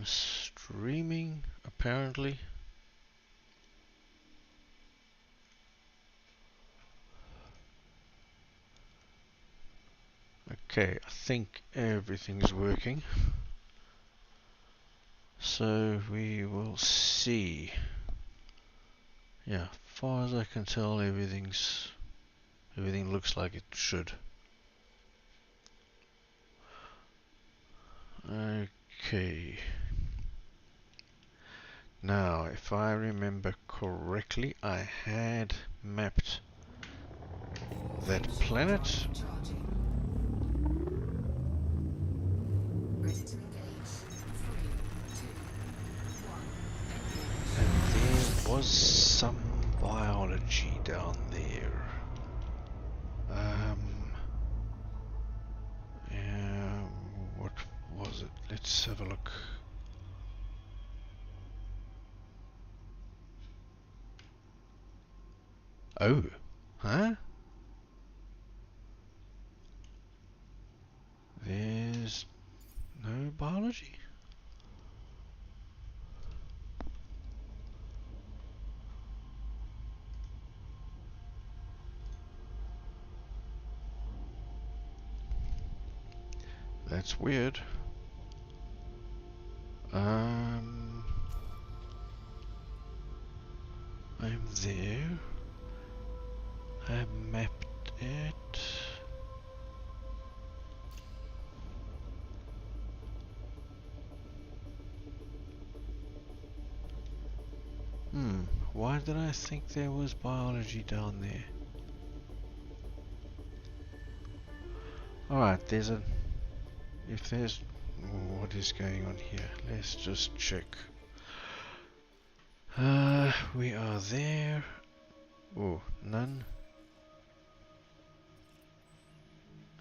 streaming, apparently. Okay, I think everything's working. So we will see. Yeah, as far as I can tell, everything looks like it should. Okay. Now, if I remember correctly, I had mapped that planet. And there was some biology down there. What was it? Let's have a look. Oh, huh? There's no biology? That's weird. I'm there. I mapped it. Why did I think there was biology down there? Alright, what is going on here? Let's just check. We are there. Oh, none.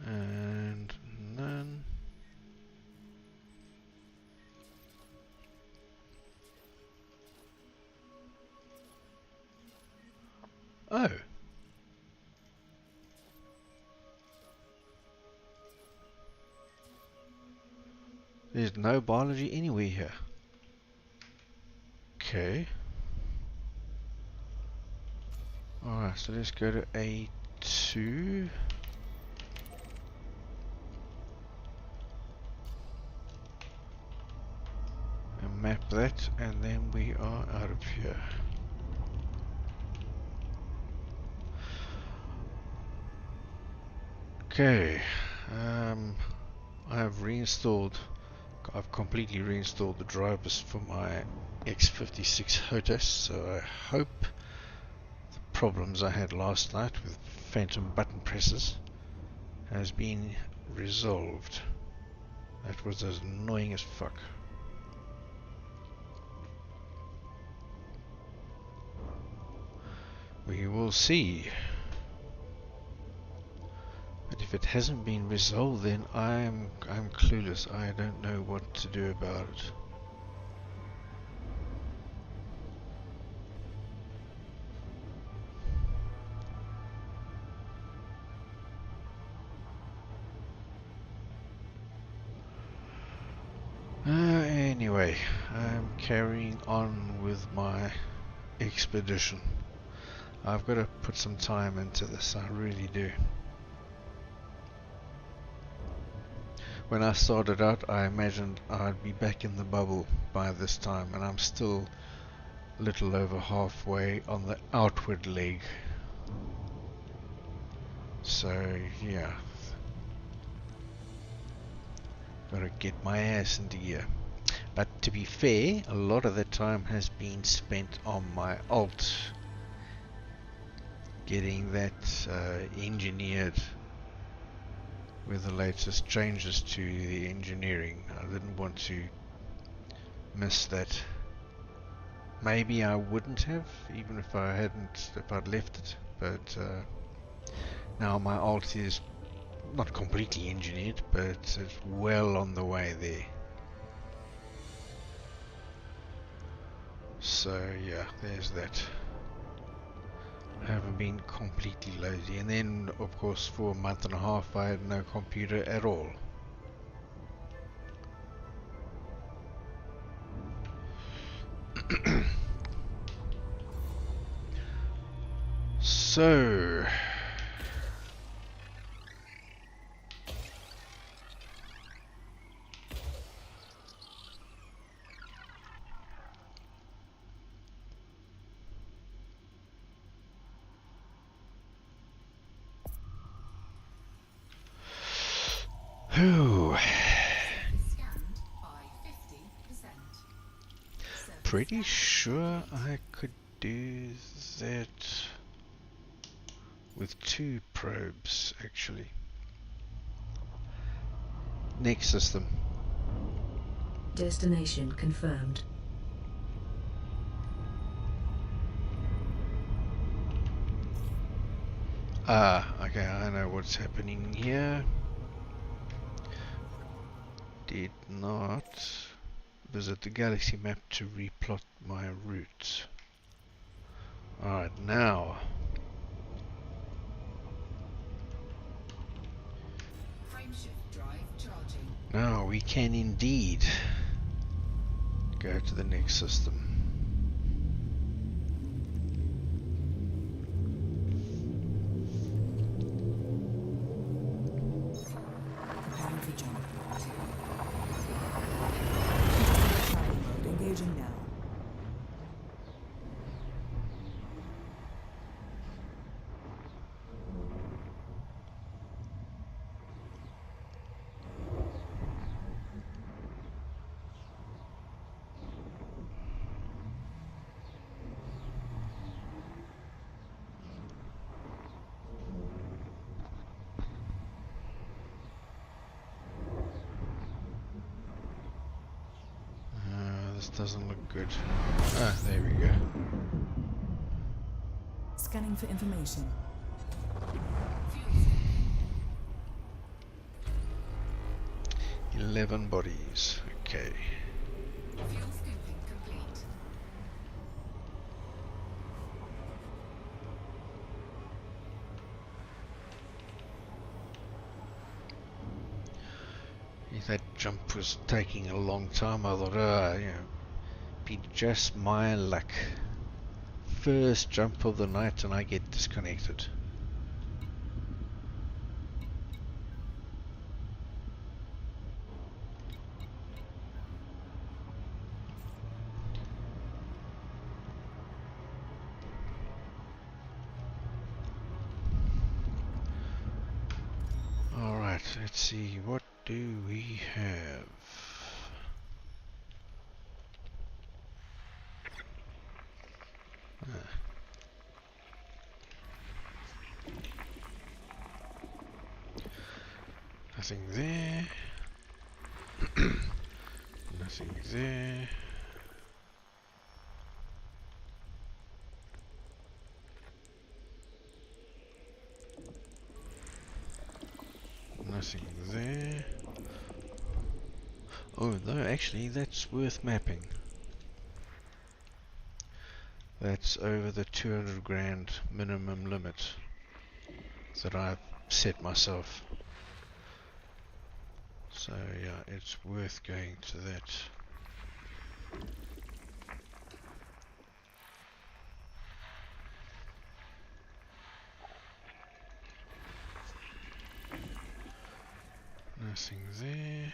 And none. Oh. There's no biology anywhere here. Okay. Alright, so let's go to A2. And map that, and then we are out of here. Okay. I've completely reinstalled the drivers for my X56 HOTAS, so I hope the problems I had last night with phantom button presses has been resolved. That was as annoying as fuck. We will see. But if it hasn't been resolved, then I'm clueless. I don't know what to do about it. Anyway, I'm carrying on with my expedition. I've got to put some time into this, I really do. When I started out, I imagined I'd be back in the bubble by this time, and I'm still a little over halfway on the outward leg. So, yeah. Gotta get my ass into gear. But to be fair, a lot of the time has been spent on my alt, getting that engineered with the latest changes to the engineering. I didn't want to miss that. Maybe I wouldn't have, even if I'd left it, but now my alt is not completely engineered, but it's well on the way there. So yeah, there's that. I haven't been completely lazy, and then of course for a month and a half I had no computer at all. So pretty sure I could do that with 2 probes actually. Next system. Destination confirmed. Okay, I know what's happening here. Did not visit the galaxy map to replot my route. Alright, now. Frameshift drive charging. Now we can indeed go to the next system. Preparing for jump. Engaging now. This doesn't look good. There we go. Scanning for information. 11 bodies. Okay. Fuel scooping complete. If that jump was taking a long time, I thought, you know, be just my luck. First jump of the night and I get disconnected. Alright, let's see, what do we have? Nothing there. Nothing there. Nothing there. Oh no, actually that's worth mapping. That's over the 200 grand minimum limit that I've set myself. So yeah, it's worth going to that. Nothing there.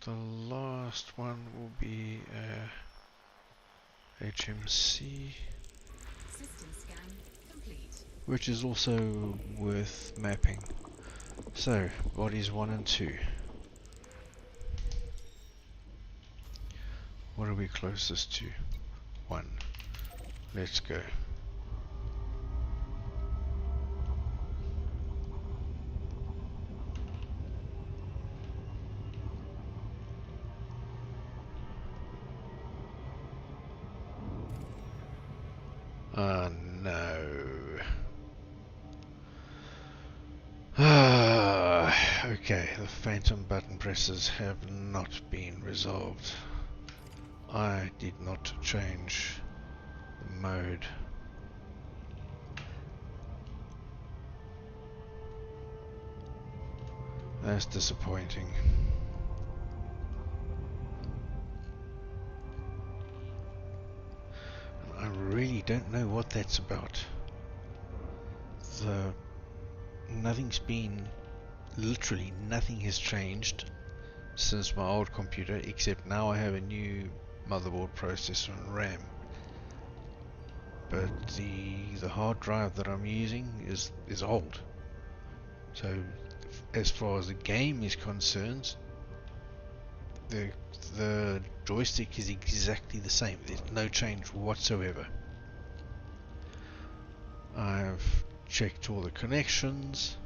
The last one will be HMC, System scan complete. which is also worth mapping. So, bodies 1 and 2. What are we closest to? 1. Let's go. Oh no. Okay, the phantom button presses have not been resolved. I did not change the mode. That's disappointing. I really don't know what that's about. Literally nothing has changed since my old computer, except now I have a new motherboard, processor and RAM. But the hard drive that I'm using is old. So as far as the game is concerned, the joystick is exactly the same. There's no change whatsoever. I've checked all the connections.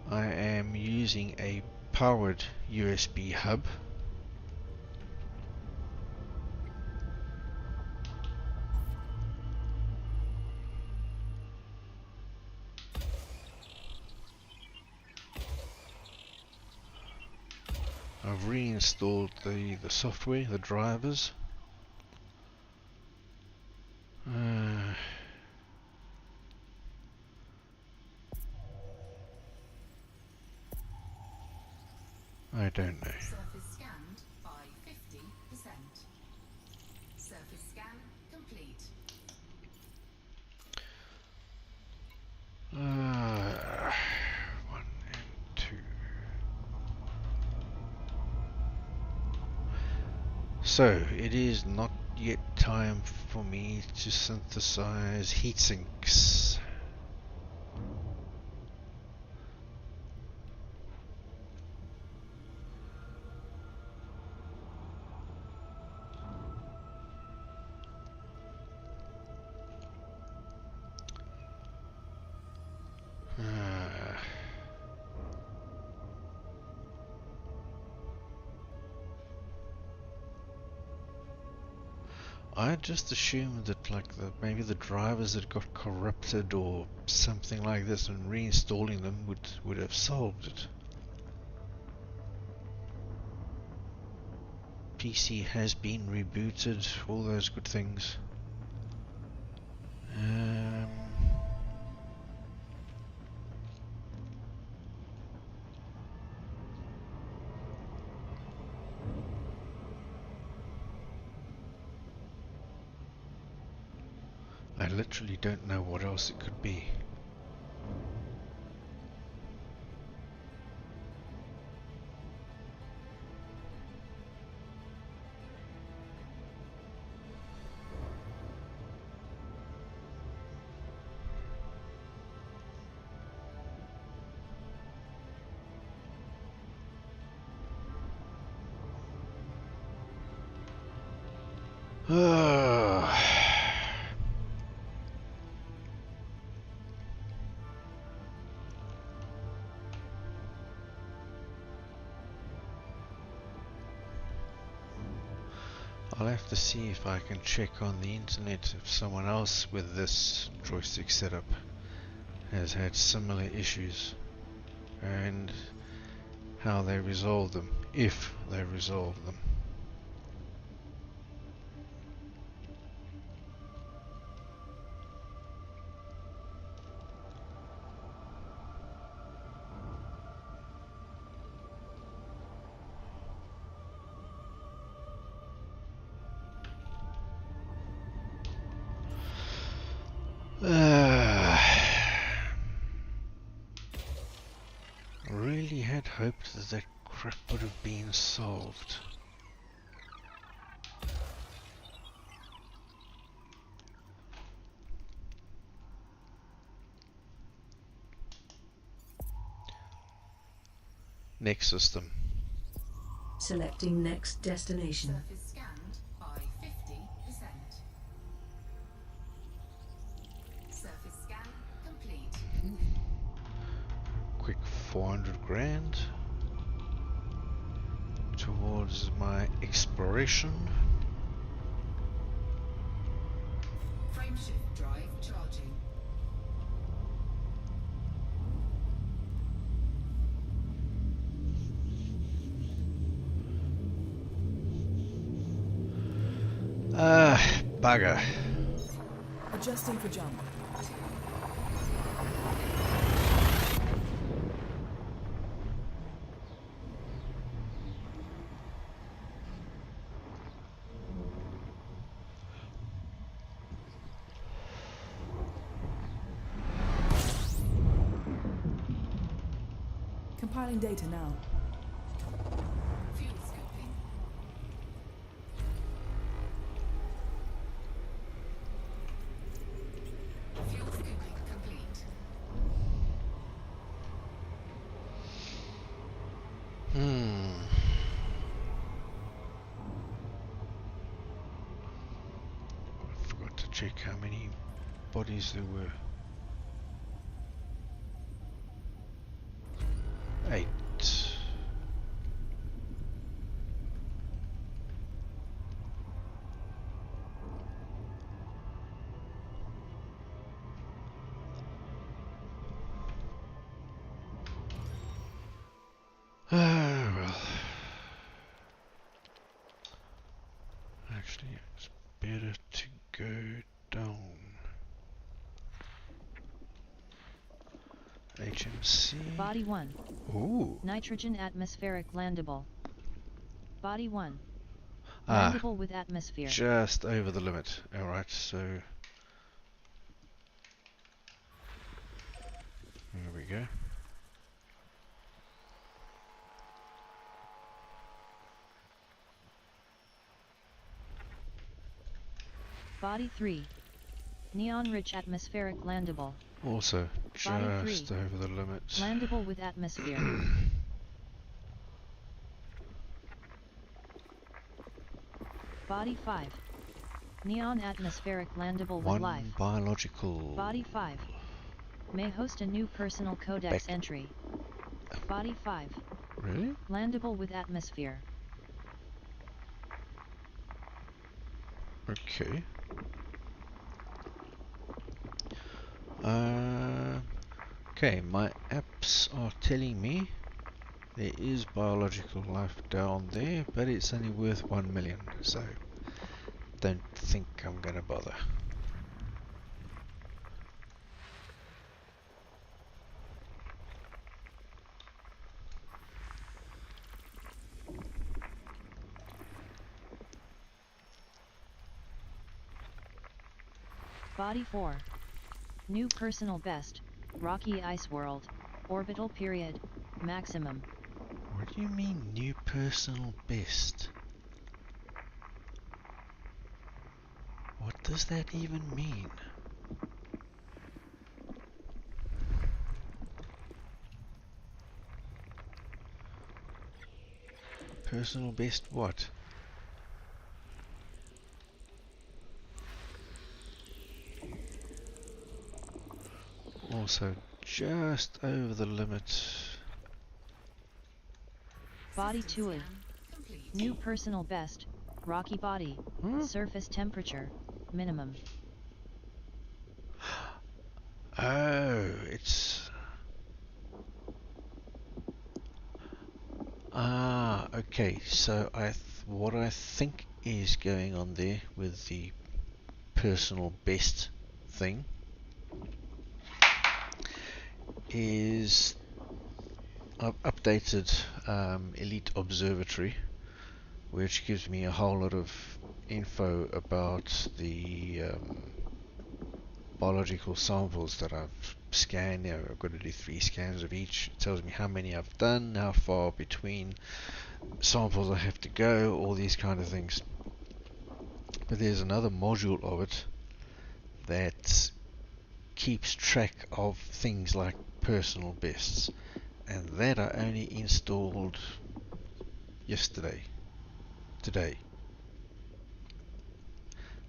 I am using a powered USB hub. I've reinstalled the software, the drivers. I don't know. Surface scanned by 50%. Surface scan complete. 1 and 2. So, it is not yet time for me to synthesize heatsinks. I just assumed that maybe the drivers had got corrupted or something like this, and reinstalling them would have solved it. PC has been rebooted, all those good things. I literally don't know what else it could be. I'll have to see if I can check on the internet if someone else with this joystick setup has had similar issues and how they resolve them, if they resolve them. Really had hoped that that crap would have been solved. Next system. Selecting next destination. Surface scanned by 50%. Surface scan complete. Quick 400 grand towards my exploration. Camshaft drive charging. Ah, bugger. Adjusting for jump. Compiling data now. Fuel scoping. Fuel scoping complete. I forgot to check how many bodies there were. 8. Ah, well. Actually, it's better to go down. HMC. Body 1. Ooh. Nitrogen atmospheric landable. Body 1. Ah, Landable with atmosphere. just over the limit. Alright, so there we go. Body 3. Neon-rich atmospheric landable. Also Body just 3. over the limit. Landable with atmosphere. Body 5. Neon atmospheric landable with One life. biological. Body 5. May host a new personal codex entry. Body 5. Really? Landable with atmosphere. Okay. Okay, my apps are telling me there is biological life down there, but it's only worth 1 million, so don't think I'm gonna bother. Body 4. New personal best. Rocky Ice World. Orbital period. Maximum. What do you mean, new personal best? What does that even mean? Personal best what? Also just over the limit. Body System 2. scan complete. New personal best. Rocky body. Huh? Surface temperature. Minimum. Oh, it's... Ah, okay, so what I think is going on there with the personal best thing is I've updated Elite Observatory, which gives me a whole lot of info about the biological samples that I've scanned. You know, I've got to do 3 scans of each. It tells me how many I've done, how far between samples I have to go, all these kind of things. But there's another module of it that keeps track of things like personal bests, and that I only installed today.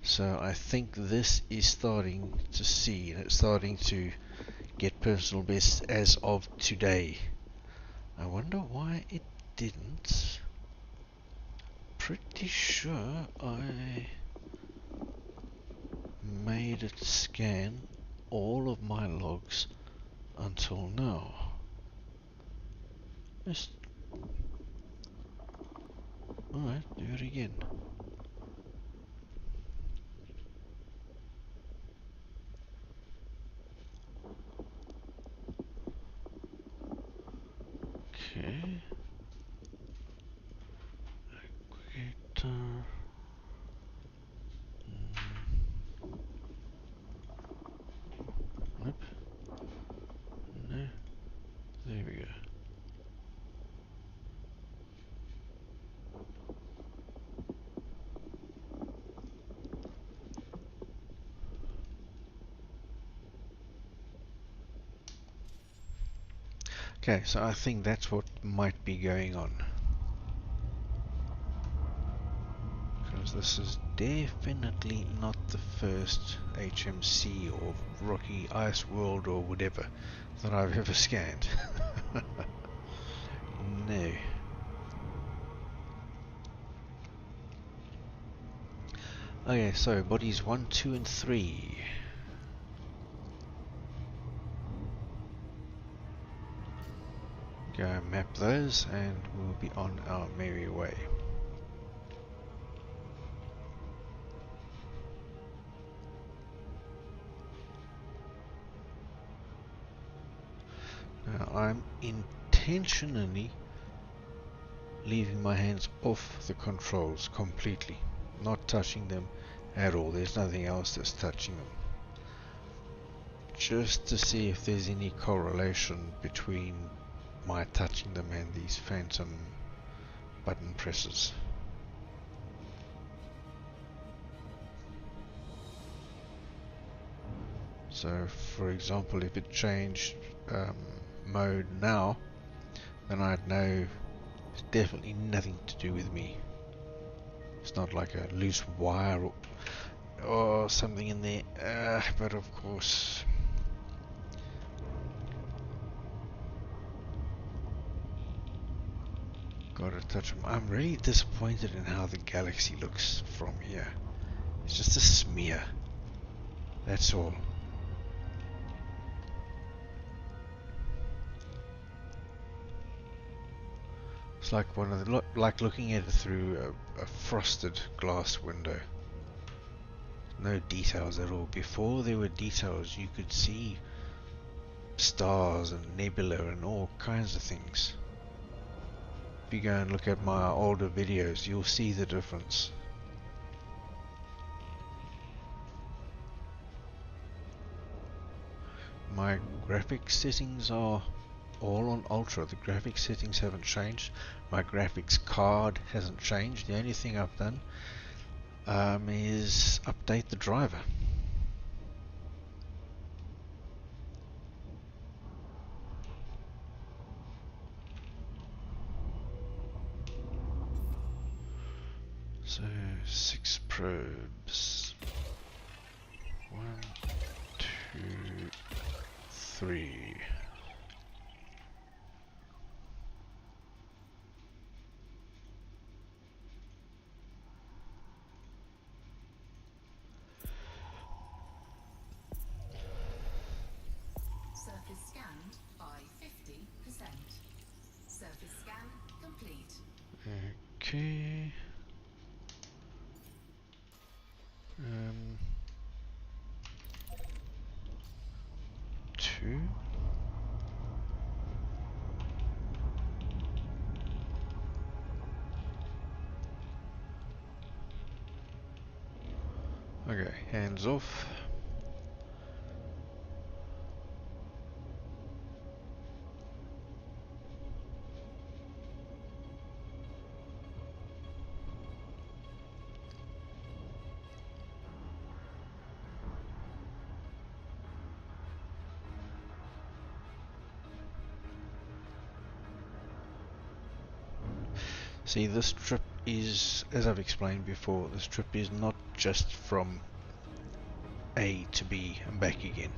So I think this is starting to see, and it's starting to get personal bests as of today. I wonder why it didn't. Pretty sure I made it scan all of my logs until now. Just alright, do it again. Okay. Aggregator. Nope. No. There we go. Okay, so I think that's what might be going on. Because this is definitely not the first HMC or Rocky Ice World or whatever that I've ever scanned. No. Okay, so bodies 1, 2 and 3. Go map those and we'll be on our merry way. Now I'm intentionally leaving my hands off the controls completely, not touching them at all. There's nothing else that's touching them. Just to see if there's any correlation between my touching them and these phantom button presses. So for example, if it changed mode now, then I'd know it's definitely nothing to do with me. It's not like a loose wire or something in there, but of course gotta touch them. I'm really disappointed in how the galaxy looks from here. It's just a smear, that's all. It's like one of the like looking at it through a frosted glass window. No details at all. Before there were details, you could see stars and nebula and all kinds of things. If you go and look at my older videos, you'll see the difference. My graphics settings are all on ultra. The graphics settings haven't changed. My graphics card hasn't changed. The only thing I've done is update the driver. So 6 probes. 1, 2, 3. Surface scanned by 50%. Surface scan complete. Okay. 2. Okay, hands off. See, this trip is, as I've explained before, this trip is not just from A to B and back again.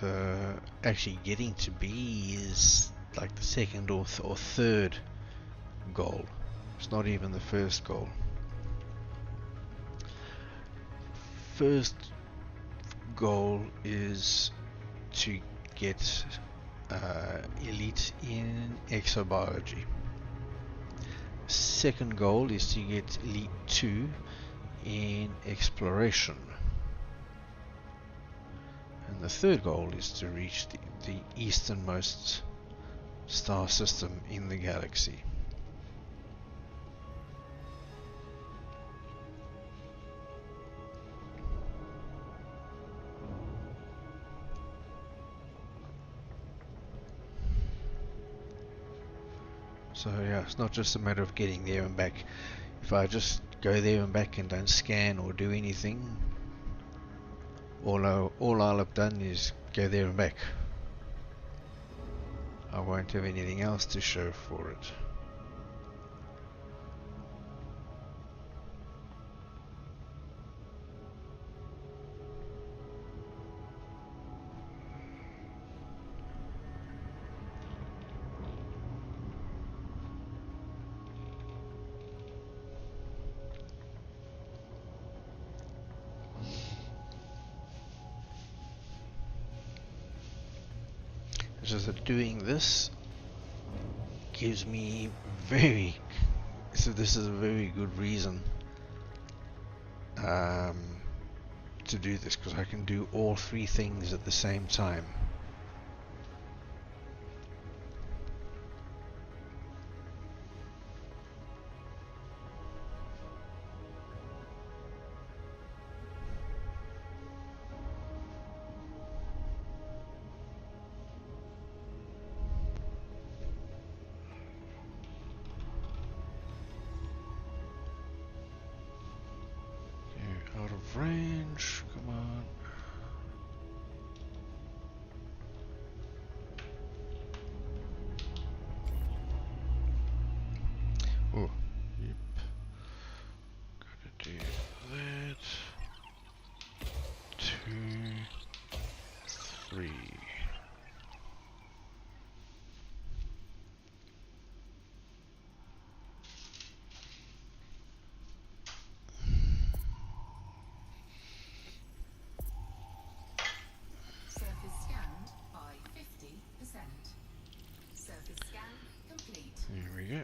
The actually getting to B is like the second or third goal. It's not even the first goal. first goal is to get elite in exobiology. Second goal is to get elite 2 in exploration. And the third goal is to reach the easternmost star system in the galaxy. So yeah, it's not just a matter of getting there and back. If I just go there and back and don't scan or do anything, all I'll have done is go there and back. I won't have anything else to show for it. It's just that doing this gives me this is a very good reason to do this, because I can do all three things at the same time. Out of range, come on. Oh, yep. Gotta do that. 2, 3. Surface scanned by 50%. Surface scan complete. There we go.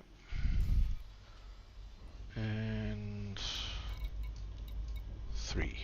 And 3.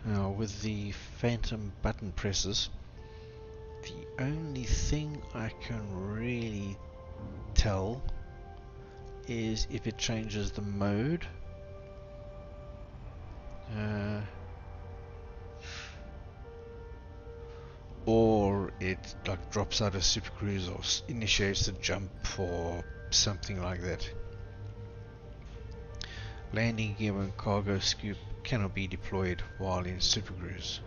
Now with the phantom button presses, the only thing I can really tell is if it changes the mode. Or it like drops out of supercruise or initiates a jump or something like that. Landing gear and cargo scoop cannot be deployed while in supercruise.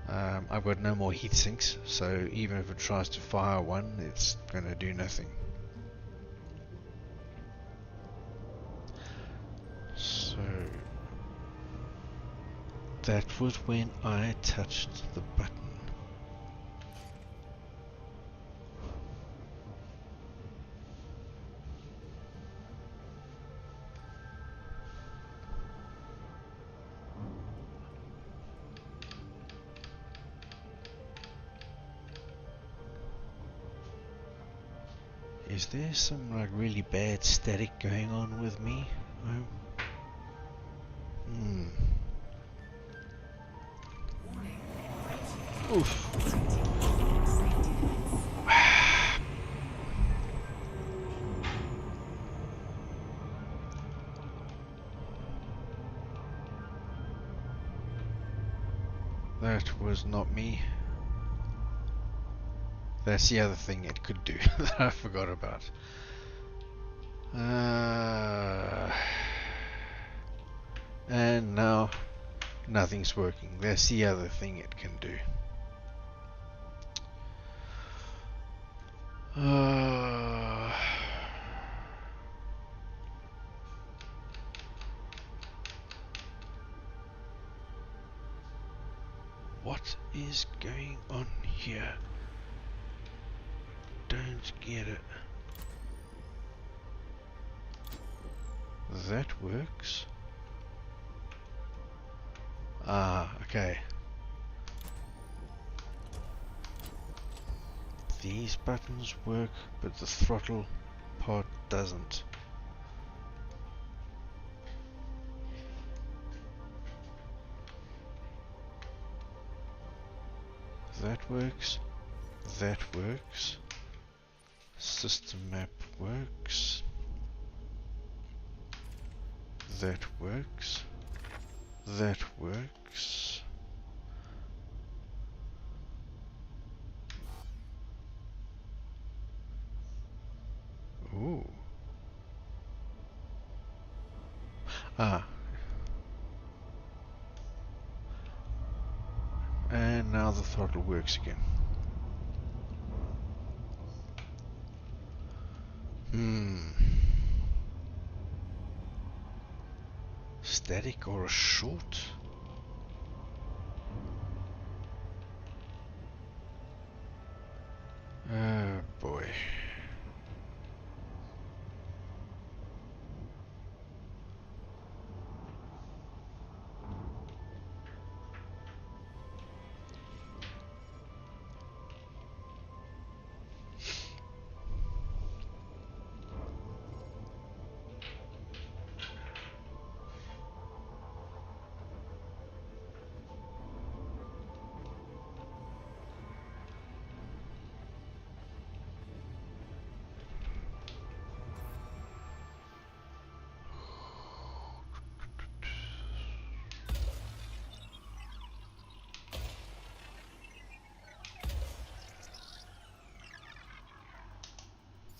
I've got no more heat sinks, so even if it tries to fire one, it's going to do nothing. So that was when I touched the button. Is there some like really bad static going on with me? No? Oof. That was not me. That's the other thing it could do that I forgot about. And now nothing's working. That's the other thing it can do. What is going on here? Don't get it. That works. Ah, okay. These buttons work, but the throttle part doesn't. That works. That works. System map works. That works. That works. Ooh. Ah. And now the throttle works again. Static or a short? Oh boy.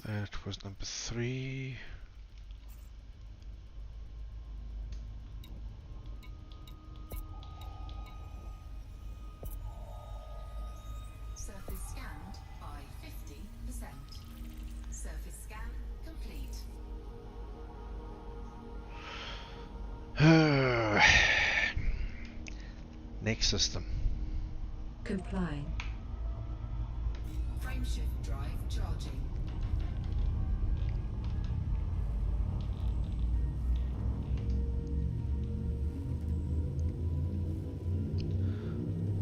That was number 3. Surface scanned by 50%. Surface scan complete. Next system. Complying. Frameshift drive charging.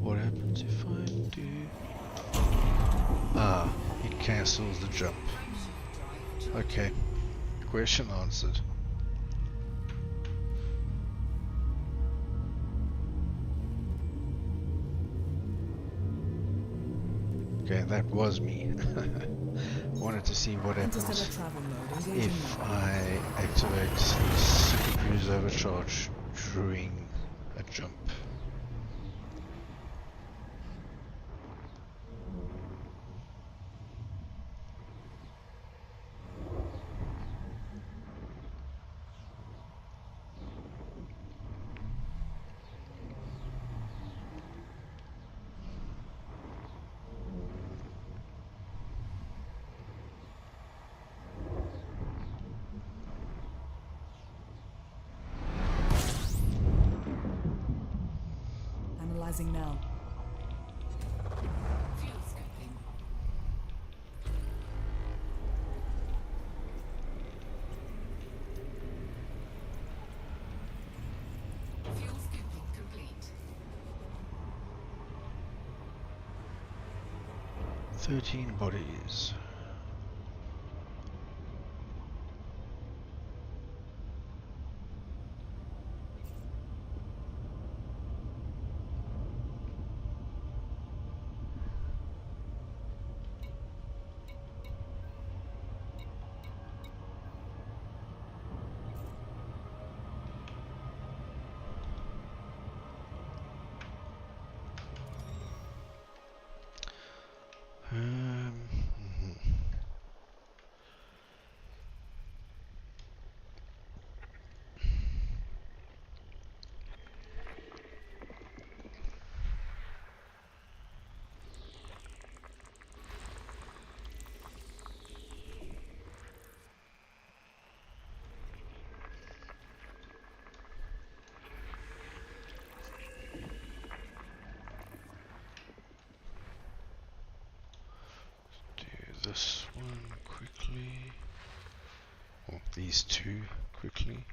What happens if I do... Ah, it cancels the jump. Frameshift drive charging. Okay. Question answered. Okay, that was me. Wanted to see what Interstellar happens travel mode engaging if now. I activate the Super Cruise Overcharge during a jump. Analyzing now. Fuel scoping. Fuel scooping complete. 13 bodies. Mhm. these two quickly.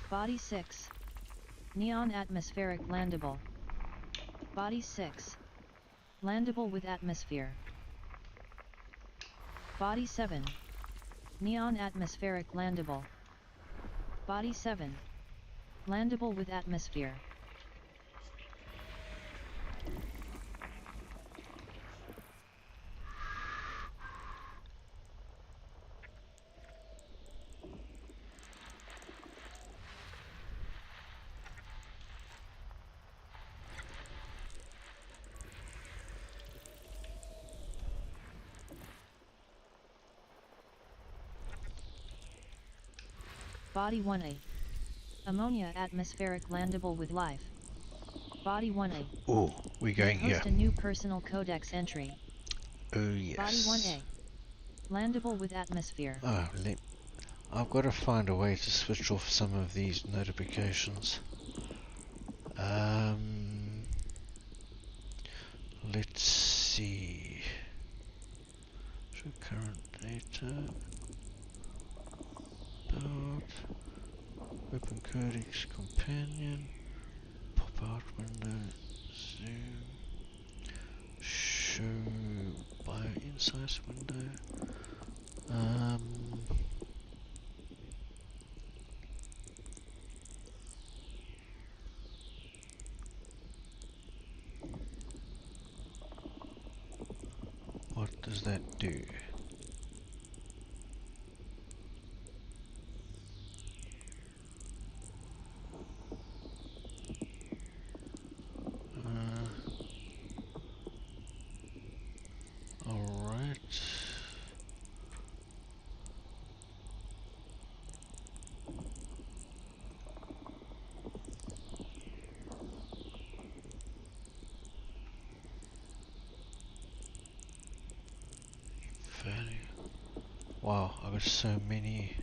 Body 6. Neon atmospheric landable. Body 6. Landable with atmosphere. Body 7. Neon atmospheric landable. Body 7. Landable with atmosphere. Body 1A. Ammonia atmospheric landable with life. Body 1A. Oh, we're going here. Host a new personal codex entry. Oh yes. Body 1A. Landable with atmosphere. Oh, I've got to find a way to switch off some of these notifications. Let's see. Show current data. Build. Weapon codex companion. Pop out window. Zoom. Show bio insights window. What does that do? Alright. Value. Wow, I got so many.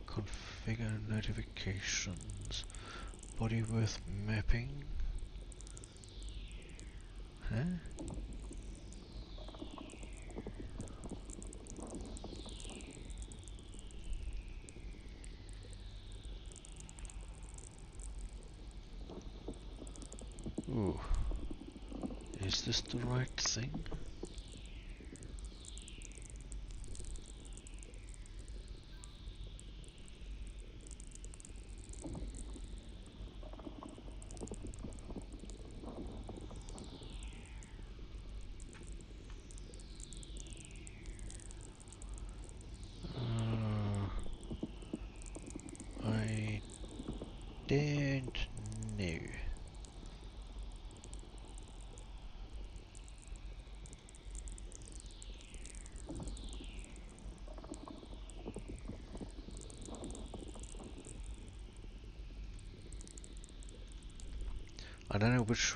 Configure notifications. Body worth mapping. Huh? Ooh. Is this the right thing? I don't know. I don't know which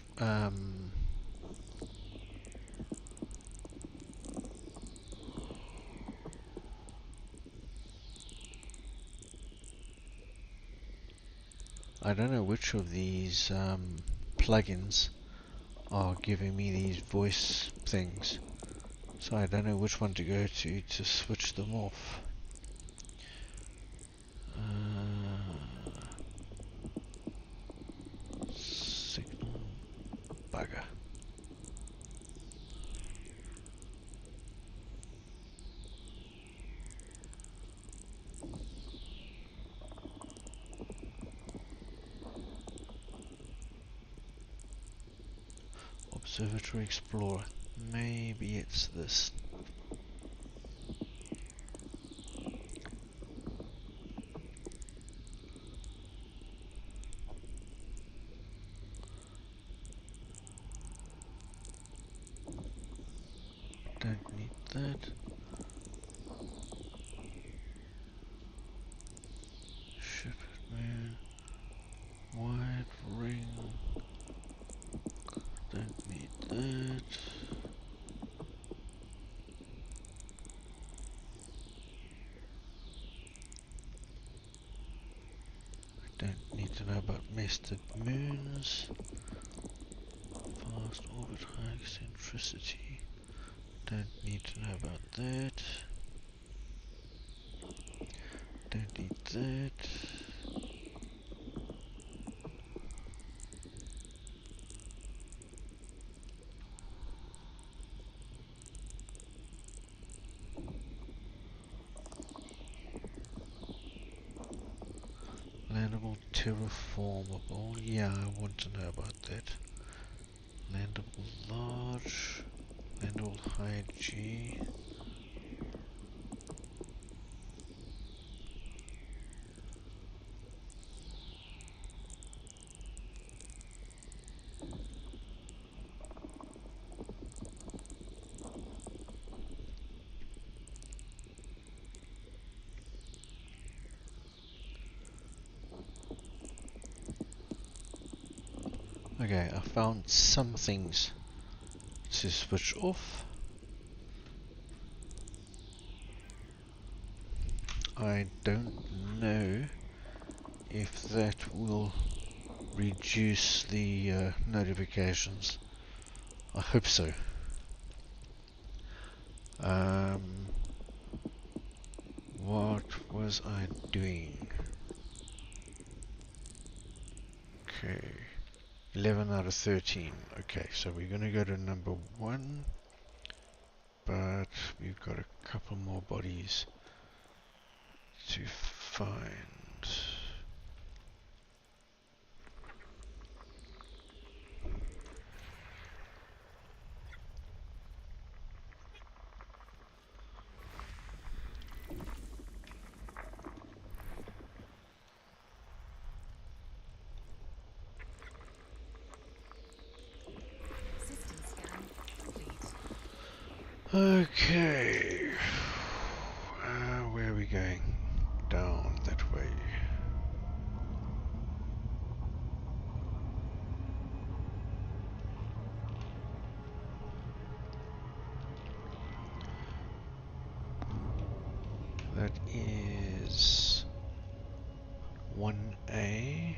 I don't know which of these plugins are giving me these voice things, so I don't know which one to go to switch them off. Signal bugger. Observatory Explorer. Maybe it's this. Don't need that. Shepherd Moon. Wide ring. Don't need that. Don't need to know about nested moons. Fast orbit, high eccentricity. Don't need to know about that. Don't need that. Landable, terraformable. Yeah, I want to know about that. Landable large. Landable high G. Okay, I found some things to switch off. I don't know if that will reduce the notifications. I hope so. What was I doing? Okay, 11 out of 13. Okay, so we're going to go to number 1, but we've got a couple more bodies to find. System scan complete. Okay, where are we going? Down that way. That is 1A,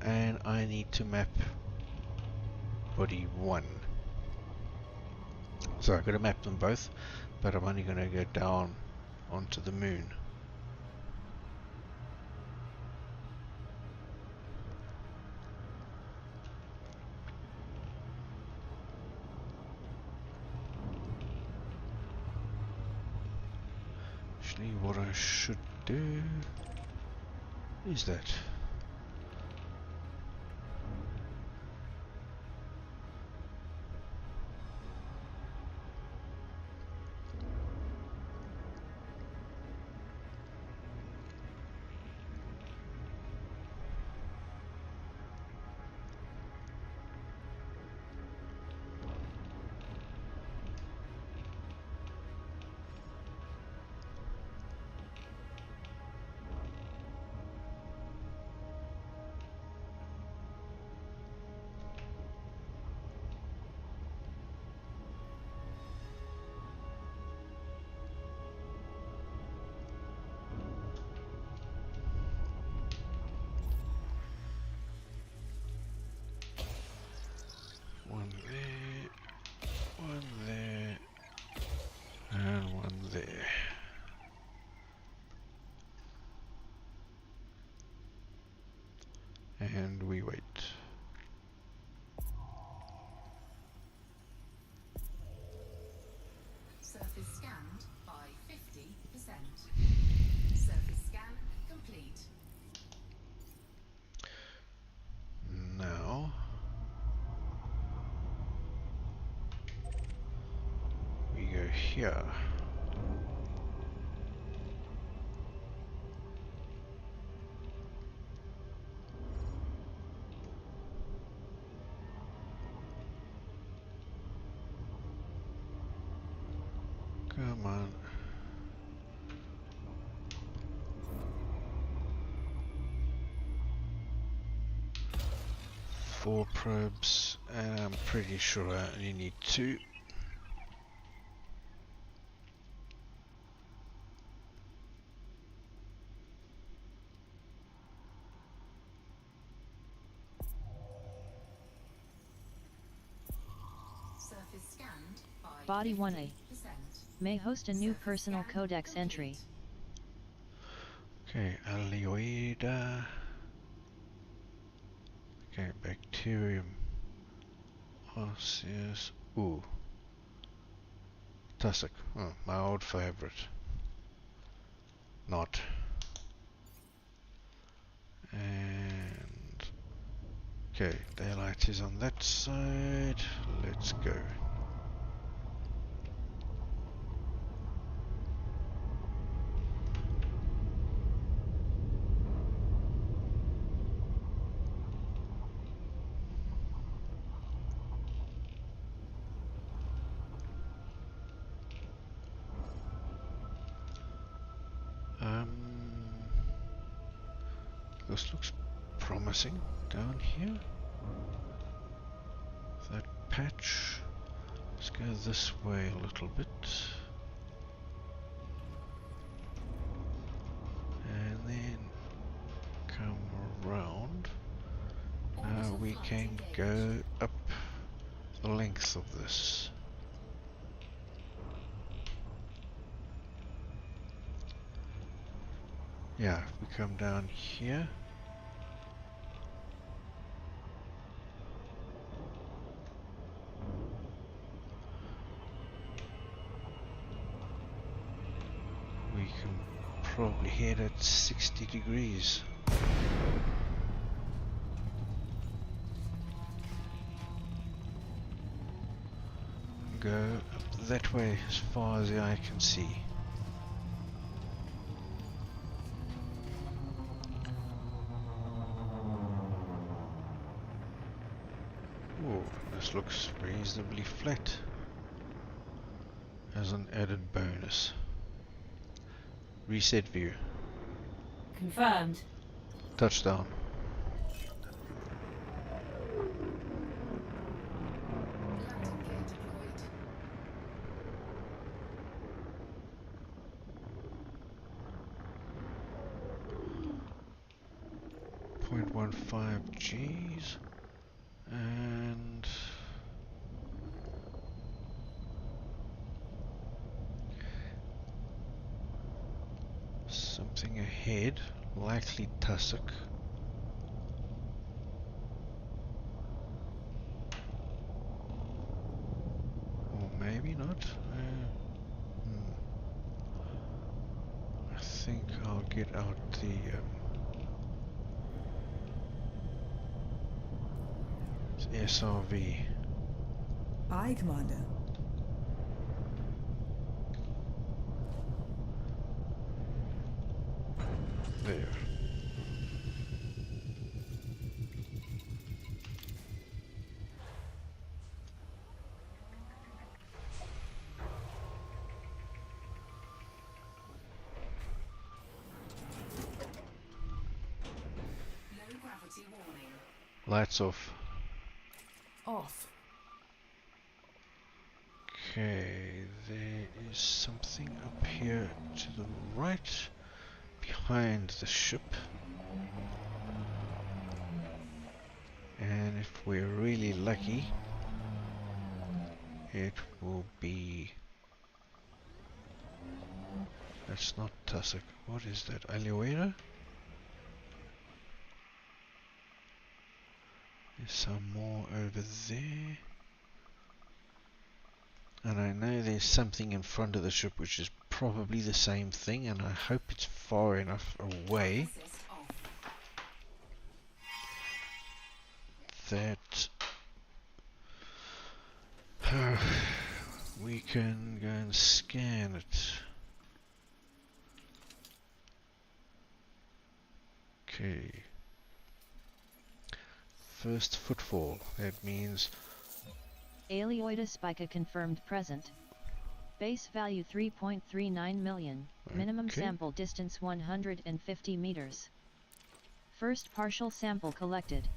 and I need to map body 1. So I've got to map them both, but I'm only going to go down onto the moon. Actually, what I should do is that. One there, one there, and one there. And we wait. Surface scanned by 50%. Surface scan complete. Now here. Come on. 4 probes, and I'm pretty sure I only need 2. Surface scanned by Body 1A 50%. may host a new Surface personal scan codex complete. entry. Okay, Alioida. Okay, bacterium. Osseous. Ooh. Tussock. Oh, my old favorite. Not. And okay, daylight is on that side. Let's go. This looks promising down here. That patch. Let's go this way a little bit. And then come around. Now we can go up the length of this. Yeah, if we come down here. We can probably head at 60 degrees. Go up that way as far as the eye can see. Oh, this looks reasonably flat as an added bonus. Reset view. Confirmed. Touchdown. Landing gear deployed. 0.15 Gs and something ahead, likely tussock. Or maybe not. I think I'll get out the SRV. Aye, Commander. There. Low gravity warning. Lights off. Off. Okay, there is something up here to the right, behind the ship. And if we're really lucky, it will be... That's not tussock. What is that? Alioida? There's some more over there. And I know there's something in front of the ship which is probably the same thing, and I hope it's far enough away Assist off. that we can go and scan it. Okay. First footfall. That means Aleoida spica confirmed present. Base value 3.39 million. Minimum Okay. sample distance 150 meters. First partial sample collected.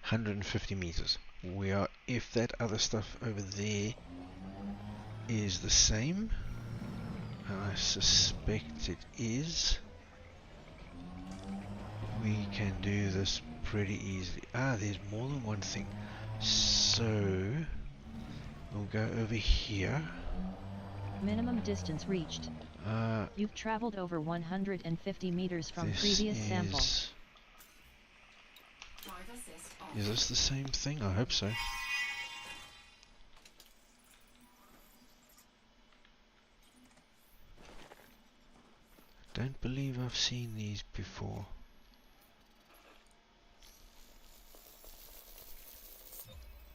150 meters. We are, if that other stuff over there is the same, and I suspect it is, we can do this pretty easily. Ah, there's more than one thing. So we'll go over here. Minimum distance reached. Uh, You've traveled over 150 meters from this previous sample. Drive assist off. Is this the same thing? I hope so. Don't believe I've seen these before.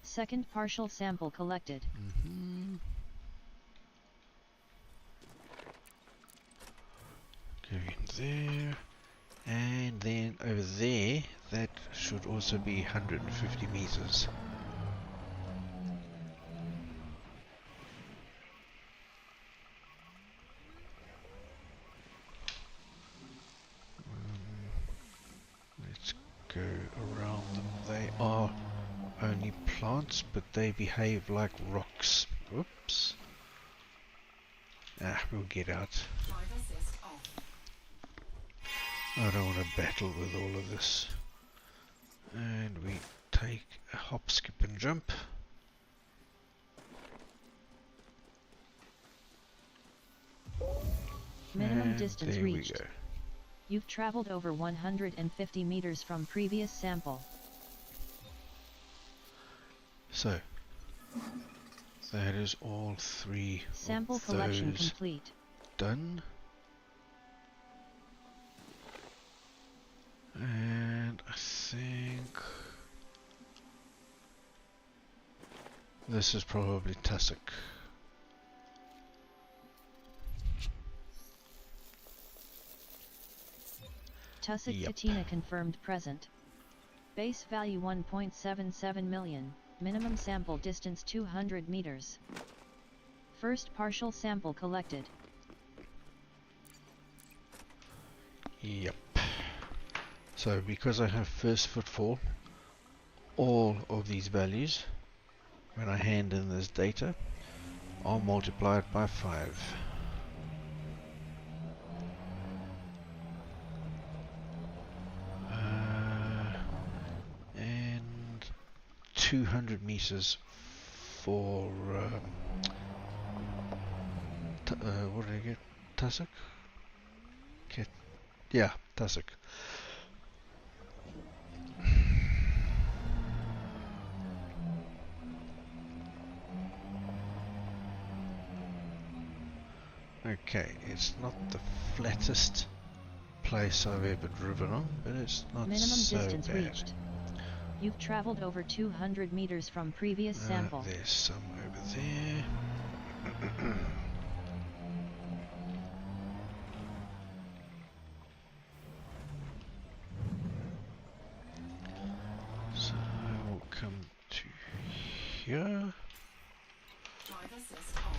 Second partial sample collected. Go in there. And then over there, that should also be 150 meters. Let's go around them. They are only plants, but they behave like rocks. Whoops. Ah, we'll get out. Drive assist off. I don't want to battle with all of this. And we take a hop, skip and jump. Minimum And distance there reached. we go. You've traveled over 150 meters from previous sample. So, that is all three Sample of collection those complete. done. And I think this is probably tussock. Tussock Yep. Katina confirmed present. Base value 1.77 million. Minimum sample distance 200 meters. First partial sample collected. Yep. So because I have first footfall, all of these values, when I hand in this data, are multiplied by 5. And 200 meters for what did I get? Tussock? Okay. Yeah, tussock. Okay, it's not the flattest place I've ever driven on, but it's not Minimum so distance bad. reached. You've traveled over 200 meters from previous sample. There's some over there. So I will come to here. Drive assist off.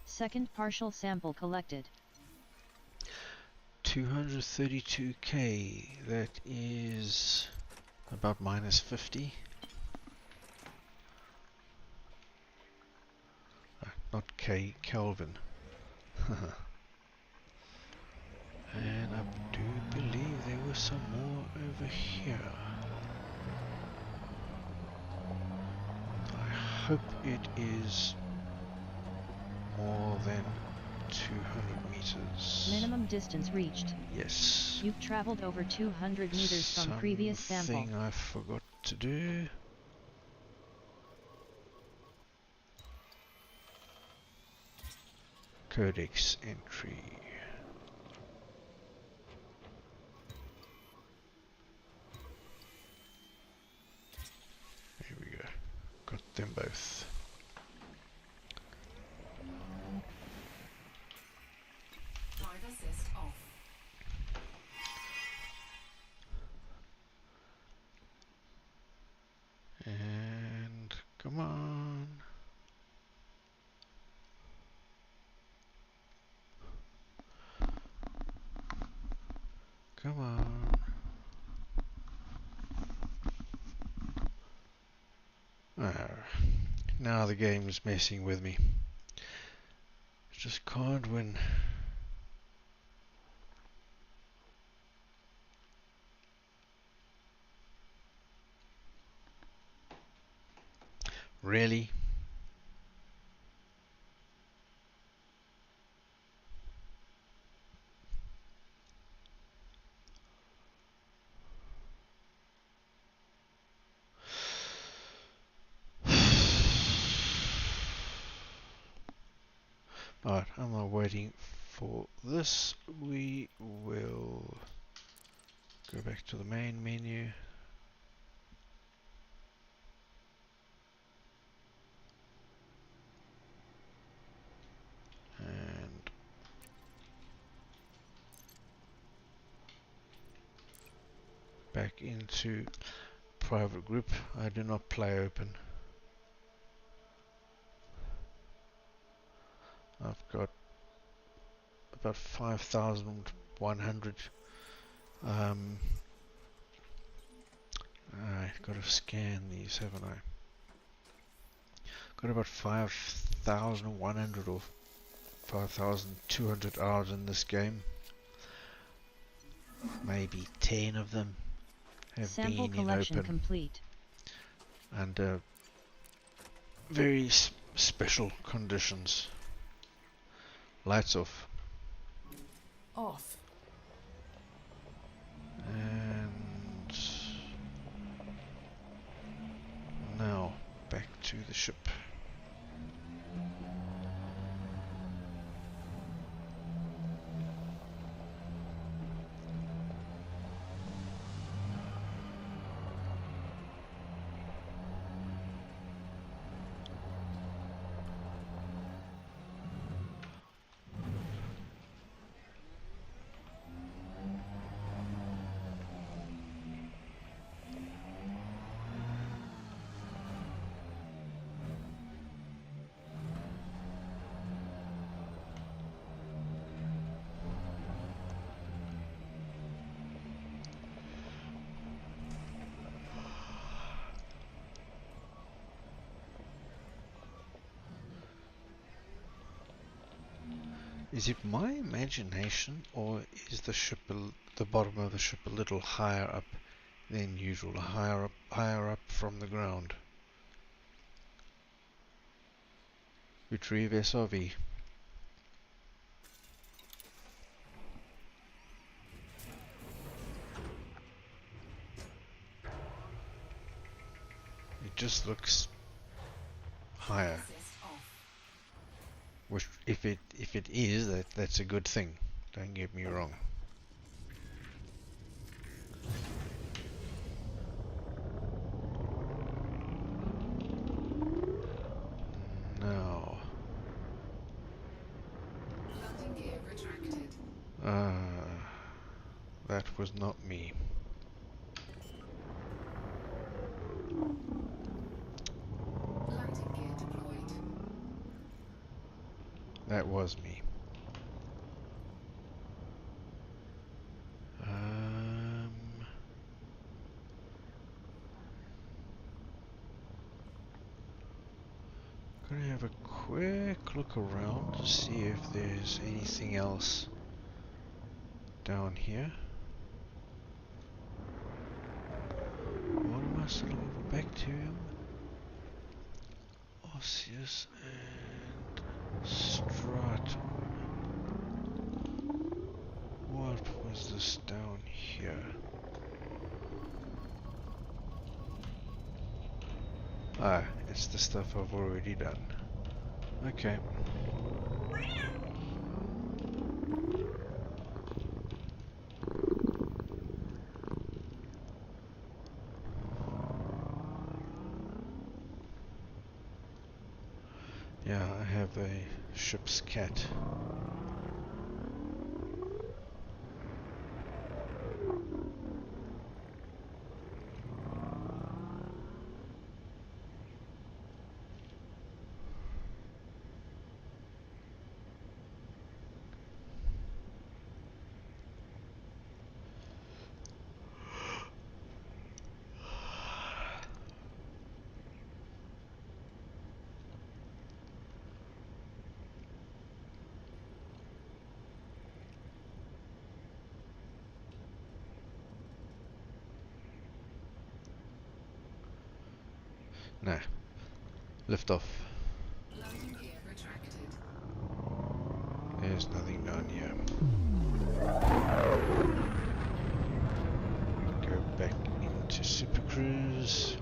Second partial sample collected. 232k, that is about minus 50. Not K, Kelvin. And I do believe there was some more over here. I hope it is more than 200 meters. Minimum distance reached. Yes. You've traveled over 200 meters from previous sample. Something I forgot to do. Codex entry. Here we go. Got them both. Drive assist off. And come on. Come on. Now the game's messing with me. Just can't win. Really? Alright, I'm not waiting for this. We will go back to the main menu. And back into private group. I do not play open. I've got about 5,100. I've got to scan these, haven't I? Got about 5,100 or 5,200 hours in this game. Maybe 10 of them have Sample been in collection open. complete. Under very special conditions. Lights off. Off. And now back to the ship. Is it my imagination, or is the ship, the bottom of the ship, a little higher up than usual, higher up from the ground? Retrieve SRV. It just looks higher. Assist off. Which, if it is, that's a good thing. Don't get me wrong. Now, Landing gear retracted. that was not me. Landing gear deployed. That was me. Gonna have a quick look around to see if there's anything else down here. What am I still over back to him? Osseous and Strato. this down here? Ah, it's the stuff I've already done. Okay. Yeah, I have a ship's cat. Nah, lift off. Landing gear retracted. There's nothing down here. Go back into Super Cruise.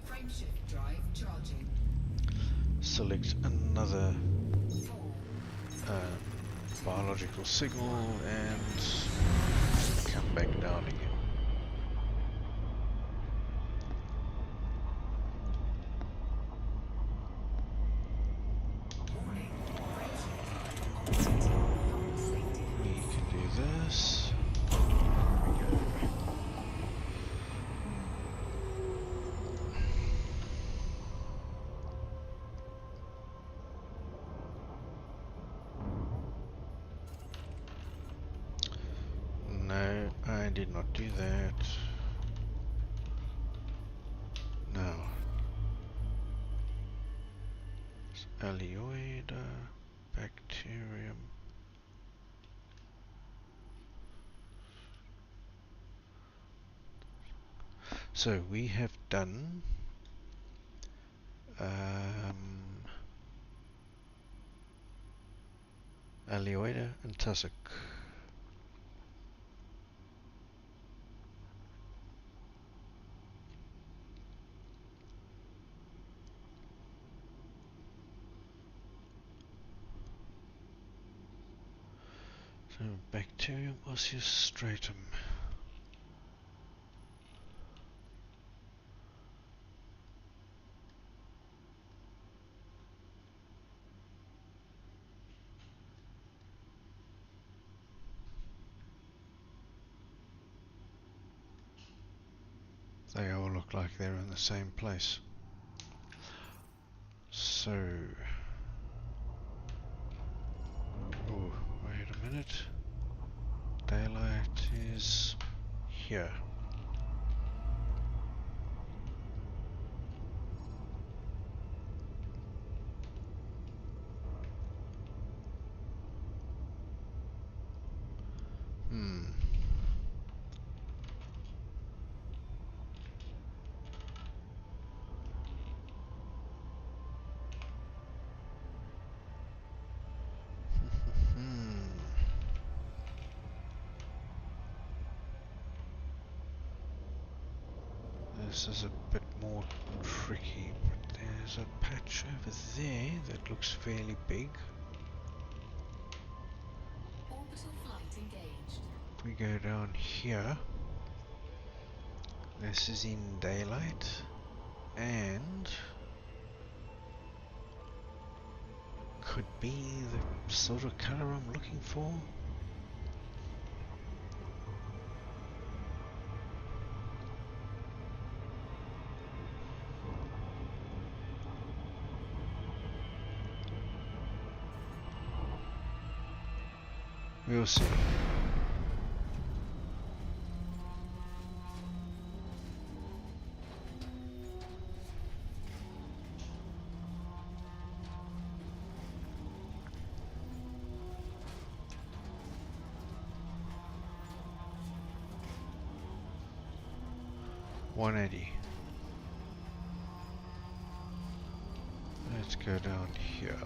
Frameshift drive charging. Select another 4. biological signal and come back down again. Warning. Frameshift operating beyond safety We limits. can do this. There we go. No, I did not do that. Now, Alioida, bacterium. So we have done Alioida and tussock. So bacterium osseous stratum. They all look like they're in the same place. So, oh, wait a minute. Daylight is here. This is a bit more tricky, but there's a patch over there that looks fairly big. Orbital flight engaged. If we go down here, this is in daylight, and could be the sort of color I'm looking for. We'll see. $180. Let's go down here.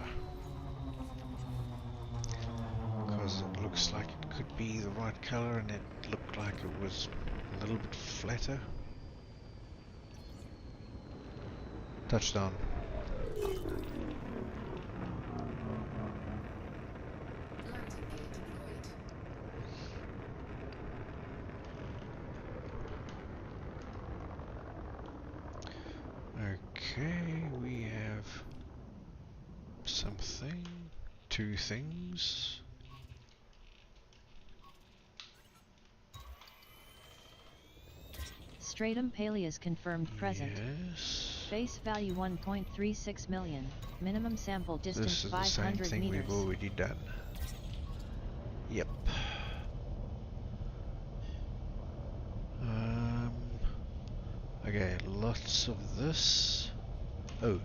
be the right color and it looked like it was a little bit flatter. Touchdown. Landing gear deployed. Okay, we have something, two things. Stratum Peleus confirmed present. Yes. Base value 1.36 million. Minimum sample This distance is the same 500 thing meters. we've already done. Yep. Okay, lots of this. Oh,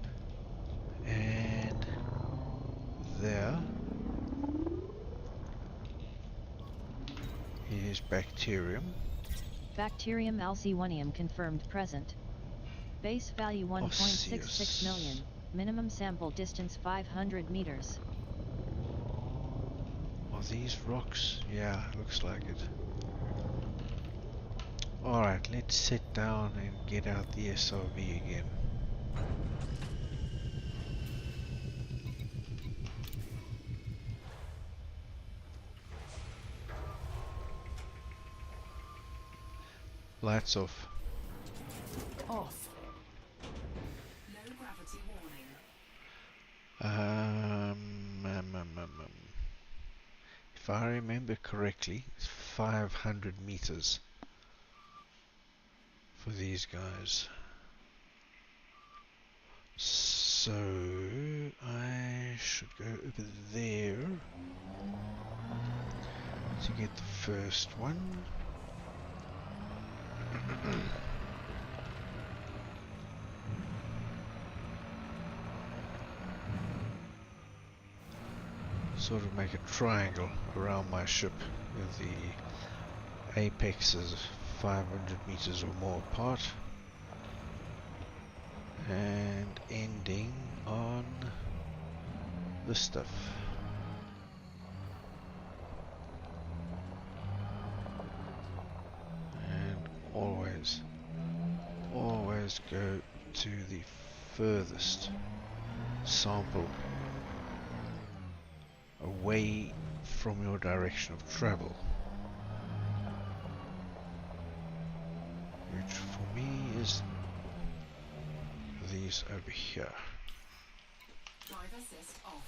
and there is bacterium. Bacterium alcywonium confirmed present. Base value 1.66 million. Minimum sample distance 500 meters. Are these rocks? Yeah, looks like it. Alright, let's sit down and get out the SRV again. Lights off. Off. Low gravity warning. If I remember correctly, it's 500 meters for these guys. So I should go over there to get the first one. Sort of make a triangle around my ship with the apexes 500 meters or more apart and ending on this stuff. And always go to the furthest sample away from your direction of travel, which for me is these over here. Drive assist off.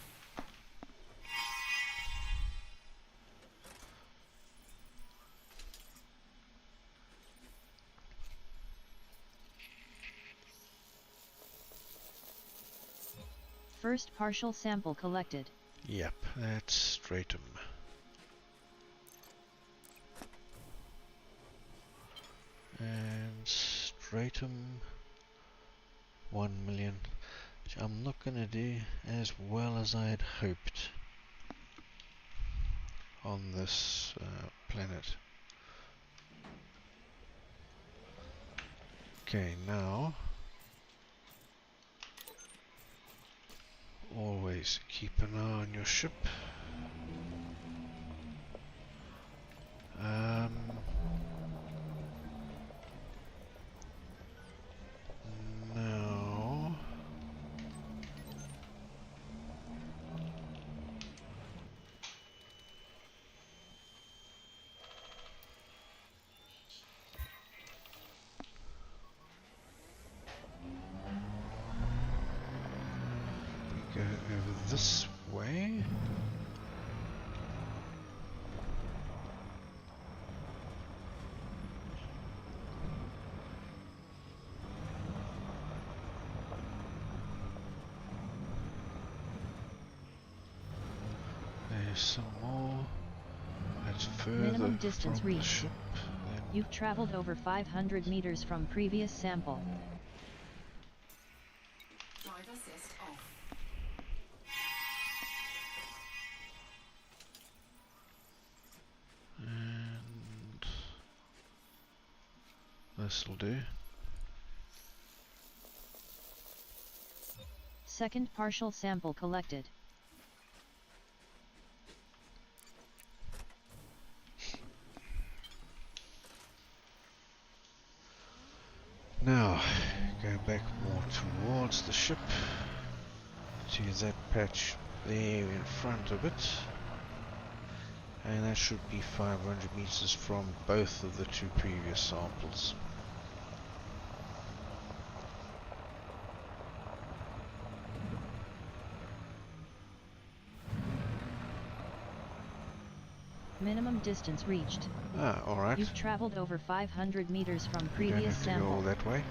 First partial sample collected. Yep, that's stratum. And stratum 1 million, which I'm not gonna do as well as I had hoped on this planet. Okay, now always keep an eye on your ship. Now we go over this way. There's some more. That's further Minimum distance from the reached. ship. Then You've traveled over 500 meters from previous sample. Drive assist off. and this'll do. Second partial sample collected. Go back more towards the ship to that patch there in front of it, and that should be 500 meters from both of the two previous samples. Minimum distance reached. Ah, alright. You've traveled over 500 meters from We don't previous have to go all sample. that way.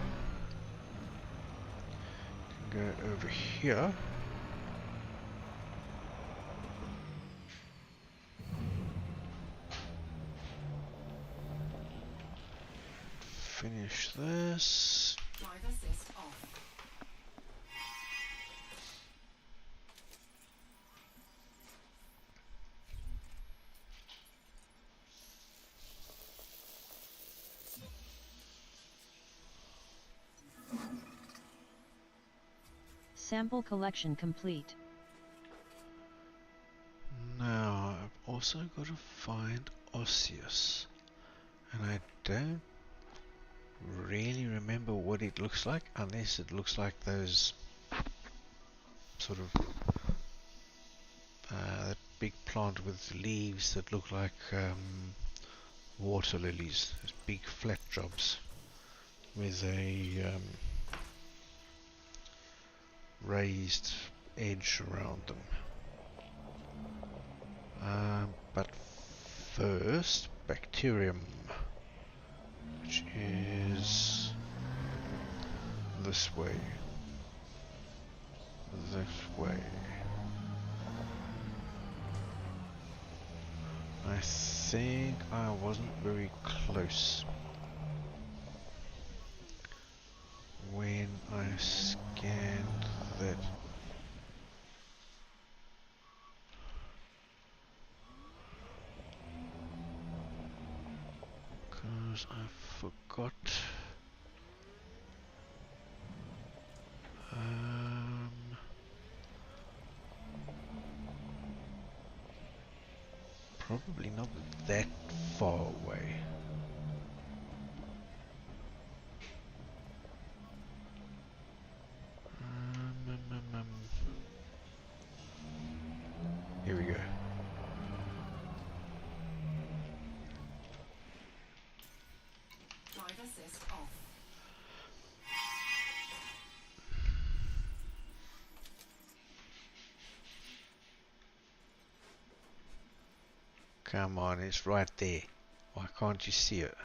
Go over here. Finish this. Drive assist off. Sample collection complete. Now, I've also got to find Osseous. And I don't really remember what it looks like, unless it looks like those sort of that big plant with leaves that look like water lilies, those big flat jobs with a raised edge around them. But first, bacterium, which is this way. This way. I think I wasn't very close when I scanned that. Because I forgot. Probably not that far away. Here we go. Drive assist off. Come on, it's right there. Why can't you see it?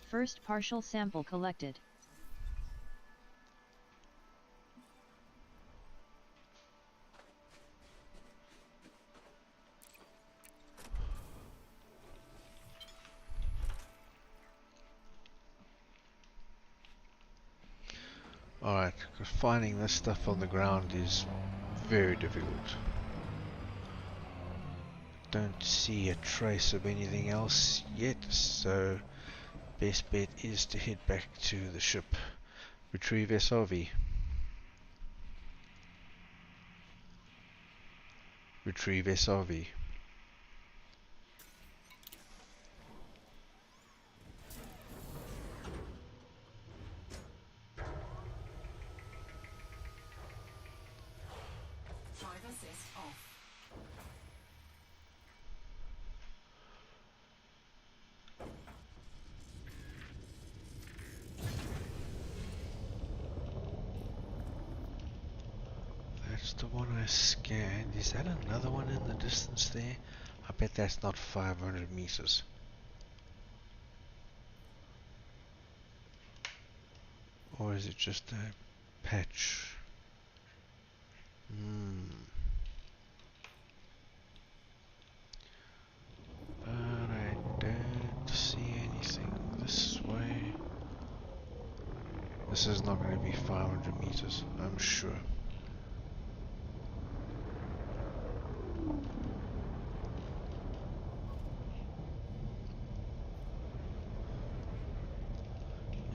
First partial sample collected. Alright, because finding this stuff on the ground is very difficult. Don't see a trace of anything else yet, so best bet is to head back to the ship. Retrieve SRV. Retrieve SRV. Drive assist off. That's the one I scanned. Is that another one in the distance there? I bet that's not 500 meters. Or is it just a patch? But I don't see anything this way. This is not going to be 500 meters, I'm sure.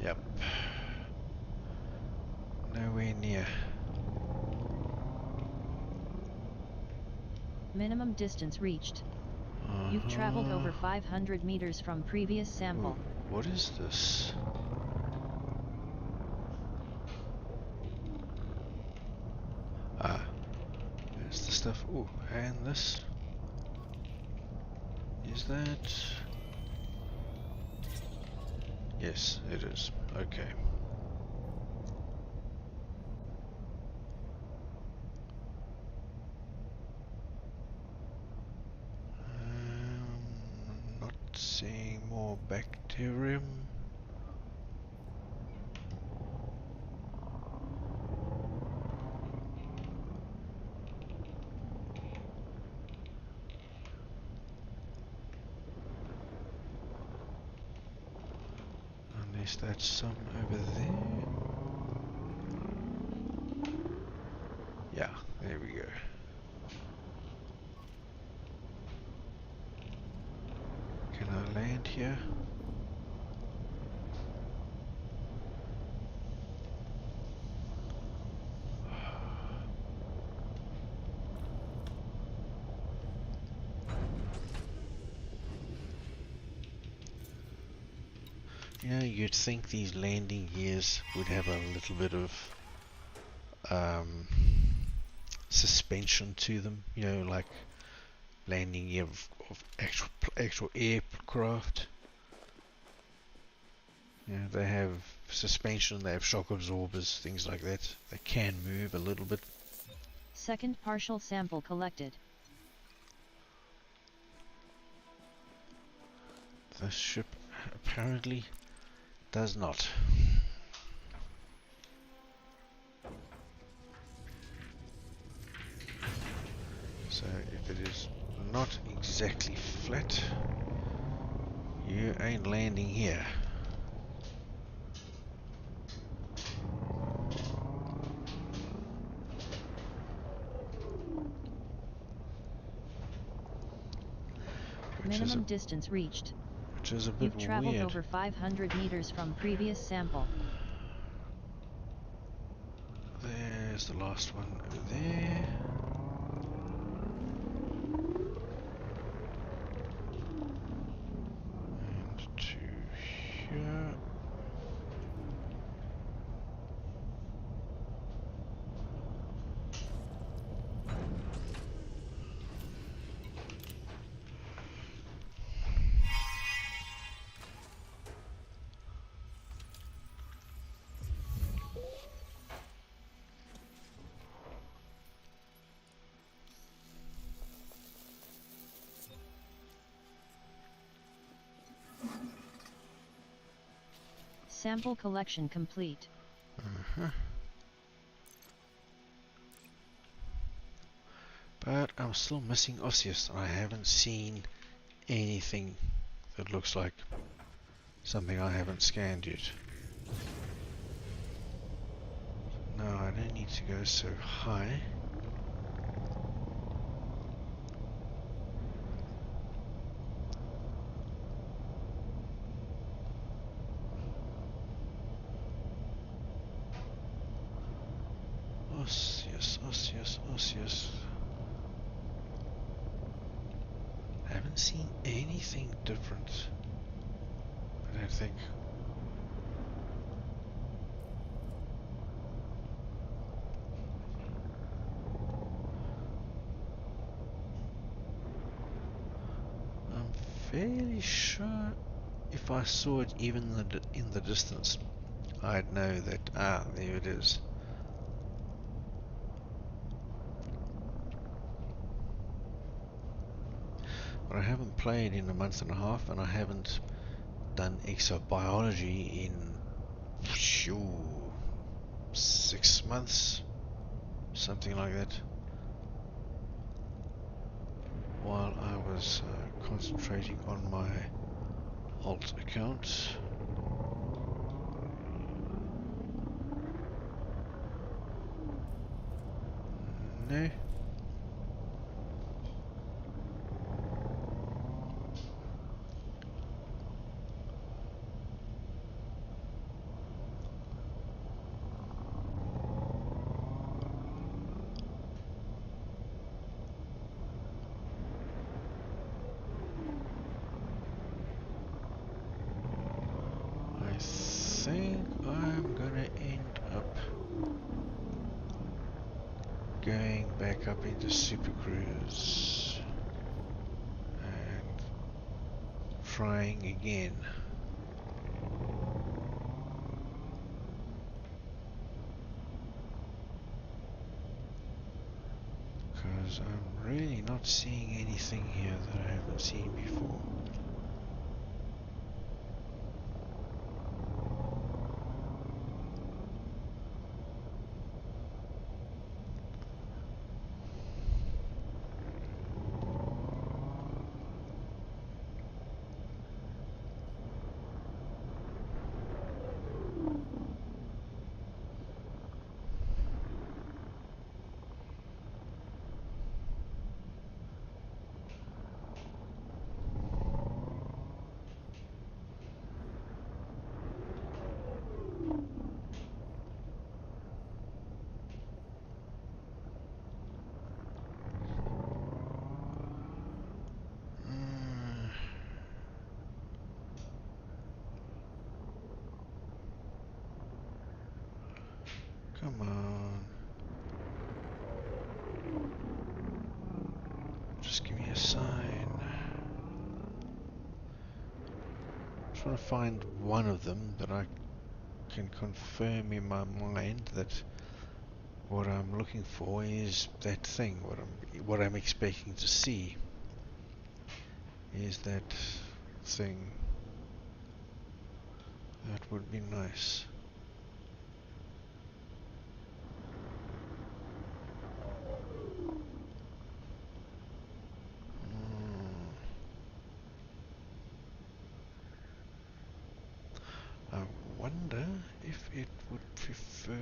Yep. Nowhere near. Minimum distance reached. You've traveled over 500 meters from previous sample. Ooh, what is this? Ah, there's the stuff. Ooh, and this. Is that? Yes, it is. Okay. Not seeing more bacterium. Unless that's some over there. Yeah, there we go. Can I land here? You know, you'd think these landing gears would have a little bit of suspension to them. You know, like landing gear of actual aircraft. You know, they have suspension, they have shock absorbers, things like that. They can move a little bit. Second partial sample collected. This ship apparently does not. So if it is not exactly flat, you ain't landing here. Minimum distance reached. Which is a bit You've traveled weird. over 500 meters from previous sample. There's the last one over there. And to here. Sample collection complete. But I'm still missing Osseous. I haven't seen anything that looks like something I haven't scanned yet. No, I don't need to go so high. Osseous, Osseous, Osseous. Haven't seen anything different, I don't think. I'm fairly sure if I saw it even in the distance, I'd know that, there it is. But I haven't played in a month and a half, and I haven't done exobiology in 6 months, something like that. While I was concentrating on my alt account. No. going back up into Super Cruise and trying again. Because I'm really not seeing anything here that I haven't seen before. Come on. Just give me a sign. Just want to find one of them that I can confirm in my mind that what I'm looking for is that thing. What I'm expecting to see is that thing. That would be nice. I wonder if it would prefer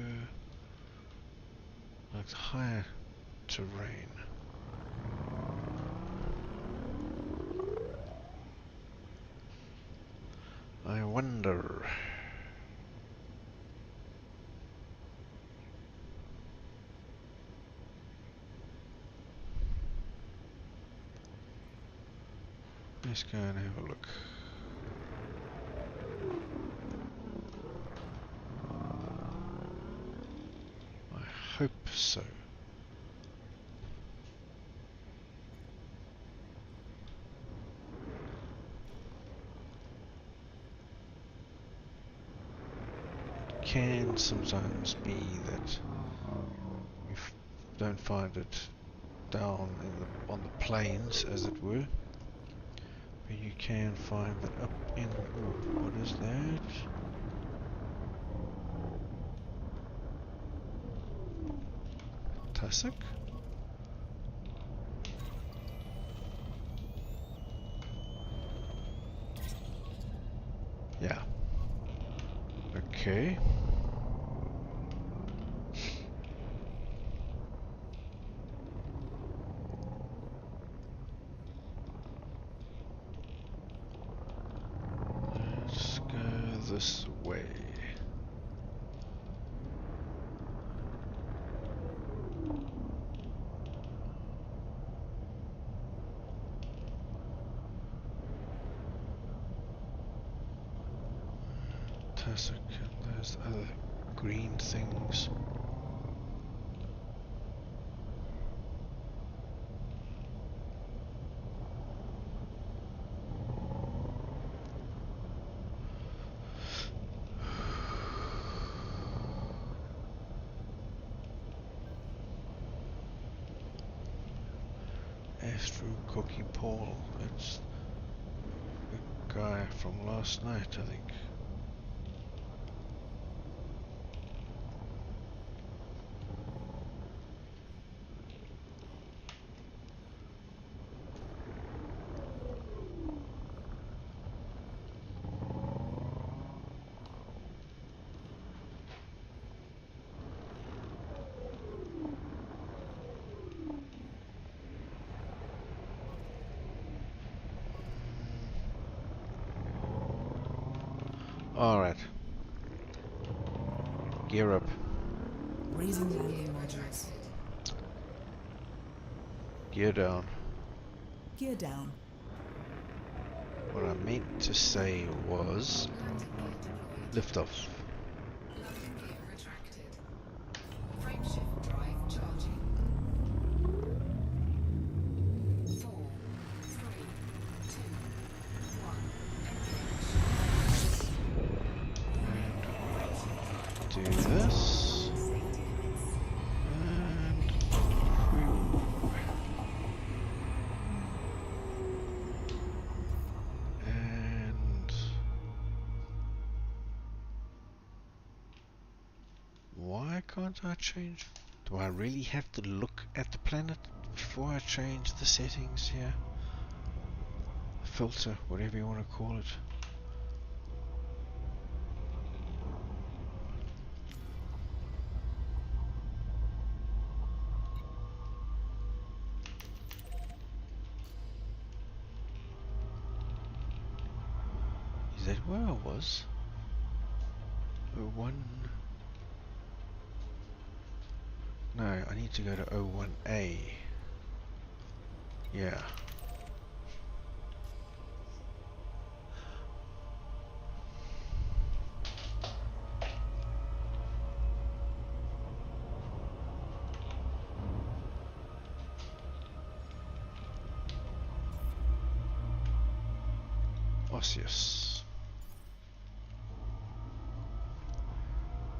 like higher terrain. I wonder. Let's go and have a look. I hope so. Can sometimes be that you don't find it down on the plains, as it were, but you can find it up in. Ooh, what is that? Tussock? Yeah. Okay. Let's go this way. Tussock and those other green things. Astro Cookie Paul. That's the guy from last night, I think. Alright. Gear up. Raising landing modules. Gear down. Gear down. What I meant to say was Landing gear deployed. liftoff. Landing gear retracted. Frameshift drive charging. this. And and why can't I change? Do I really have to look at the planet before I change the settings here? Filter, whatever you want to call it. Is that where I was? 01. No, I need to go to 01A. Yeah. Osseous.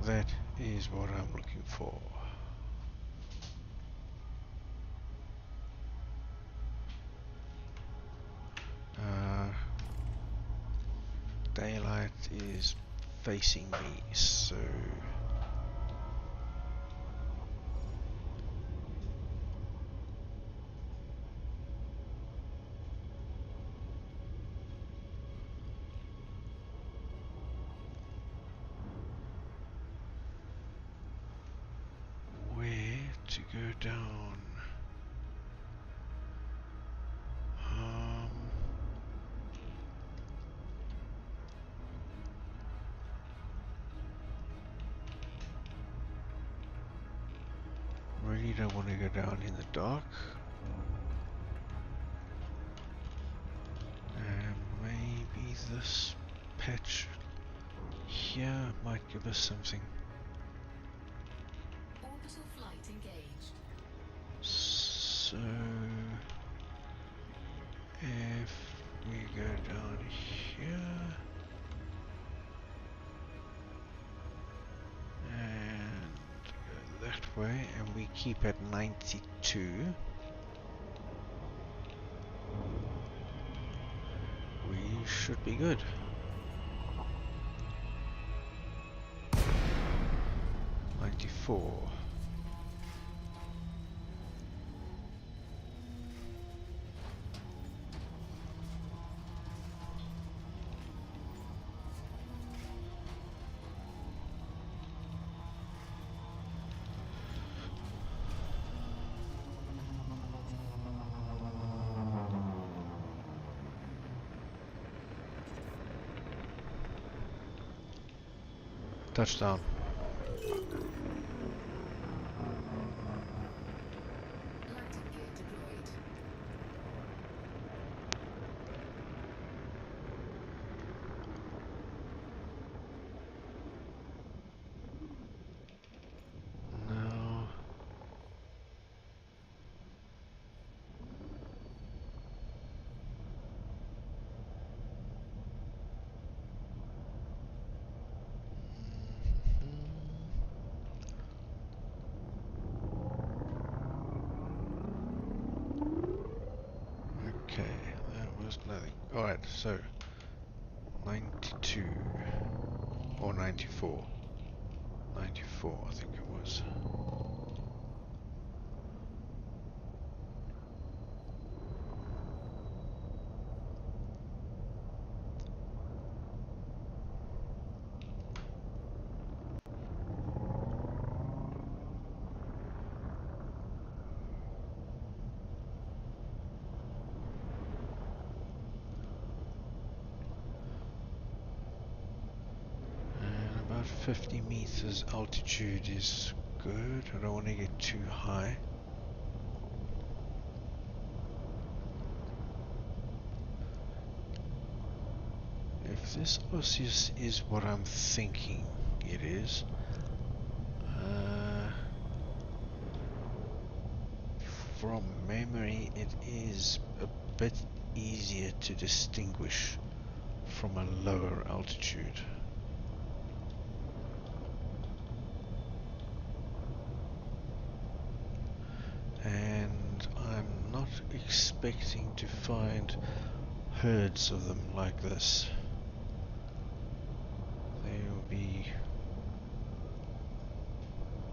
That is what I'm looking for. Daylight is facing me, so where to go down? Really don't want to go down in the dark. And maybe this patch here might give us something. Orbital flight engaged. So if we go down here and go that way and we keep at 92, we should be good. '94. Touchdown. Landing gear deployed. No. Okay, that was nothing. Alright, so 92 or 94. 94, I think it was. And about 50 meters altitude is good. I don't want to get too high. If this Osseous is what I'm thinking it is, from memory it is a bit easier to distinguish from a lower altitude. expecting to find herds of them like this. They will be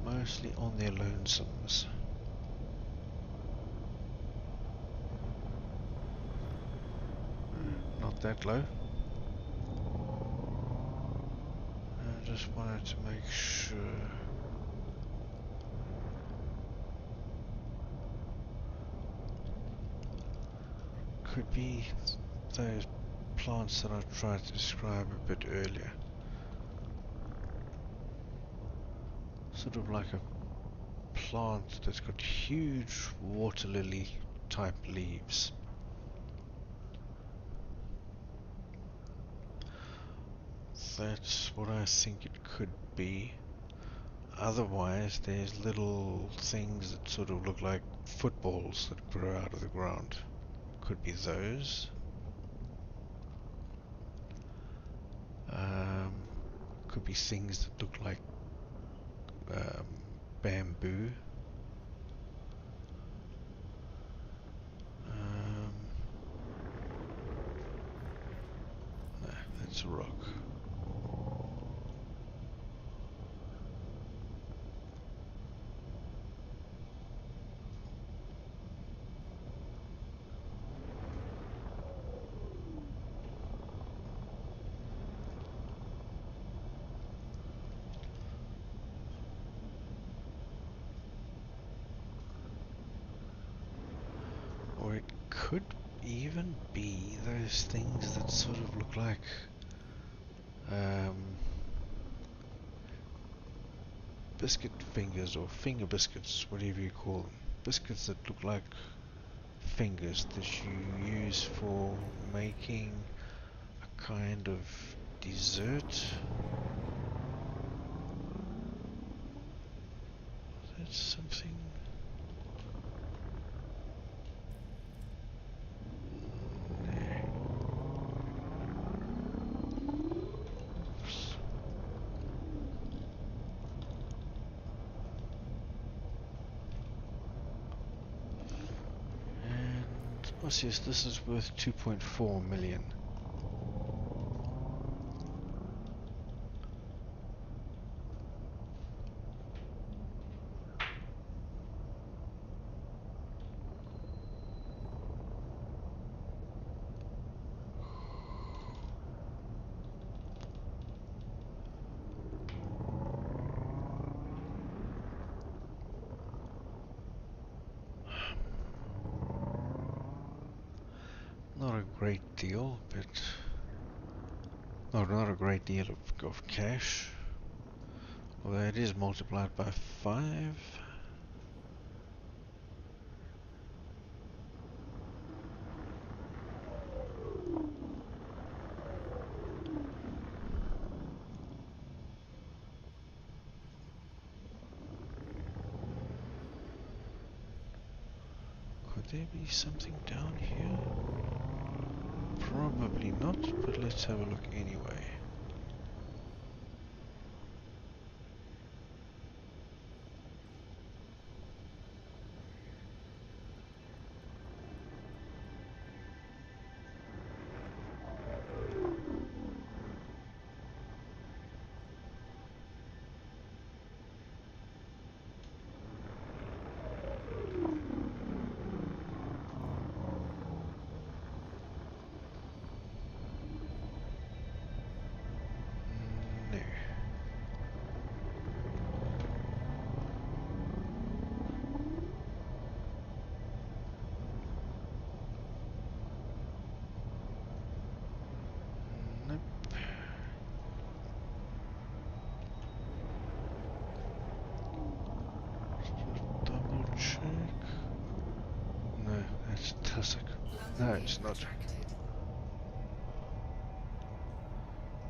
mostly on their lonesomes. Not that low. I just wanted to make sure. Could be those plants that I tried to describe a bit earlier. Sort of like a plant that's got huge water lily type leaves. That's what I think it could be. Otherwise, there's little things that sort of look like footballs that grow out of the ground. Could be those. Could be things that look like bamboo. No, that's a rock. Or it could even be those things that sort of look like biscuit fingers or finger biscuits, whatever you call them. Biscuits that look like fingers that you use for making a kind of dessert. That's something. Oh yes, this is worth 2.4 million. Not a great deal, but not a great deal of cash. Although it is multiplied by 5. Could there be something down here? Probably not, but let's have a look anyway. No. Nope. Just double check. No, that's tussock. No, it's not.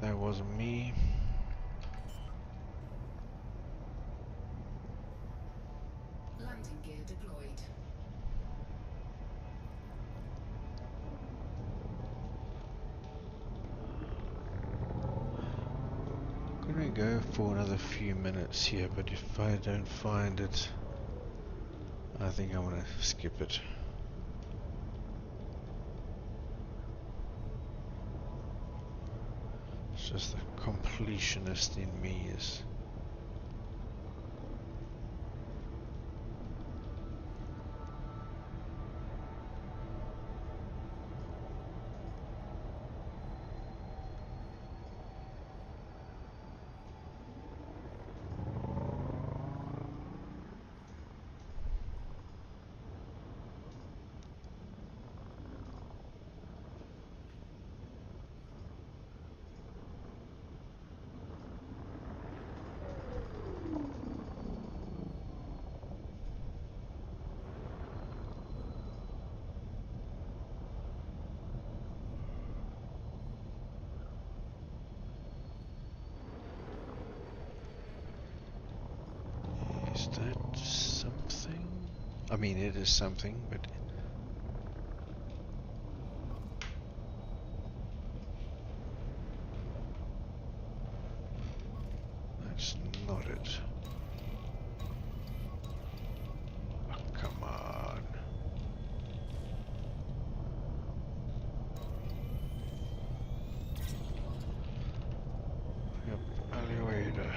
That wasn't me. Landing gear deployed. I'm gonna go for another few minutes here, but if I don't find it, I think I'm gonna skip it. Just the completionist in me is. Is that something? I mean, it is something, but that's not it. Oh, come on. Yep, Alueda.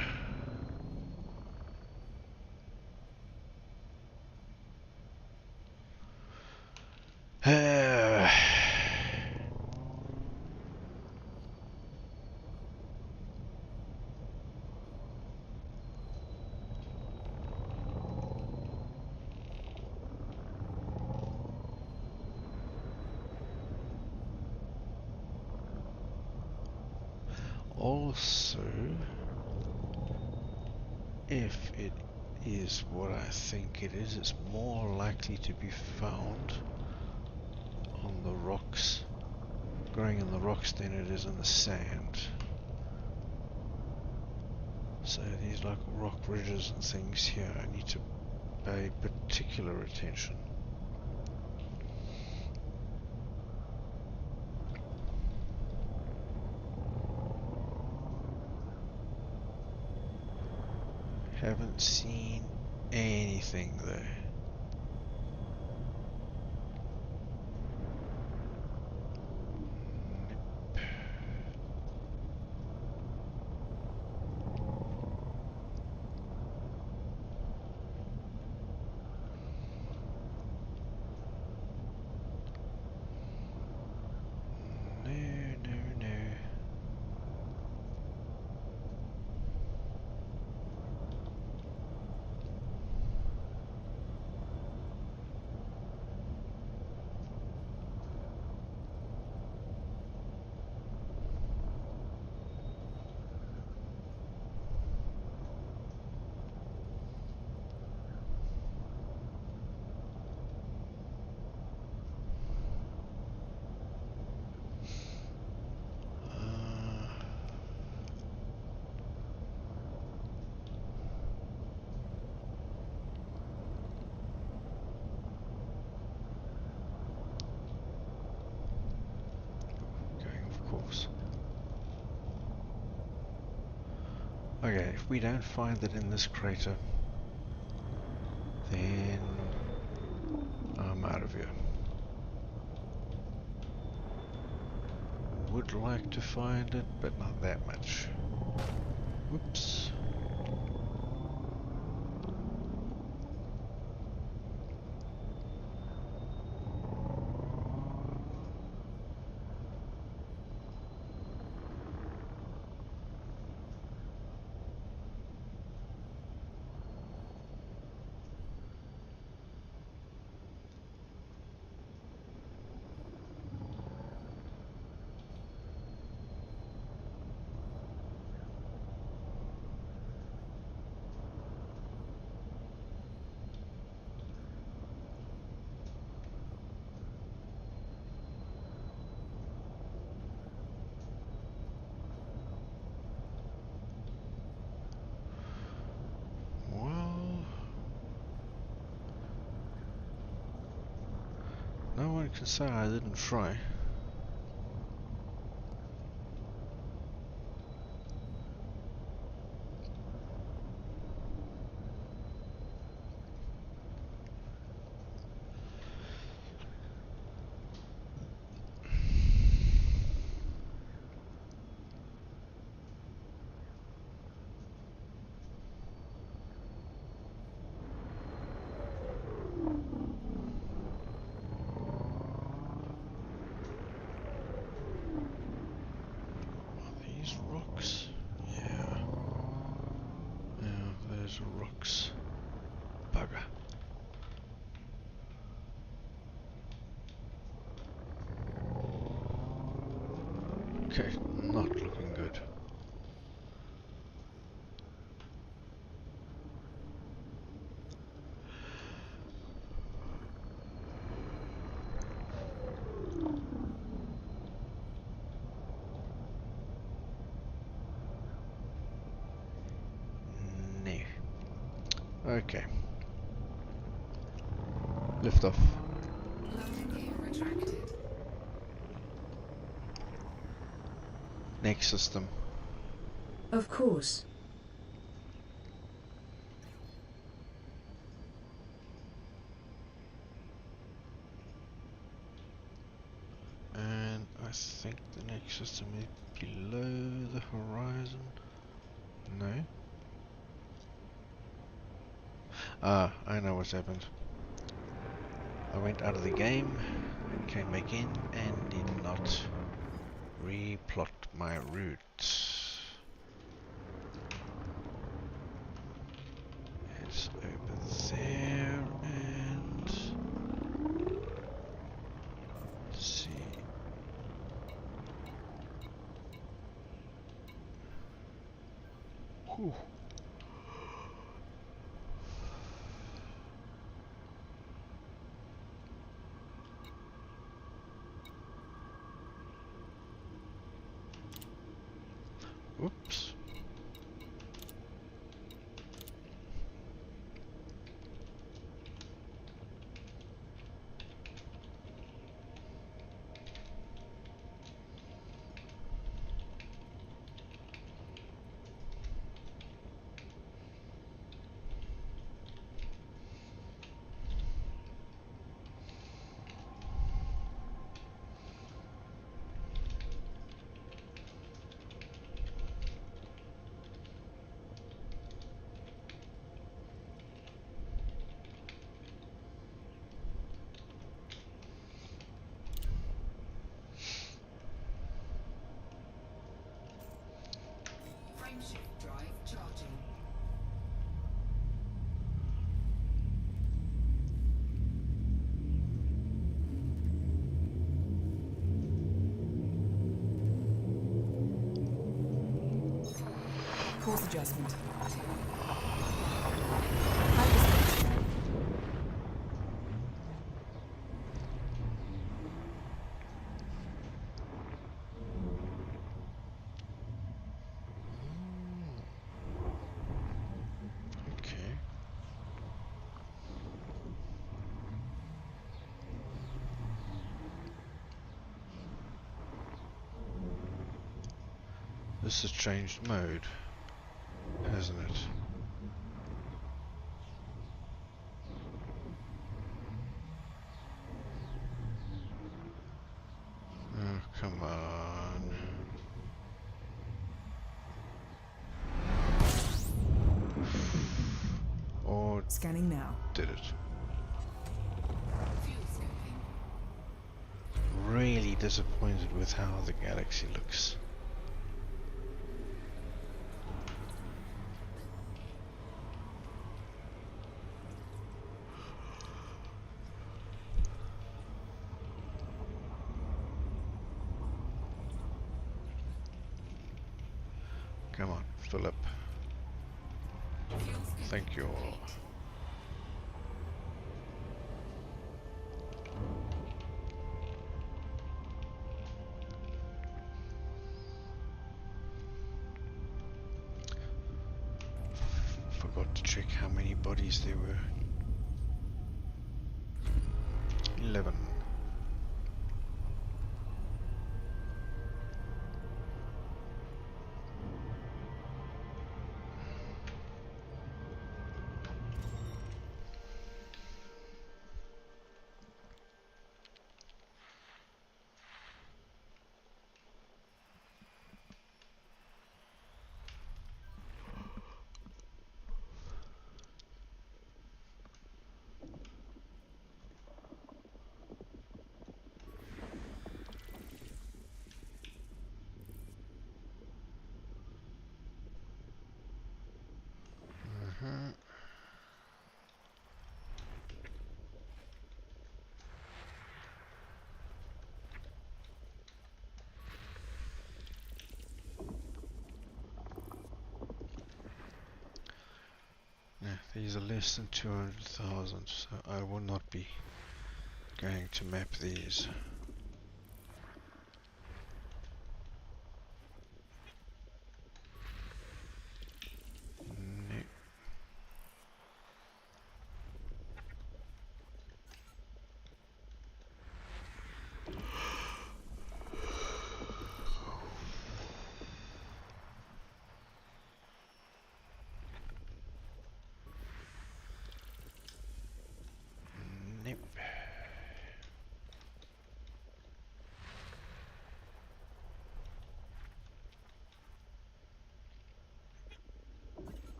Also, if it is what I think it is, it's more likely to be found on the rocks, growing in the rocks, than it is in the sand. So these like rock ridges and things here, I need to pay particular attention. Haven't seen anything there. No, no, no. Going off course. Okay, if we don't find it in this crater, then I'm out of here. Would like to find it, but not that much. Whoops. Well, no one can say I didn't try. bugger. Okay, not looking good. No. Okay. Lift off. Landing gear retracted. Next system. Of course. And I think the next system is below the horizon. No? Ah, I know what's happened. I went out of the game and came back in and did not replot my route. It's over there and let's see. Whew. Whoops. Frameshift drive charging. Course adjustment. Hyperspace. Okay. This has changed mode, hasn't it? Oh, come on. Or Scanning now. did it? Fuel scoping. Really disappointed with how the galaxy looks. Come on, Philip. Fuel scoping Thank you. complete. Forgot to check how many bodies there were. 11. These are less than 200,000, so I will not be going to map these. No. Nope.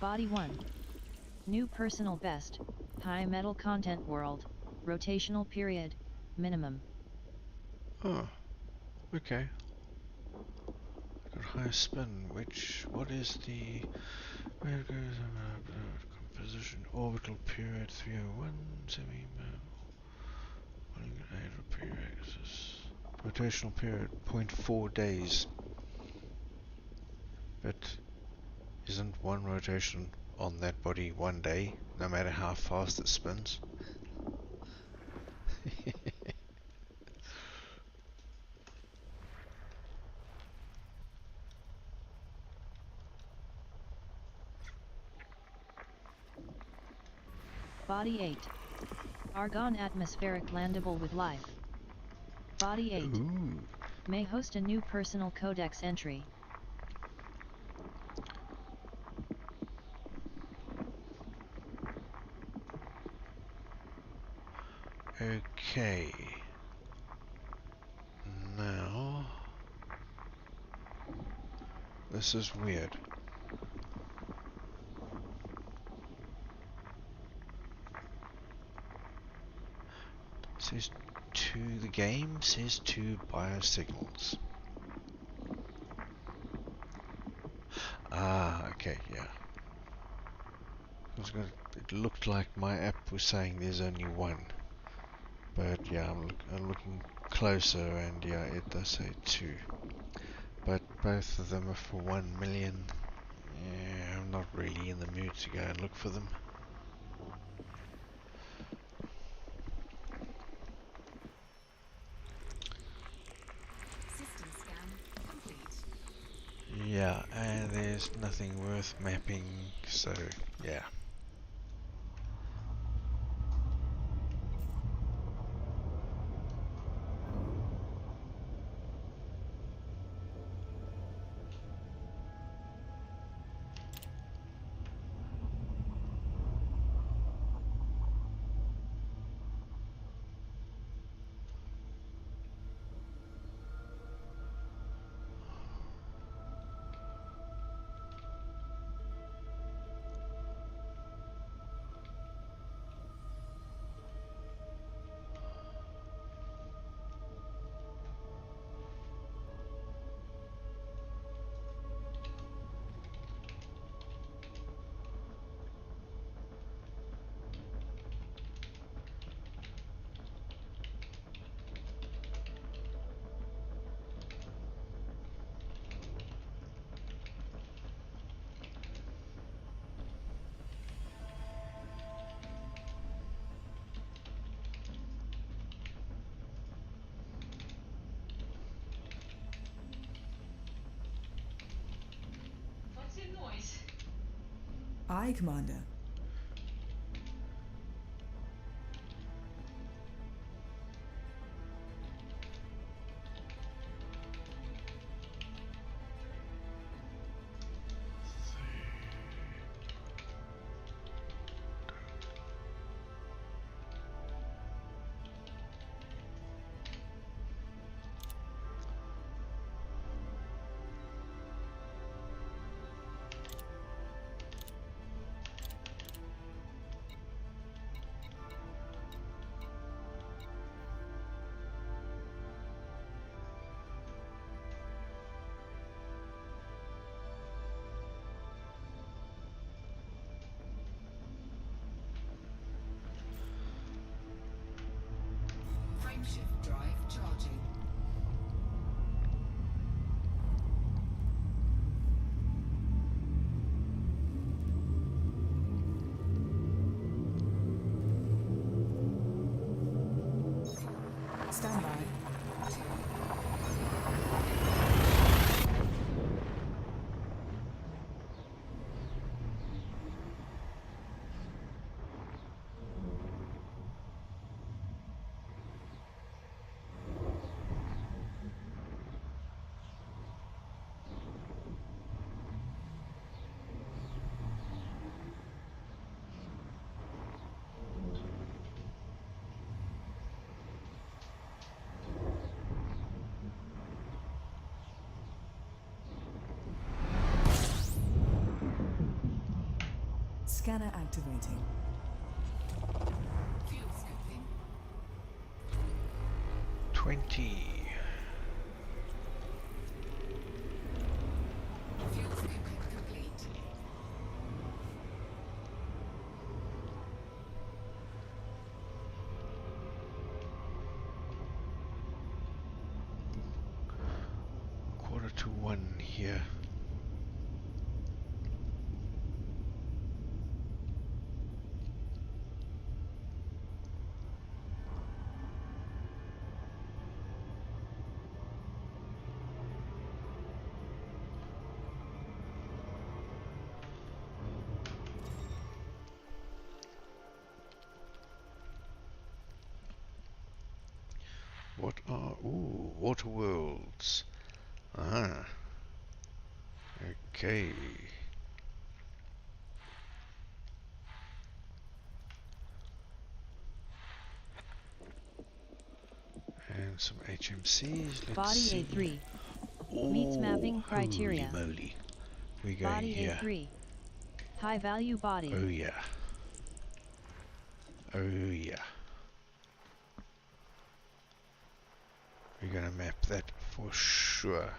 Body 1. New personal best, high metal content world, rotational period, minimum. Oh, okay. Got high spin, what is the, where it goes, composition, orbital period 301, period axis, rotational period 0.4 days, but isn't one rotation on that body 1 day, no matter how fast it spins? Body 8. Argon atmospheric landable with life. Body 8. Ooh. May host a new personal codex entry. Okay. Now, this is weird. Says the game says 2 biosignals. Ah, okay, yeah. It looked like my app was saying there's only one. But yeah, I'm looking closer and yeah, it does say 2. But both of them are for 1 million. Yeah, I'm not really in the mood to go and look for them. System scan complete. Yeah, and there's nothing worth mapping, so yeah. What's the noise? Aye, Commander. Stand by. Scanner activating. Fuel scooping. 20. Fuel scooping complete. Quarter to 1 here. What are... Ooh, water worlds. Ah. Okay. And some HMCs. Let's Body see. A3. Oh, Meets mapping criteria. Holy moly. We're going Body here. A3. High value body. Oh yeah. Oh yeah. We're gonna map that for sure.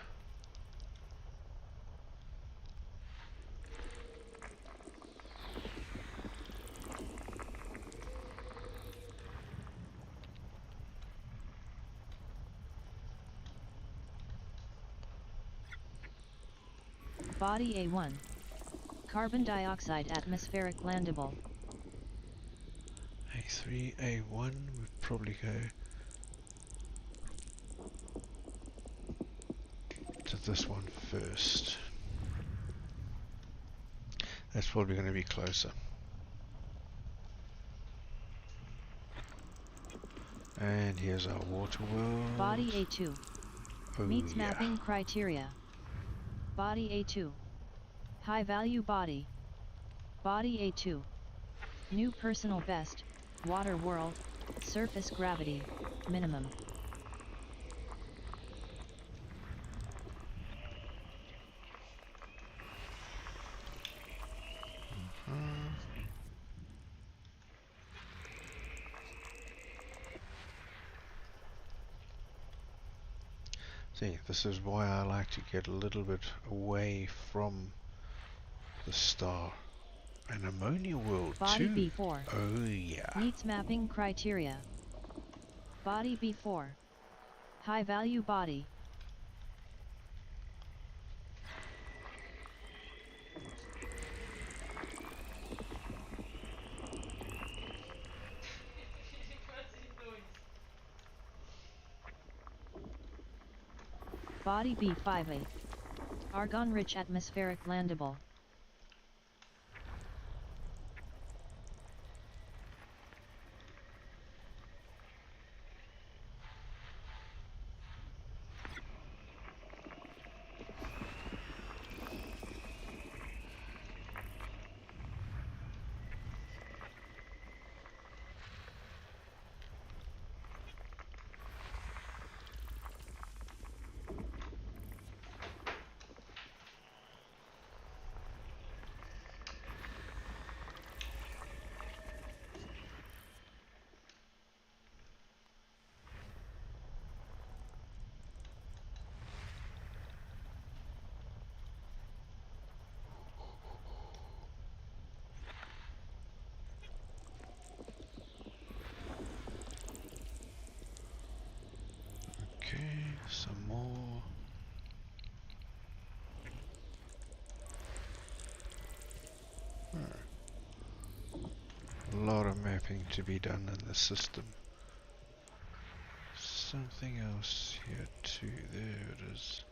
Body A1. Carbon dioxide atmospheric landable. A3, A1, we'll probably go to this one first. That's probably going to be closer. And here's our water world. Body A2. Oh Meets yeah. mapping criteria. Body A2. High value body. Body A2. New personal best. Water world. Surface gravity. Minimum. See, this is why I like to get a little bit away from the star. An ammonia world Body too. B4. Oh yeah. Meets mapping criteria. Body B4. High value body. Body B5A. Argon-rich atmospheric landable. Okay, some more. A lot of mapping to be done in the system. So something else here too. There it is.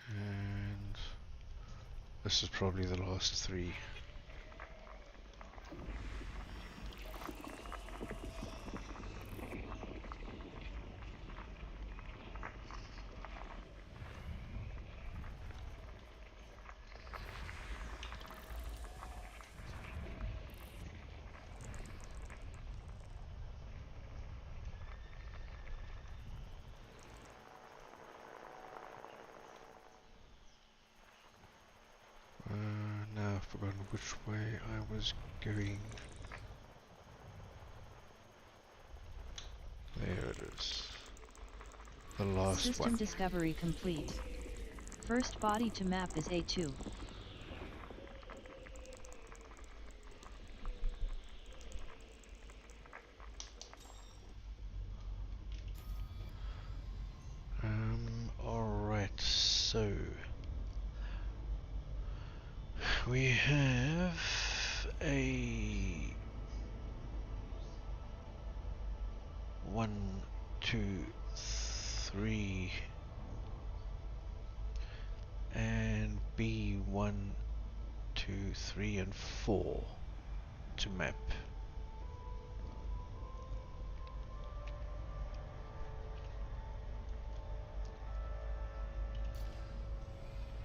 And this is probably the last three. Now I've forgotten which way I was going. There it is. The last System one. discovery complete. First body to map is A2. Alright, so we have a 1, 2, 3 and B1, 2, 3 and 4 to map.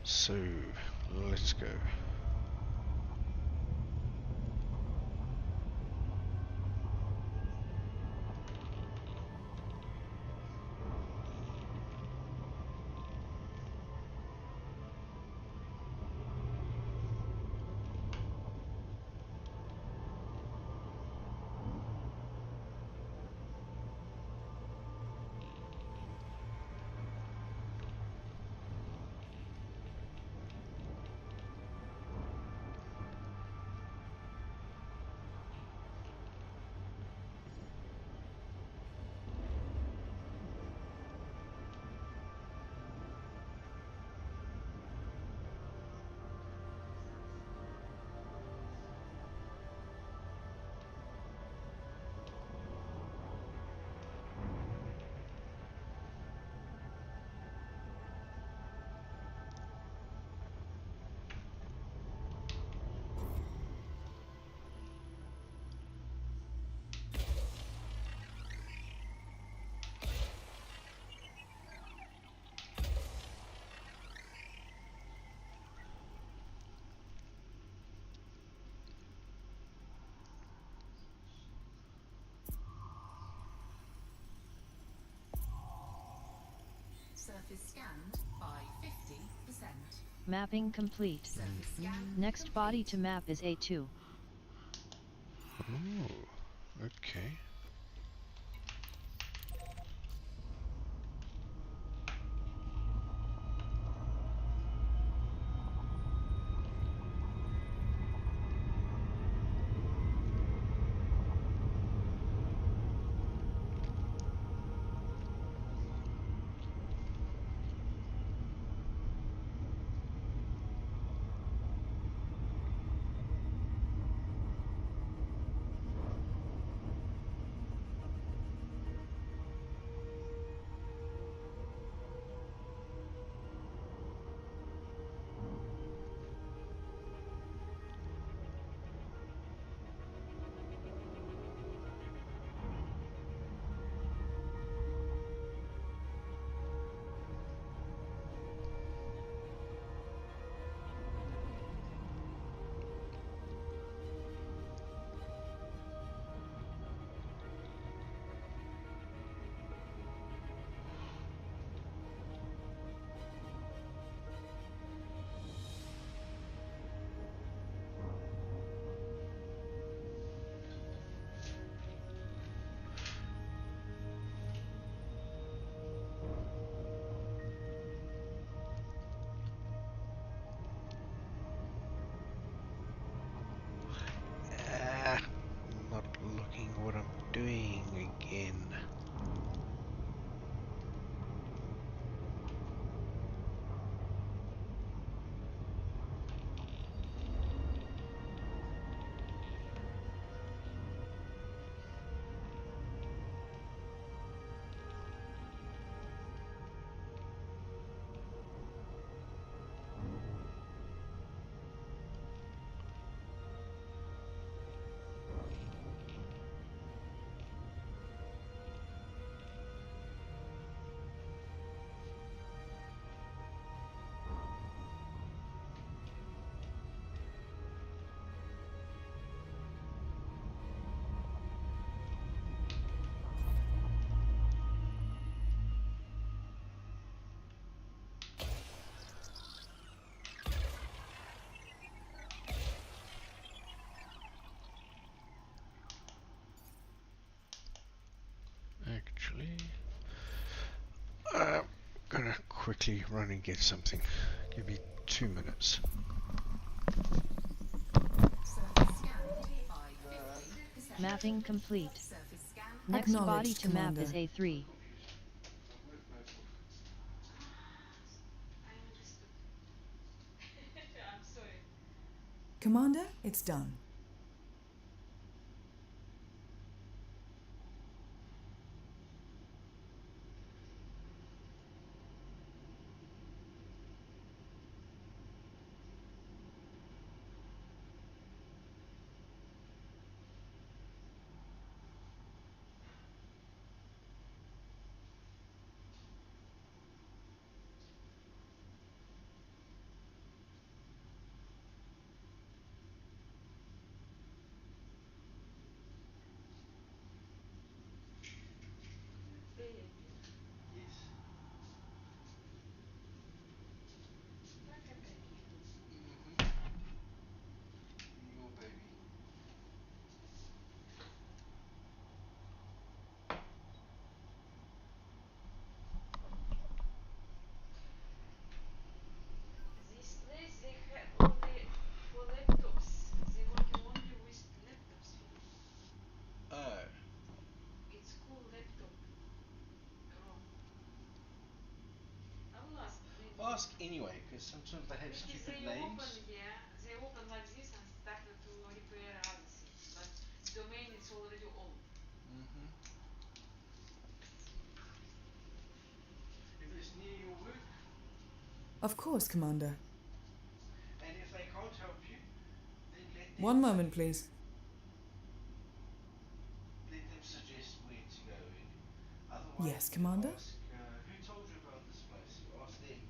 So let's go. Surface scanned by 50%. Mapping complete. Surface scan Next body to complete. map is A2. Oh, okay. quickly run and get something. Give me 2 minutes. Surface scanned by 50%. Mapping complete. Surface scan. Next body Acknowledged, to map is Commander. A3. I understood. I'm sorry. Commander, it's done. Baby. Yes. Like a baby. Your baby. This place they have only for laptops. They working only with laptops. Oh. It's cool laptop. Girl. I will ask maybe. Ask anyway, because sometimes they have Maybe stupid they names. open, yeah, they open like this and started to repair Odyssey. But domain it's already old. If it's near your work, Of course, Commander. and if they can't help you, then One moment, please. let them suggest where to go. And otherwise, Yes, you can Commander? ask who told you about this place. You ask them.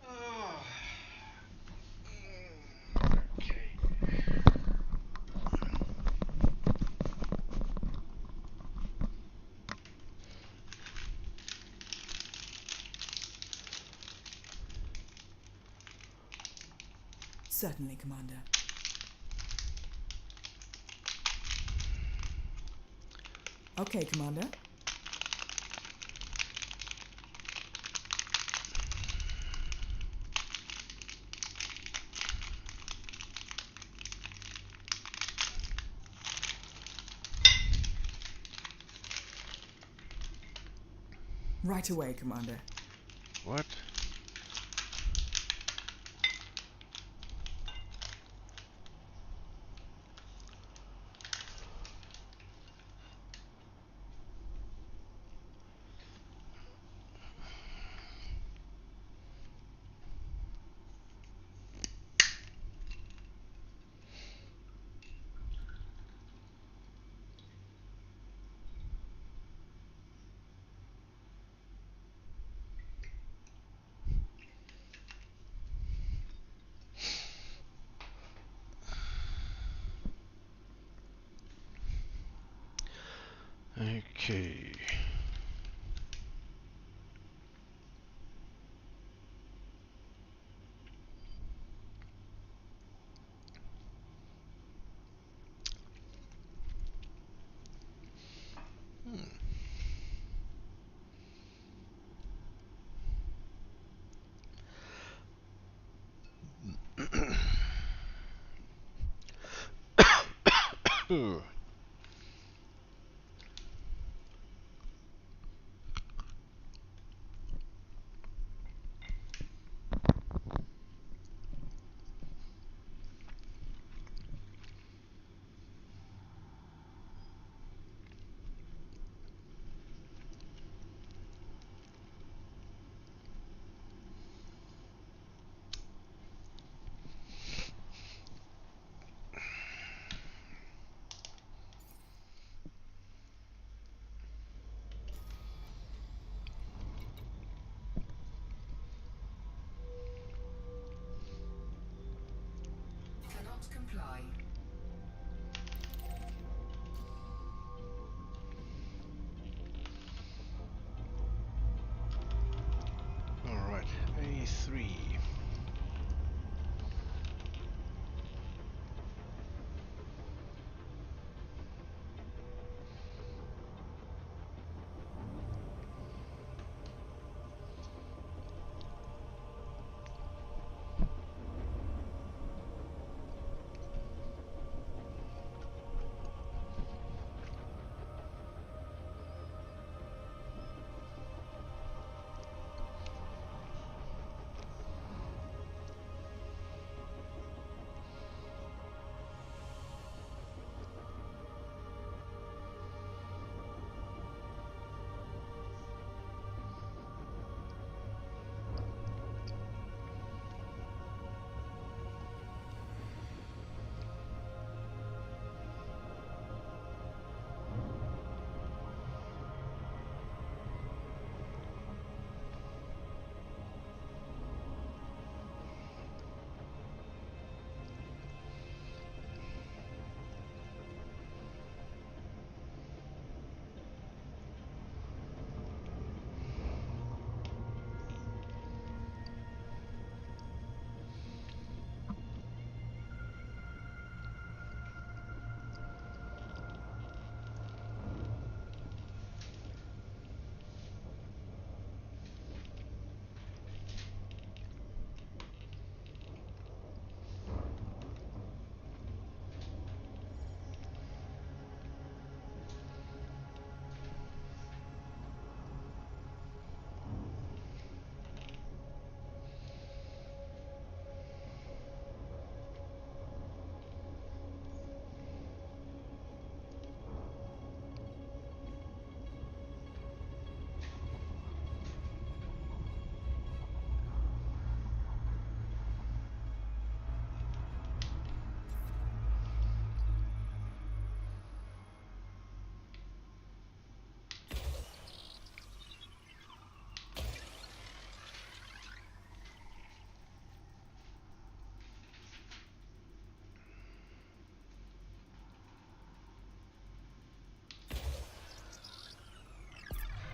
Oh. Okay. Certainly, Commander. Okay, Commander. Right away, Commander. What? Okay. Ooh. Cannot comply. Alright, A3.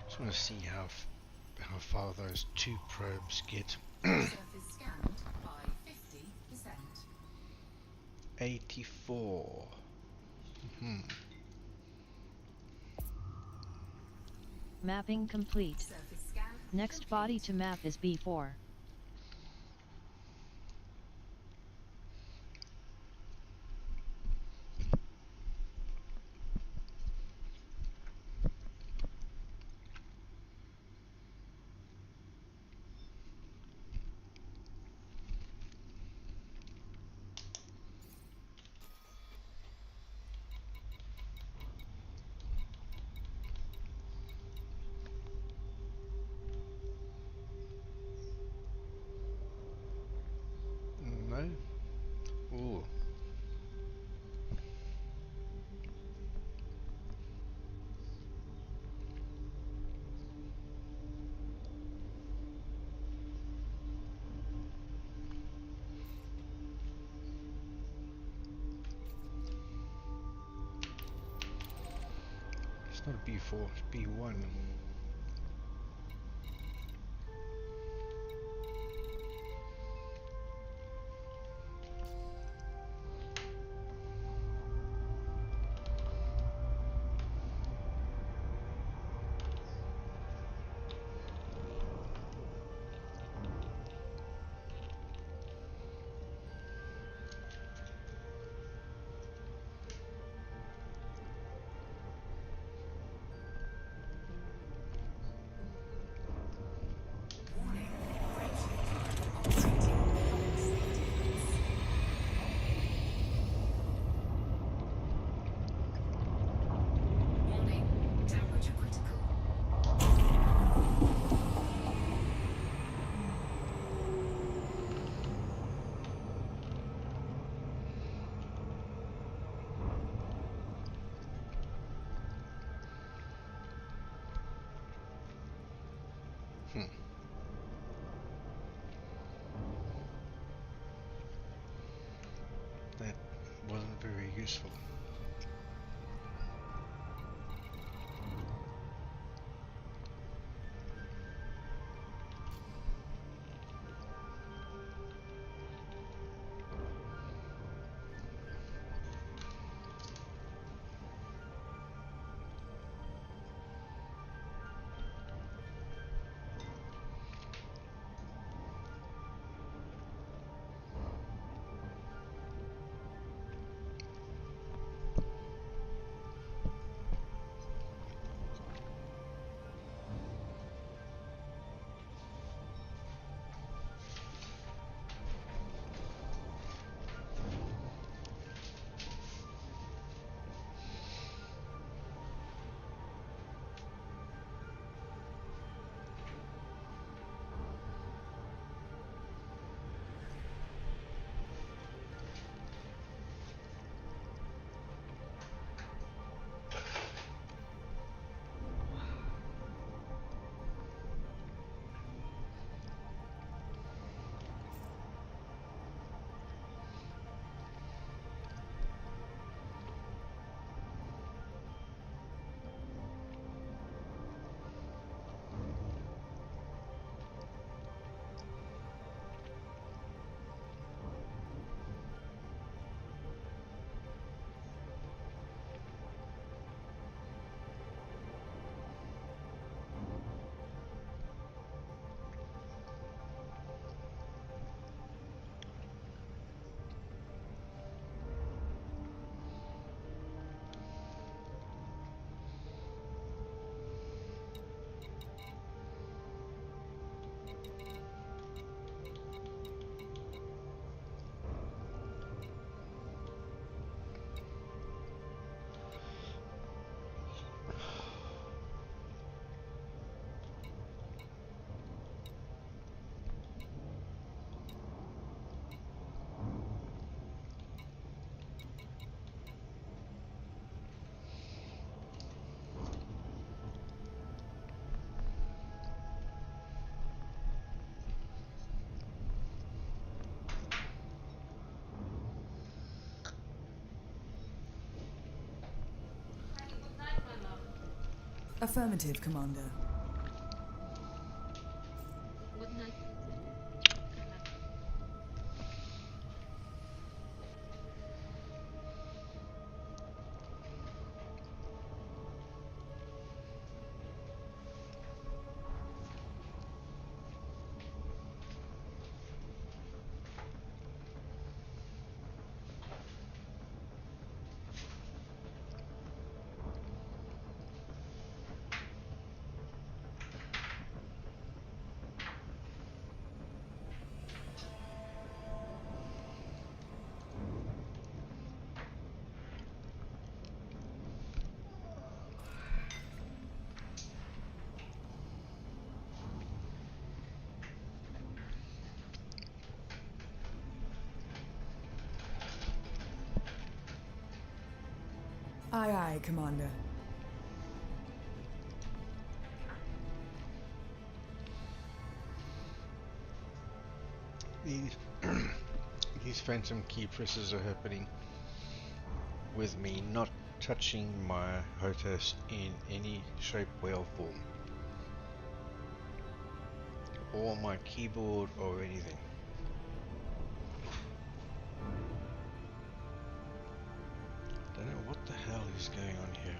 Just want to see how far those two probes get. Surface scanned by 50%. 84. Mapping complete. Surface scan. Next body to map is B4. No? Ooh. It's not a B4, it's B1. That wasn't very useful. Honey, good night, my love. Affirmative, Commander. Good night. Aye, aye, Commander. These these phantom key presses are happening with me not touching my HOTAS in any shape, way or form, or my keyboard or anything. Don't know what the hell is going on here.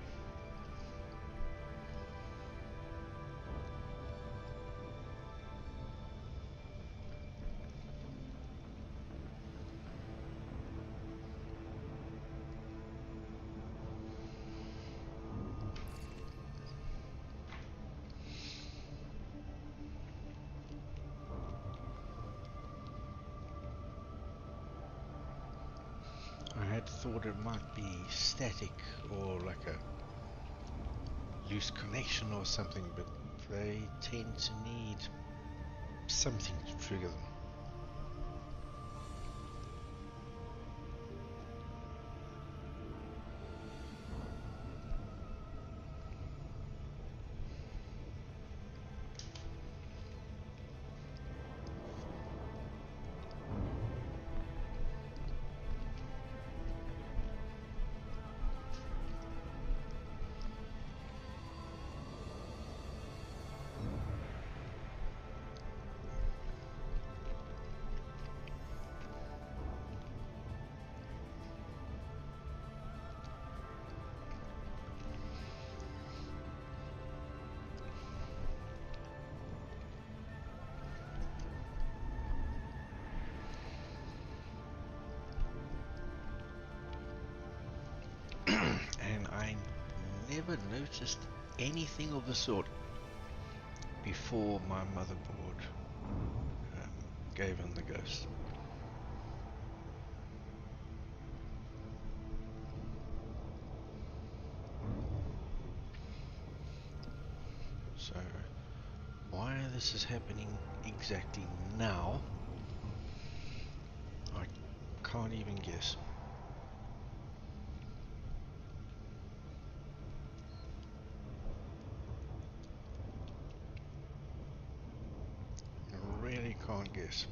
I had thought it might be static or like a loose connection or something, but they tend to need something to trigger them. never noticed anything of the sort before my motherboard gave him the ghost. So why this is happening exactly now, I can't even guess. I really can't guess.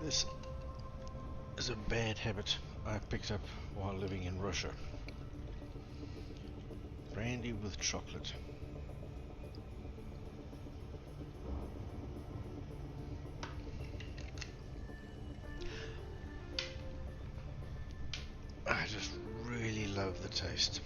This is a bad habit I picked up while living in Russia. Brandy with chocolate. I just really love the taste.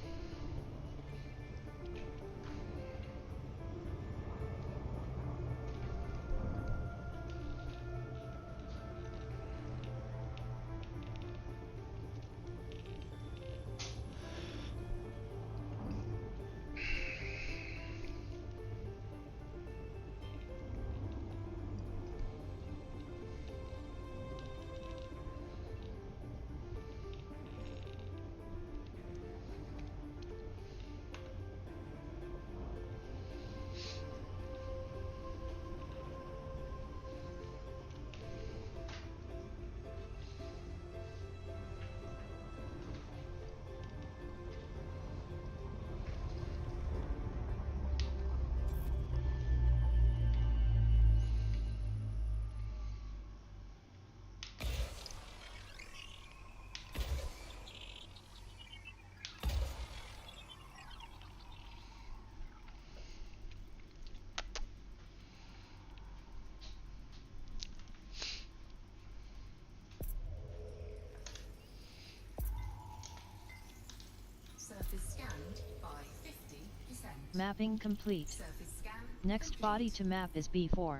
Surface scanned by 50%. Mapping complete. Surface scan Next complete. body to map is B4.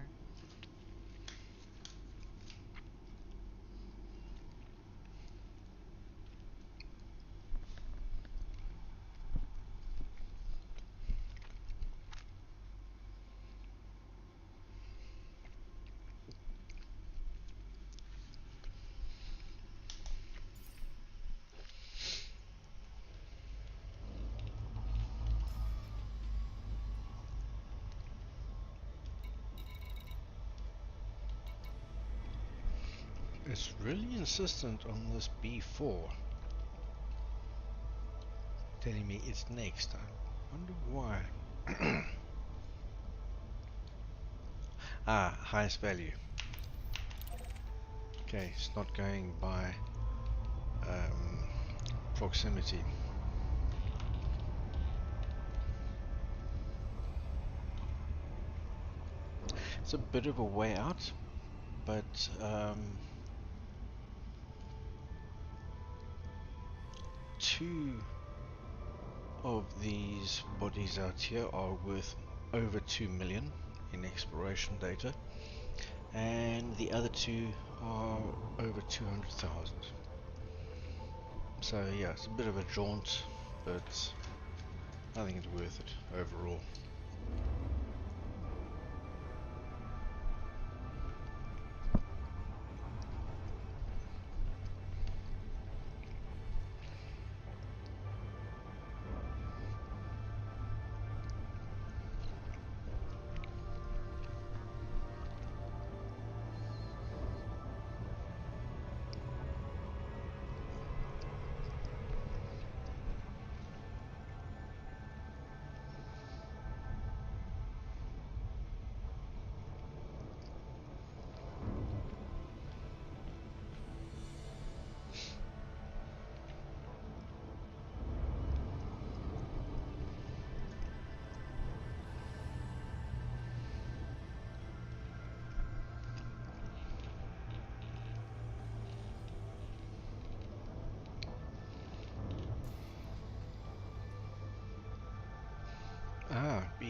It's really insistent on this B4, telling me it's next. I wonder why. Ah, highest value. Okay, it's not going by proximity. It's a bit of a way out, but two of these bodies out here are worth over 2 million in exploration data, and the other two are over 200,000. So yeah, it's a bit of a jaunt, but I think it's worth it overall.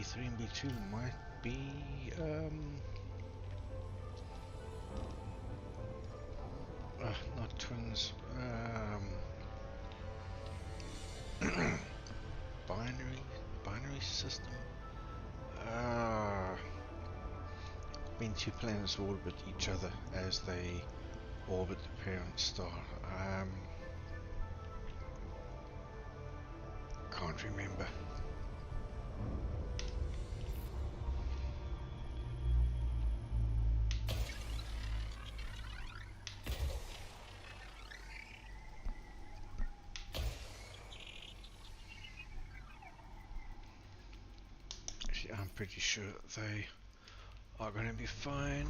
B3 and B2 might be not twins, binary system. When two planets orbit each other as they orbit the parent star. Can't remember. Actually, I'm pretty sure they are going to be fine.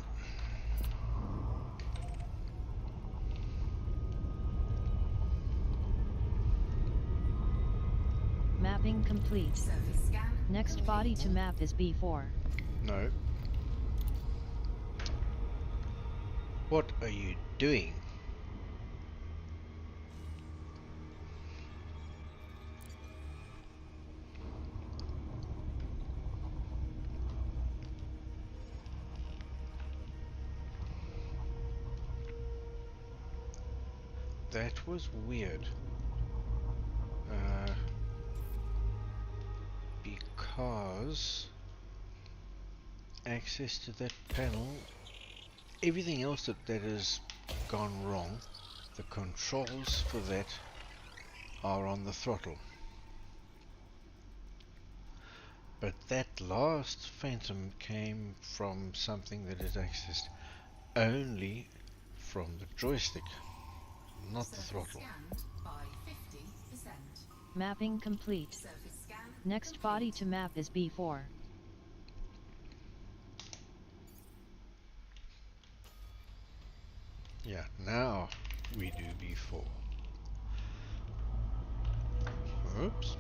Mapping complete. Surface scan. Next body to map is B4. No. What are you doing? That was weird. Because access to that panel, everything else that has gone wrong, the controls for that are on the throttle. But that last phantom came from something that is accessed only from the joystick, not the Surface throttle. scanned by 50%. Mapping complete. Surface scan. Next body to map is B4. Yeah, now we do B4. Oops.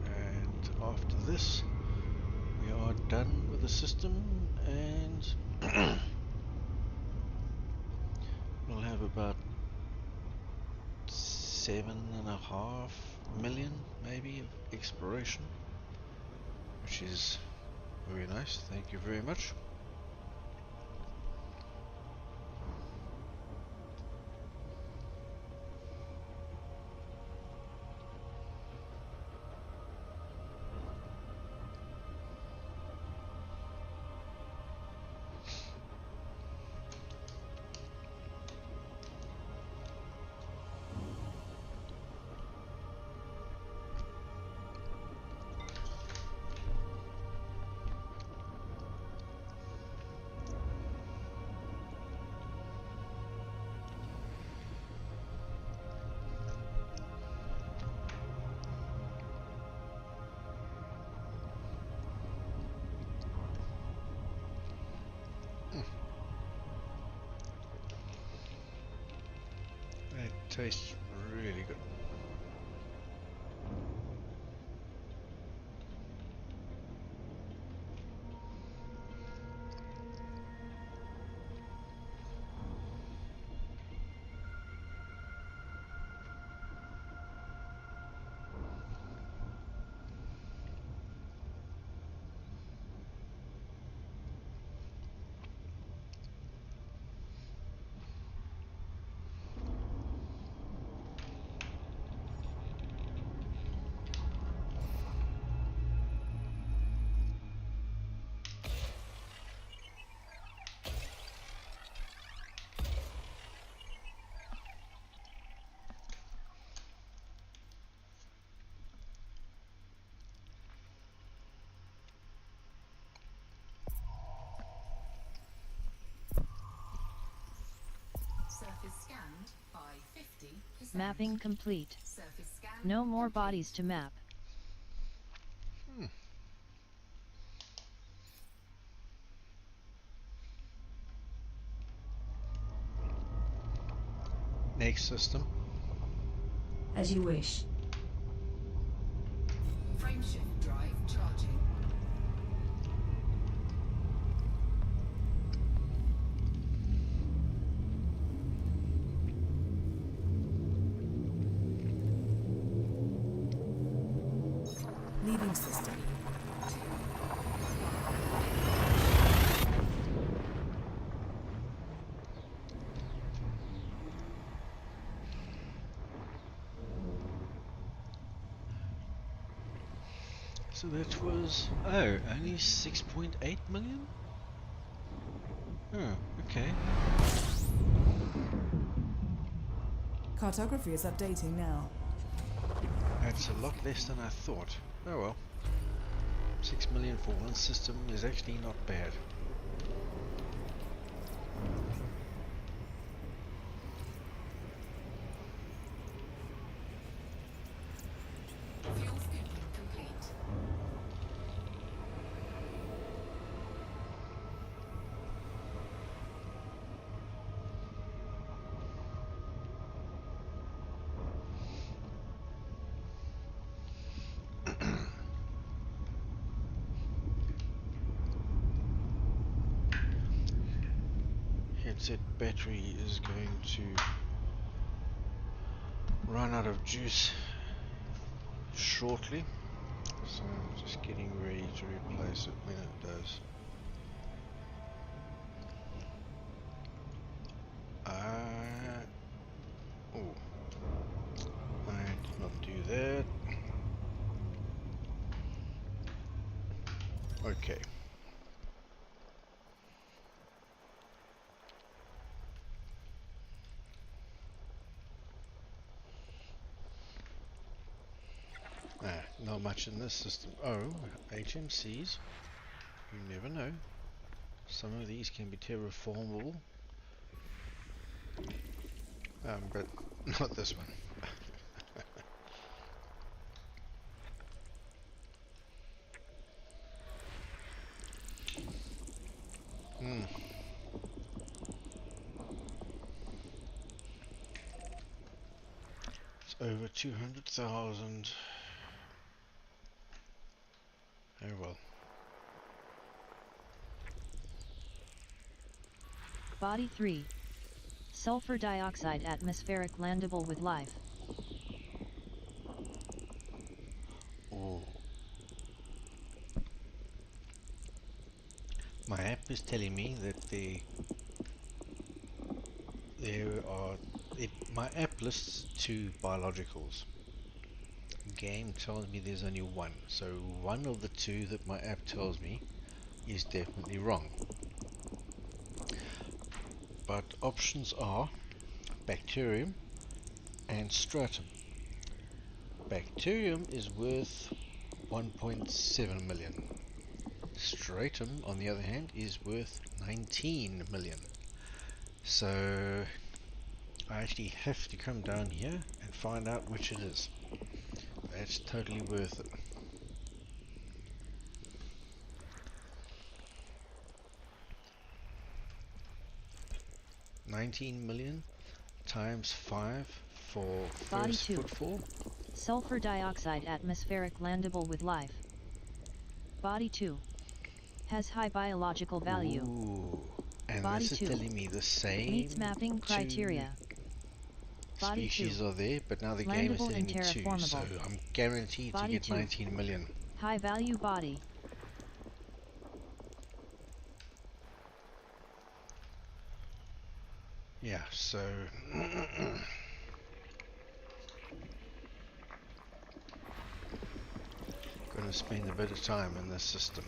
And after this, we are done with the system, and we'll have about 7.5 million maybe of exploration, which is very nice. Thank you very much. That tastes really good. Surface scanned by 50%. Mapping complete. Surface scan. No more bodies to map. Next system. As you wish. Frameshift drive charging. So that was, oh, only 6.8 million? Oh, okay. Cartography is updating now. That's a lot less than I thought. Oh well. 6 million for one system is actually not bad. Fuel scooping complete. Headset battery is going to run out of juice shortly, so I'm just getting ready to replace it when it does. Oh, I did not do that. Okay. Not much in this system. Oh, HMCs. You never know. Some of these can be terraformable. But not this one. It's over 200,000. Oh well. Body 3. Sulfur dioxide atmospheric landable with life. Oh. My app is telling me that my app lists 2 biologicals. Game tells me there's only 1, so one of the 2 that my app tells me is definitely wrong. But options are bacterium and stratum. Bacterium is worth 1.7 million. Stratum, on the other hand, is worth 19 million. So I actually have to come down here and find out which it is. That's totally worth it. $19 million times 5 for Body first 2. footfall. Sulfur dioxide atmospheric landable with life. Body 2. Has high biological value. Ooh. And Body this is 2. telling me the same Meets mapping 2 criteria. Body 2. species are there, but now the game is Landable telling and me 2, so terraformable. I'm guaranteed to Body get 2. 19 million. High value body. Yeah, so gonna spend a bit of time in this system.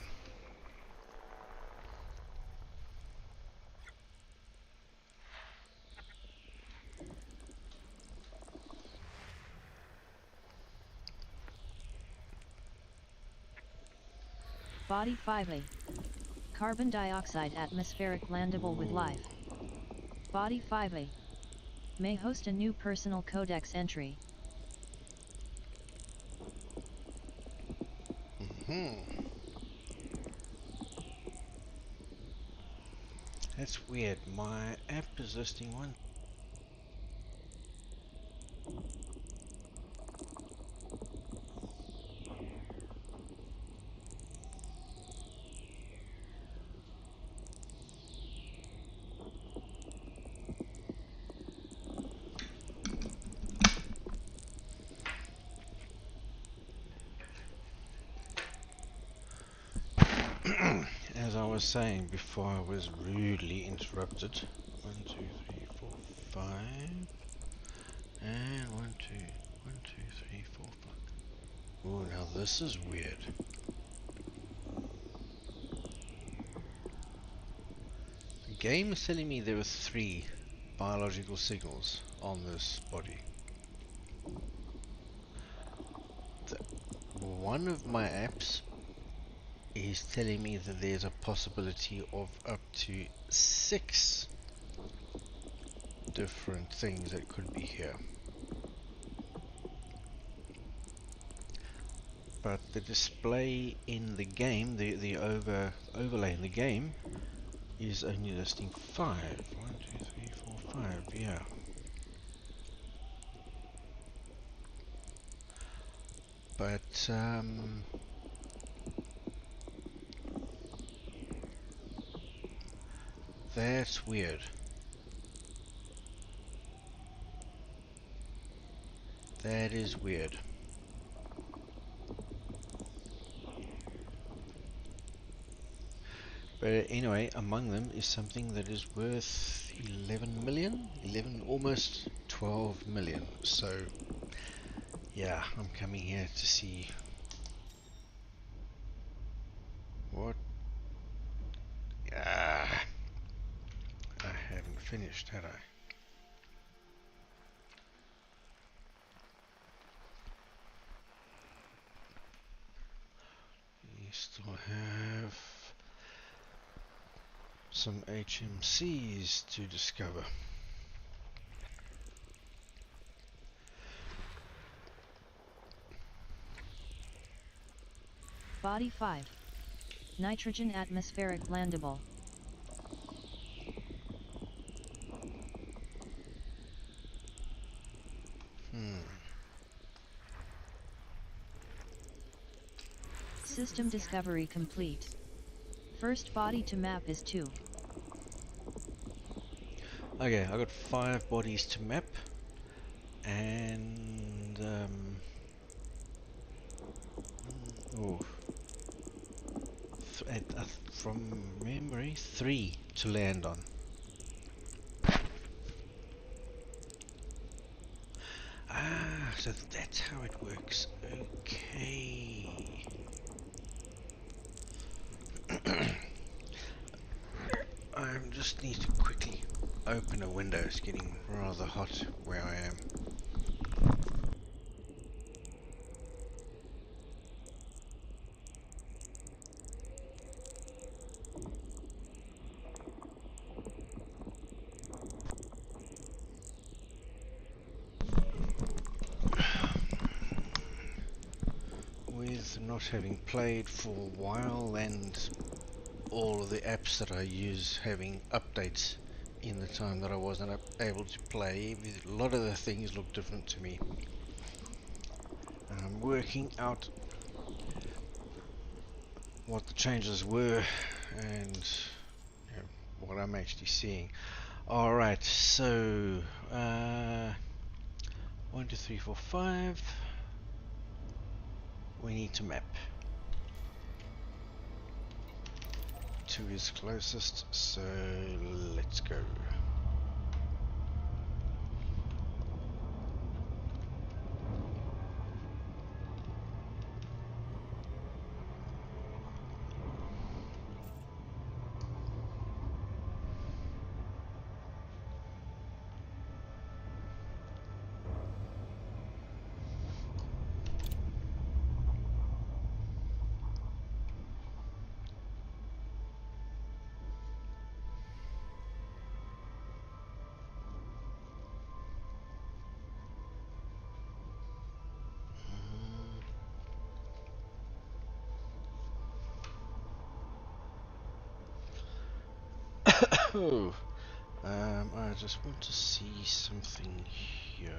Body 5A. Carbon dioxide atmospheric landable with life. Body 5A. May host a new personal codex entry. That's weird. My app is listing one. As I was saying before I was rudely interrupted. 1, 2, 3, 4, 5. And 1, 2, 1, 2, 3, 4, 5. Oh, now this is weird. game is telling me there were 3 biological signals on this body. One of my apps is telling me that there's a possibility of up to 6 different things that could be here. But the display in the game, the overlay in the game, is only listing 5. 1, 2, 3, 4, 5. Yeah. But that's weird. That is weird. But anyway, among them is something that is worth 11 million, 11, almost 12 million. So yeah, I'm coming here to see what. Ah, I haven't finished, had I? We still have some HMCs to discover. Body 5. Nitrogen atmospheric landable. System discovery complete. First body to map is 2. Okay, I got 5 bodies to map, and oh, from memory, 3 to land on. Ah, so that's how it works. Okay. I just need to quickly open a window. It's getting rather hot where I am. With not having played for a while and all of the apps that I use having updates in the time that I wasn't able to play, a lot of the things look different to me. And I'm working out what the changes were and what I'm actually seeing. Alright, so 1, 2, 3, 4, 5. We need to map. 2 is closest, so let's go. Oh, I just want to see something here.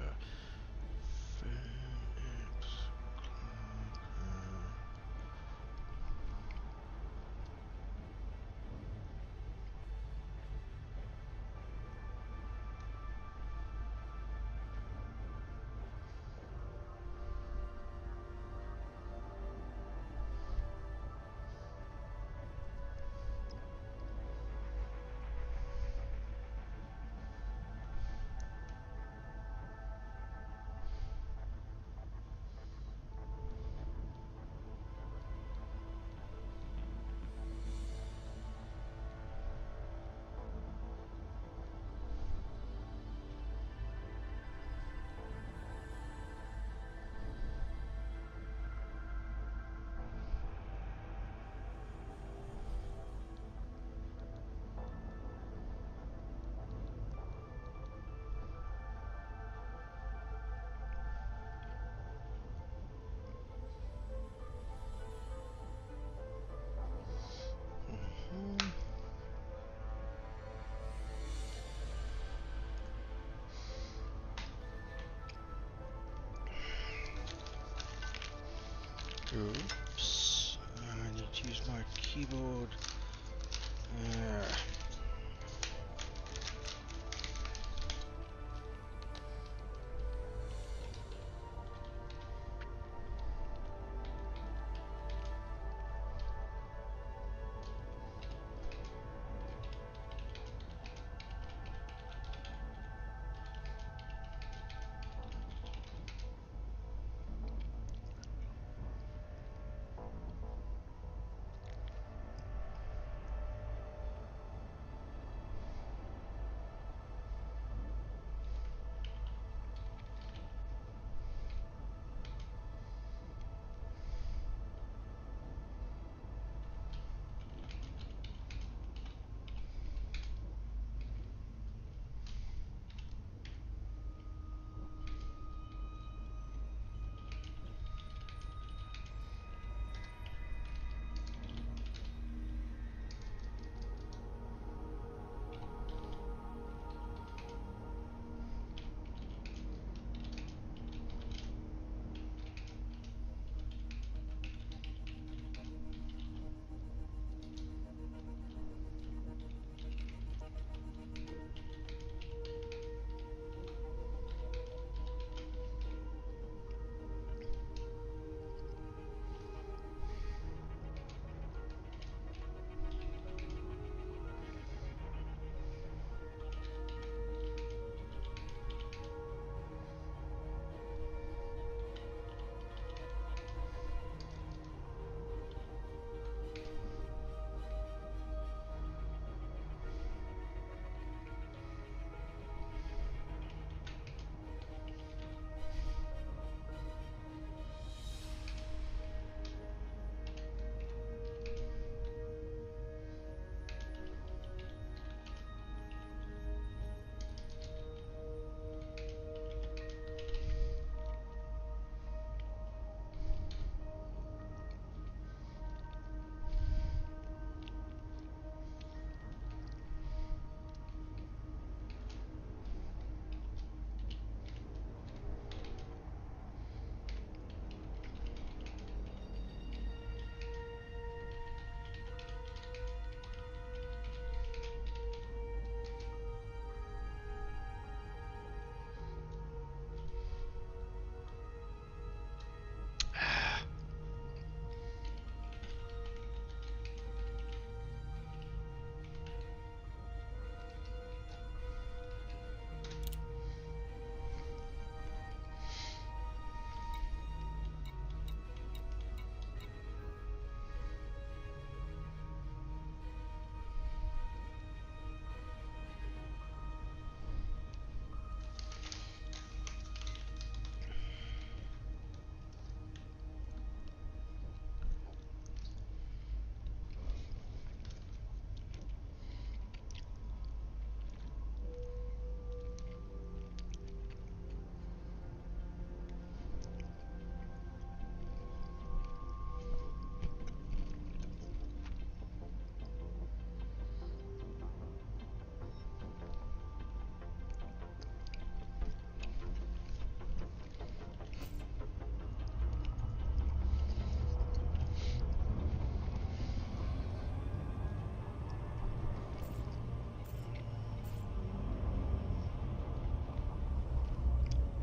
Oops. I need to use my keyboard.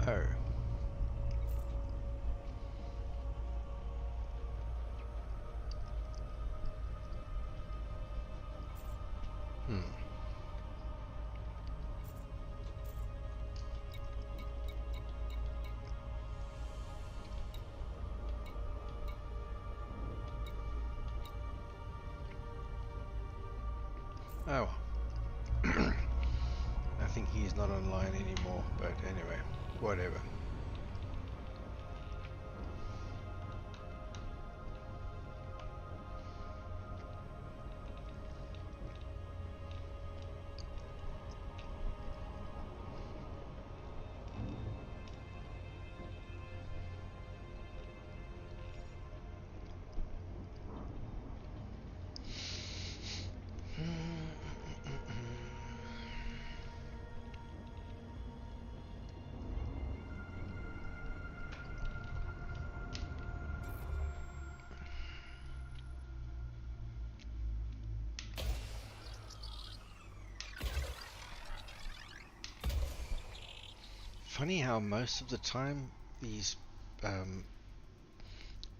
Oh. Hmm. Oh. I think he's not online anymore, but anyway, whatever. funny how most of the time these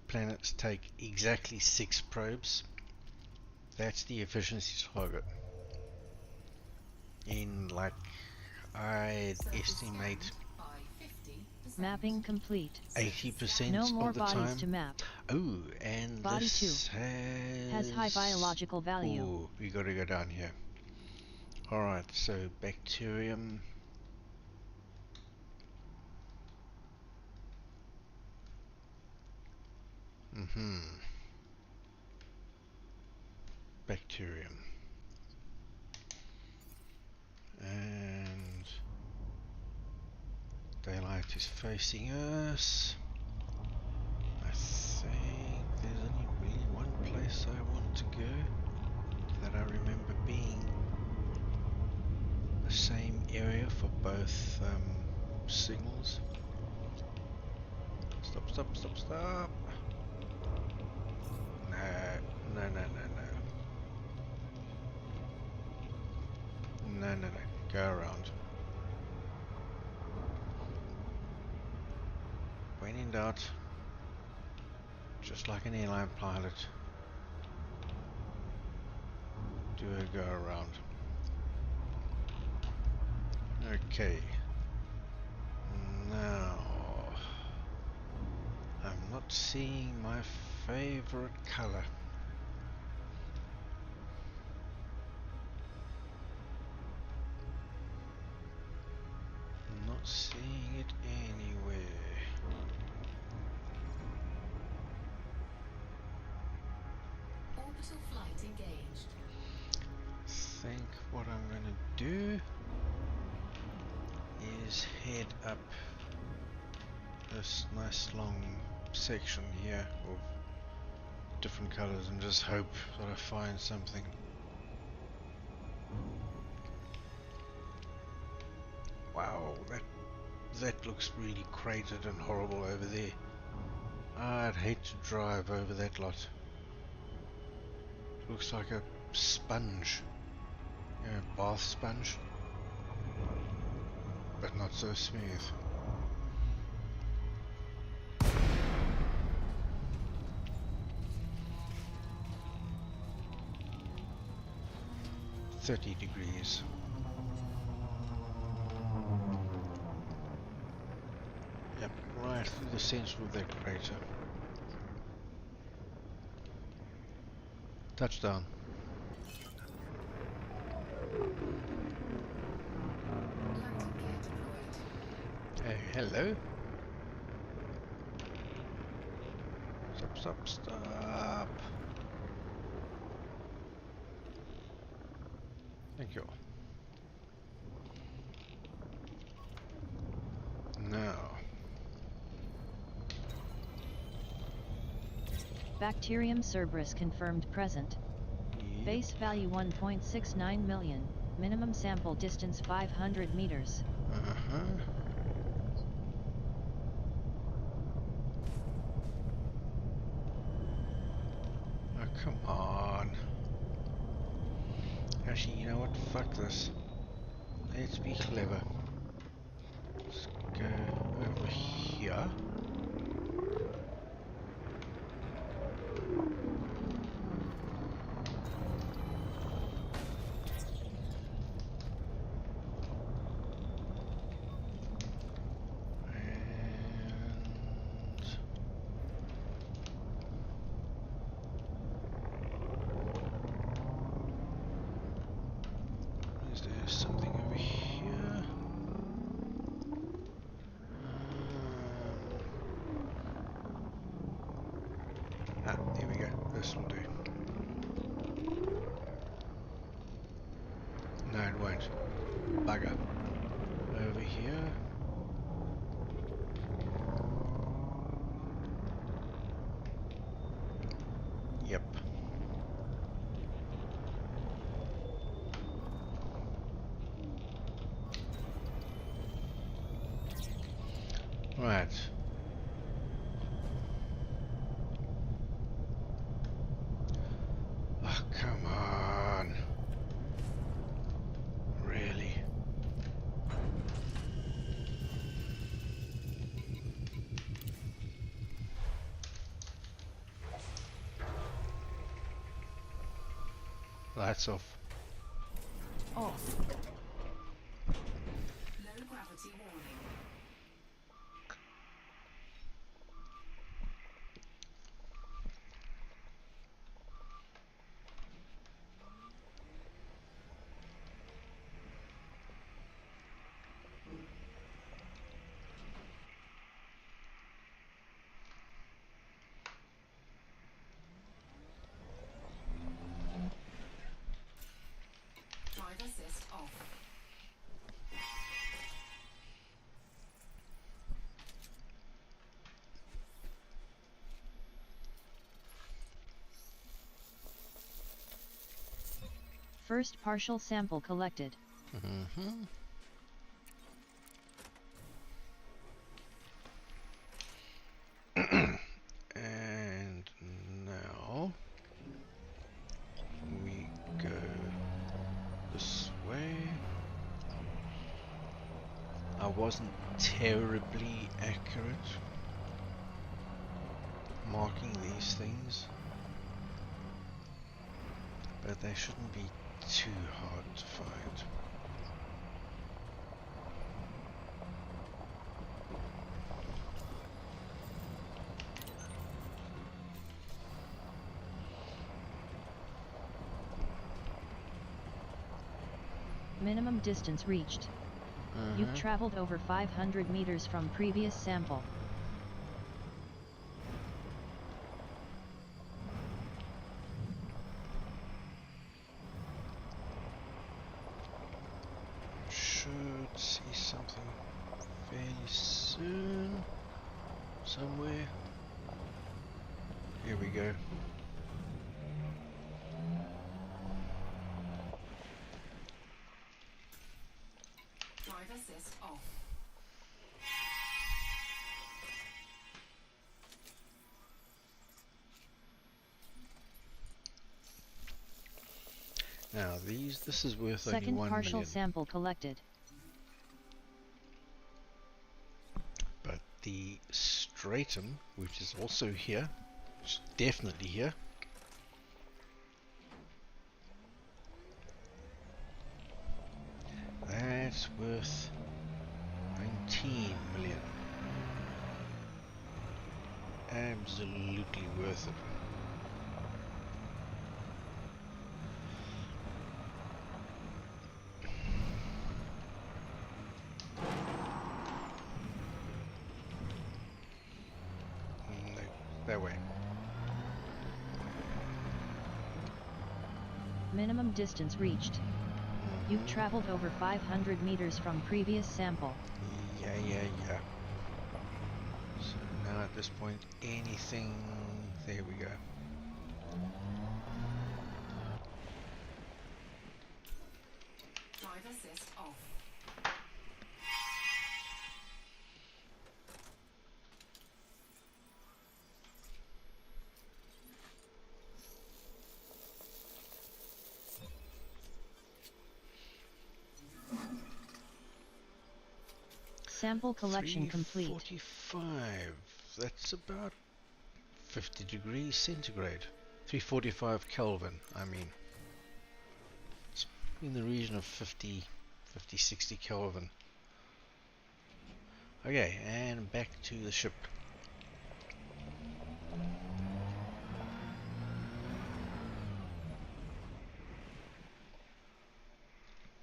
planets take exactly 6 probes. That's the efficiency target. In like, I'd estimate By 50%. Mapping complete. 80% No more of the bodies time. to map. Oh, and Body this 2 has high biological value. Ooh, we gotta go down here. Alright, so bacterium. Bacterium. And daylight is facing us. I think there's only really one place I want to go that I remember being the same area for both signals. Stop, stop, stop, stop. No, no, no, no, no. No, no, no. Go around. When in doubt, just like an airline pilot, do a go around. Okay. Now, I'm not seeing my favorite color. Not seeing it anywhere. Orbital flight engaged. Think what I'm gonna do is head up this nice long section here of different colors and just hope that I find something. Wow, that looks really cratered and horrible over there. I'd hate to drive over that lot. Looks like a sponge. You know, bath sponge. But not so smooth. $30. Yep, right through the center of that crater. Touchdown. Landing gear deployed. Hey, hello. Stop, stop, stop. Thank you. Now. Bacterium Cerberus confirmed present. Yep. Base value 1.69 million. Minimum sample distance 500 meters. Uh-huh. Oh, come on. Actually, you know what? Fuck this. Let's be clever. Let's go over here. And is there something over here? Here we go. This will do. No, it won't. Bugger. Over here. Yep. Right. Oh, come on. Really? lights off. Off. Low gravity warning. Drive assist off. First partial sample collected. Mm-hmm. And now we go this way. I wasn't terribly accurate marking these things, but they shouldn't be too hard to find. Minimum distance reached. You've traveled over 500 meters from previous sample. Should see something fairly soon. Somewhere. Here we go. Drive assist off. Now this is worth only Second 1 partial million. sample collected. But the stratum, which is also here, it's definitely here. That's worth 19 million. Absolutely worth it. No, that way. Minimum distance reached. You've traveled over 500 meters from previous sample. Yeah. So now at this point, anything... There we go. Drive assist off. Sample collection complete. 345. That's about 50 degrees centigrade. 345 Kelvin, I mean. It's in the region of 50, 60 Kelvin. Okay, and back to the ship.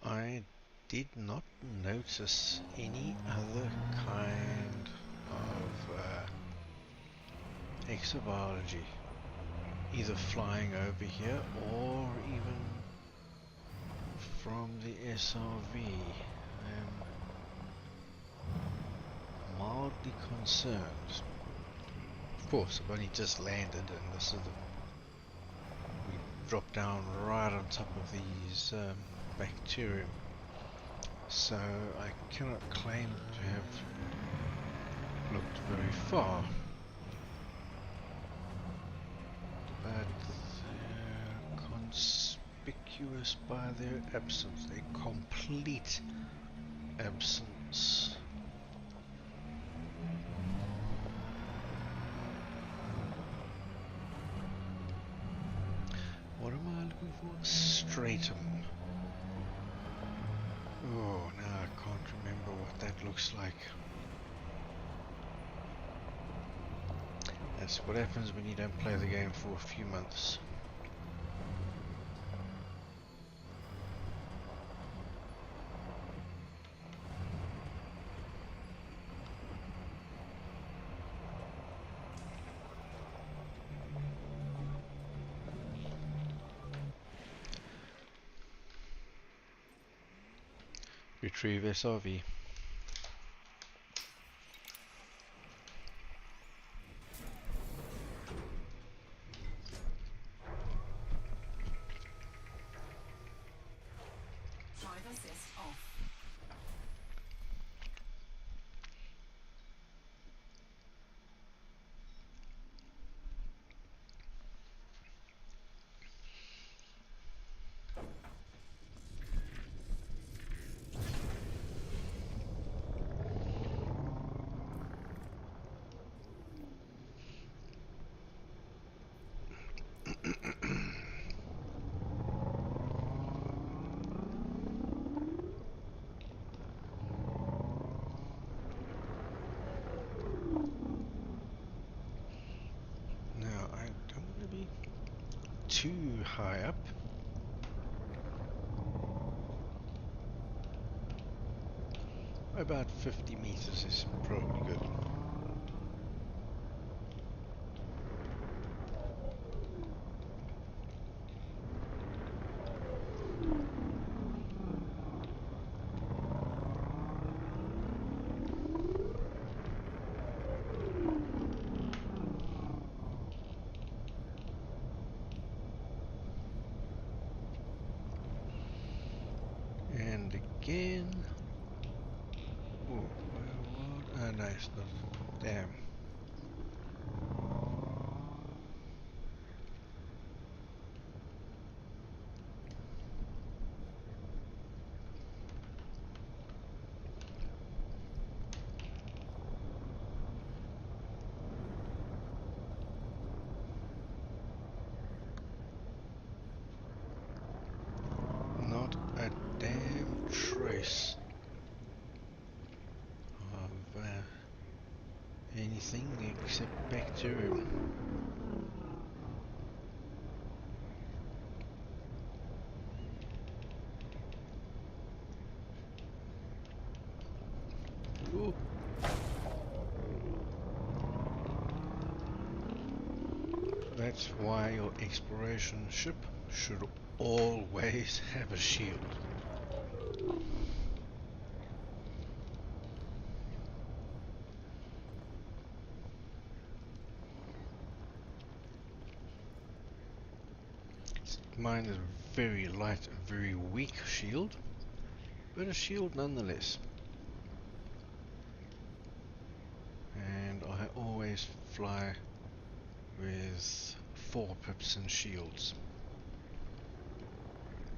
I did not notice any other kind of exobiology either flying over here or even from the SRV. I'm mildly concerned. Of course, I've only just landed and this is we dropped down right on top of these bacterium, so I cannot claim to have looked very far, but they're conspicuous by their absence, their complete absence. What am I Stratum. Oh, now I can't remember what that looks like. That's what happens when you don't play the game for a few months. Retrieve SRV. Drive assist off. Now I don't want to be too high up. About 50 meters is probably good. And again. Oh, what? Ah, no, it's not. Damn. Not a damn trace of anything except bacterium. Ooh. That's why your exploration ship should always have a shield. Mine is a very light and very weak shield, but a shield nonetheless. And I always fly with 4 pips and shields.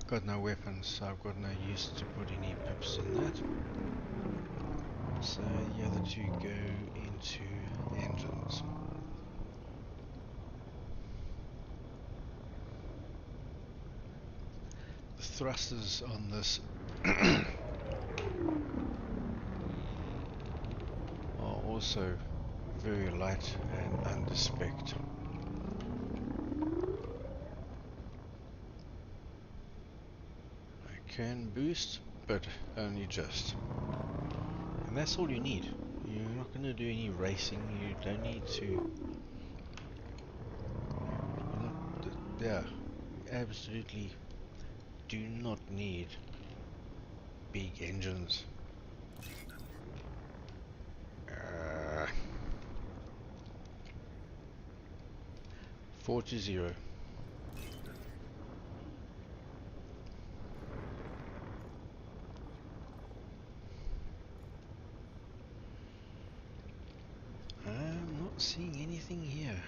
Got no weapons, so I've got no use to put any pips in that. So the other 2 go into engines. The thrusters on this are also very light and under-spec'd. I can boost, but only just. And that's all you need. You're not going to do any racing, you don't need to... You're not... Yeah, absolutely do not need big engines. 4-0. I'm not seeing anything here.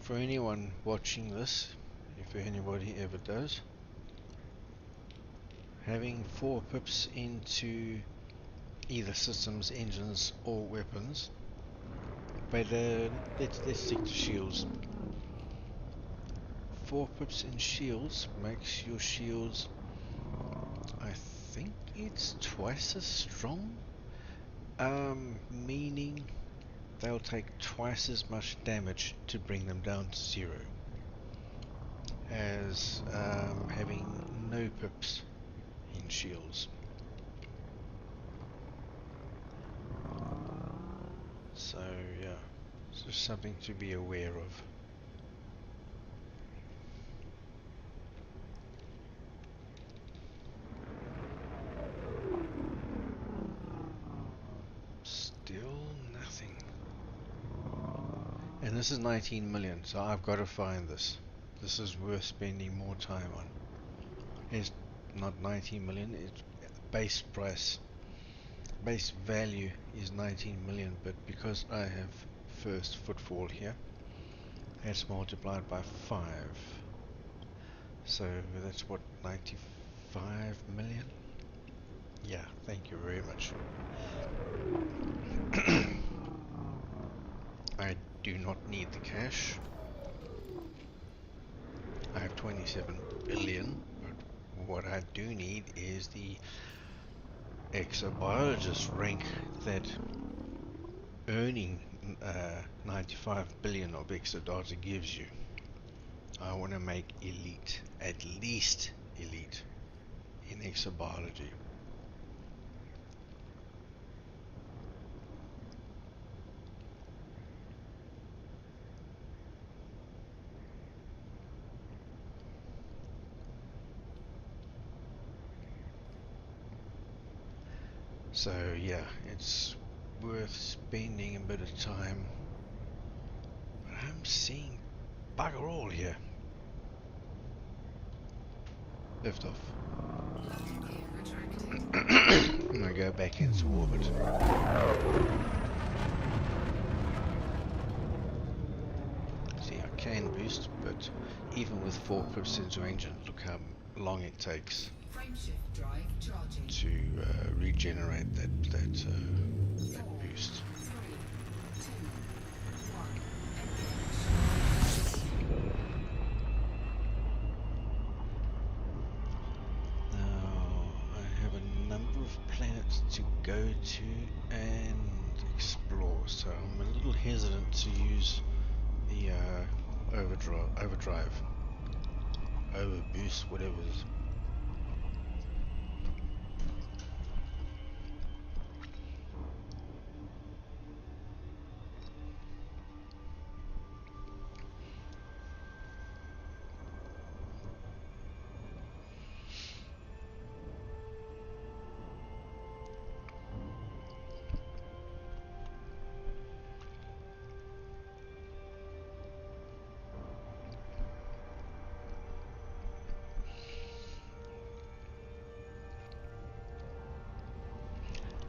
For anyone watching this, if anybody ever does, having 4 pips into either systems, engines, or weapons. But let's stick to shields. 4 pips in shields makes your shields, I think it's twice as strong. Meaning they'll take twice as much damage to bring them down to 0 as having no pips in shields. So yeah, it's just something to be aware of. Still nothing. And this is 19 million, so I've got to find this. This is worth spending more time on. It's not 19 million, it's base price. Base value is 19 million, but because I have first footfall here, that's multiplied by 5. So that's what, 95 million? Yeah, thank you very much. I do not need the cash. I have 27 billion, but what I do need is the exobiologist rank that earning 95 billion of exodata gives you. I want to make elite, at least elite, in exobiology. So yeah, it's worth spending a bit of time. But I'm seeing bugger all here. Lift off. Landing gear retracted. I'm gonna go back into orbit. See, I can boost, but even with 4 pips into engine, look how long it takes Frameshift drive charging. to regenerate that 4, boost. 3, 2, 1. Now I have a number of planets to go to and explore, so I'm a little hesitant to use the overdrive, overboost, whatever it is.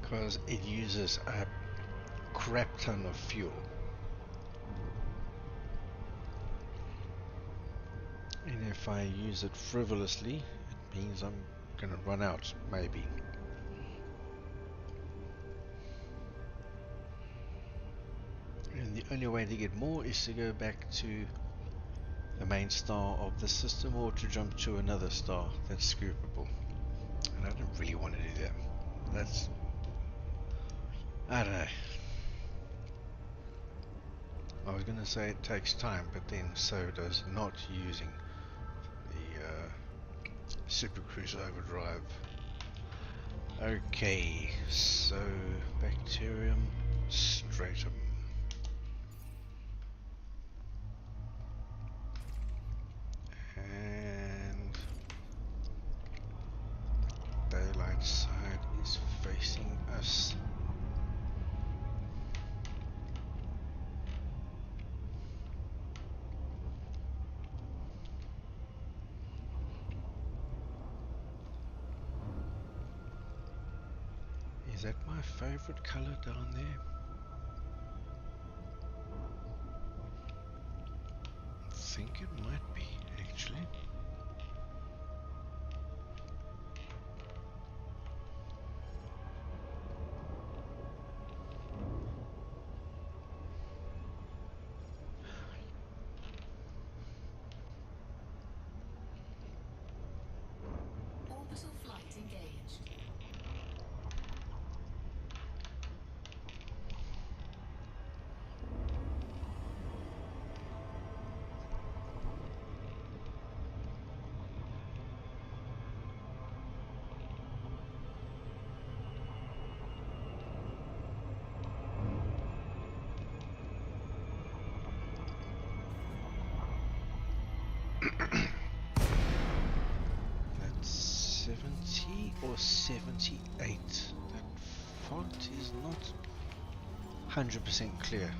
Because it uses a crap ton of fuel. And if I use it frivolously, it means I'm gonna run out, maybe. And the only way to get more is to go back to the main star of the system or to jump to another star that's scoopable. And I don't really want to do that. That's... I don't know. I was going to say it takes time, but then so does not using the Super Cruise Overdrive. Okay, so Bacterium Stratum. And the daylight side is facing us. Is that my favorite color down there? I think it might be, actually. 78. That font is not 100% clear.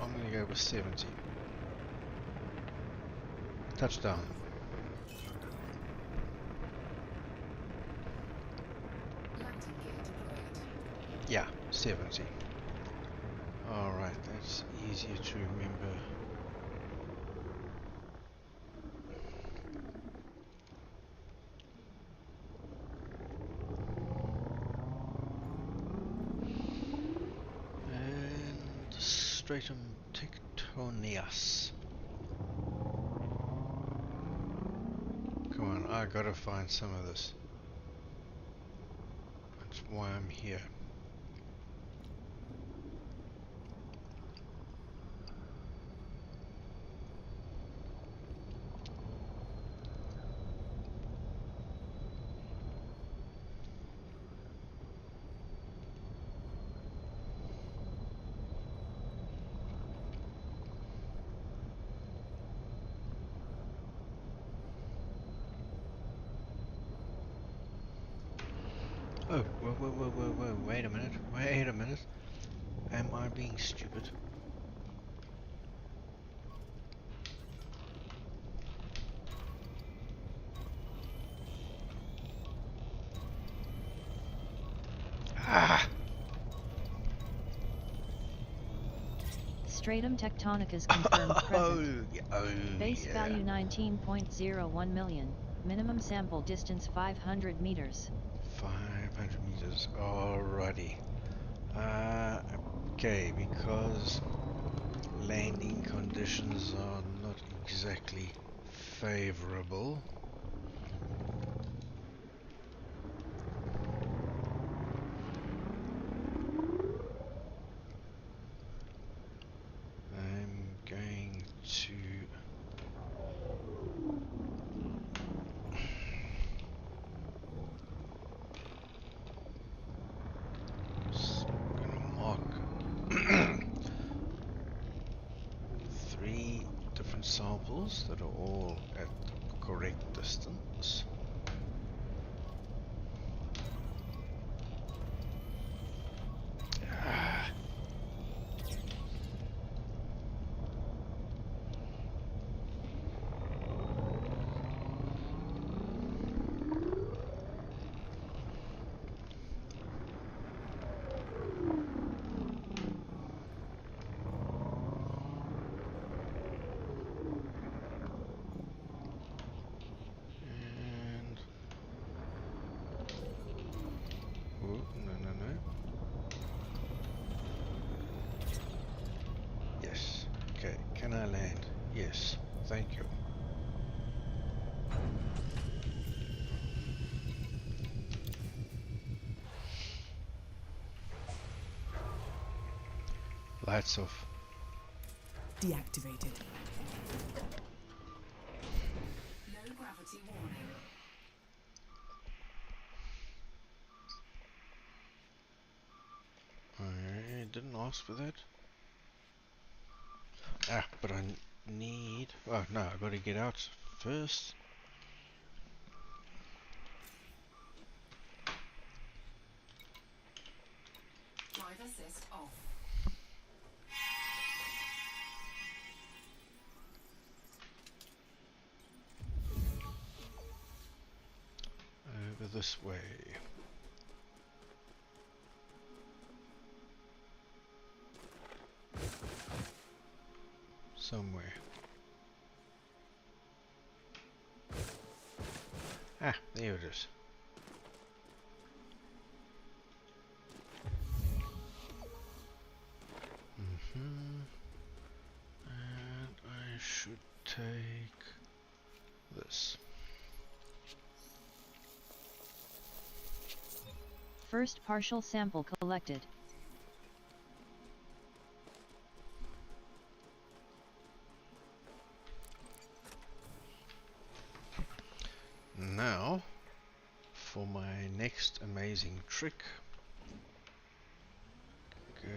I'm going to go with 70. Touchdown. Landing gear deployed. Yeah, 70. Alright, that's easier to remember. And Stratum Tectonius. Come on, I gotta find some of this. That's why I'm here. Oh, whoa, wait a minute. Am I being stupid? Ah! Stratum tectonicus confirmed present. Oh, Base yeah. value 19.01 million. Minimum sample distance 500 meters. 500 meters. Alrighty. Okay, because landing conditions are not exactly favorable. I'm going to mark 3 different samples that are all at the correct distance. Ah. And oh, no. Yes. Okay. Can I land? Yes. Thank you. Lights off. Deactivated. Low gravity warning. I didn't ask for that. Ah, but I need... Oh, no, I've got to get out first. Drive assist off. Over this way. Somewhere. Ah, there it is. And I should take this. First partial sample collected. Now, for my next amazing trick. Go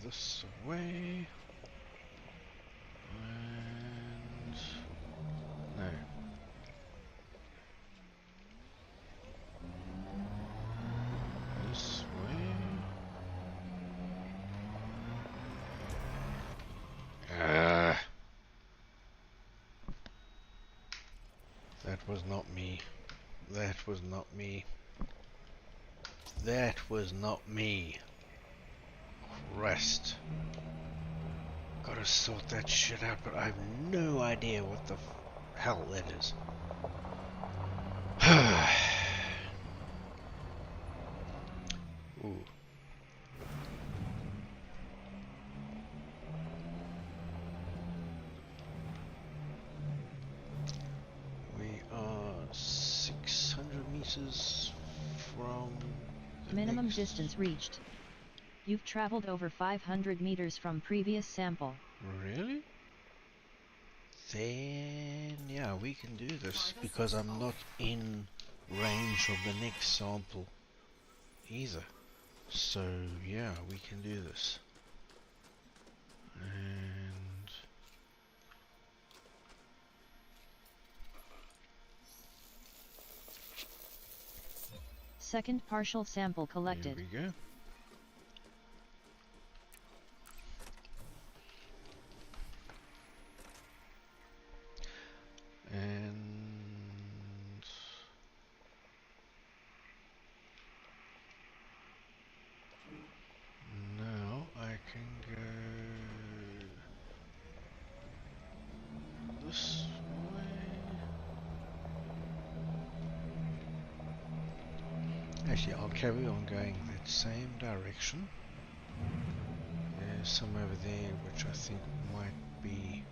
this way. And That was not me. That was not me. That was not me. Christ. Gotta sort that shit out, but I have no idea what the hell that is. Ooh. We are 600 meters from the Minimum next... distance reached. You've traveled over 500 meters from previous sample. Really? Then, yeah, we can do this because I'm not in range of the next sample either. So, yeah, we can do this. And Second partial sample collected. here we go. And now I can go this way. Actually, I'll carry on going that same direction. There's some over there which I think might be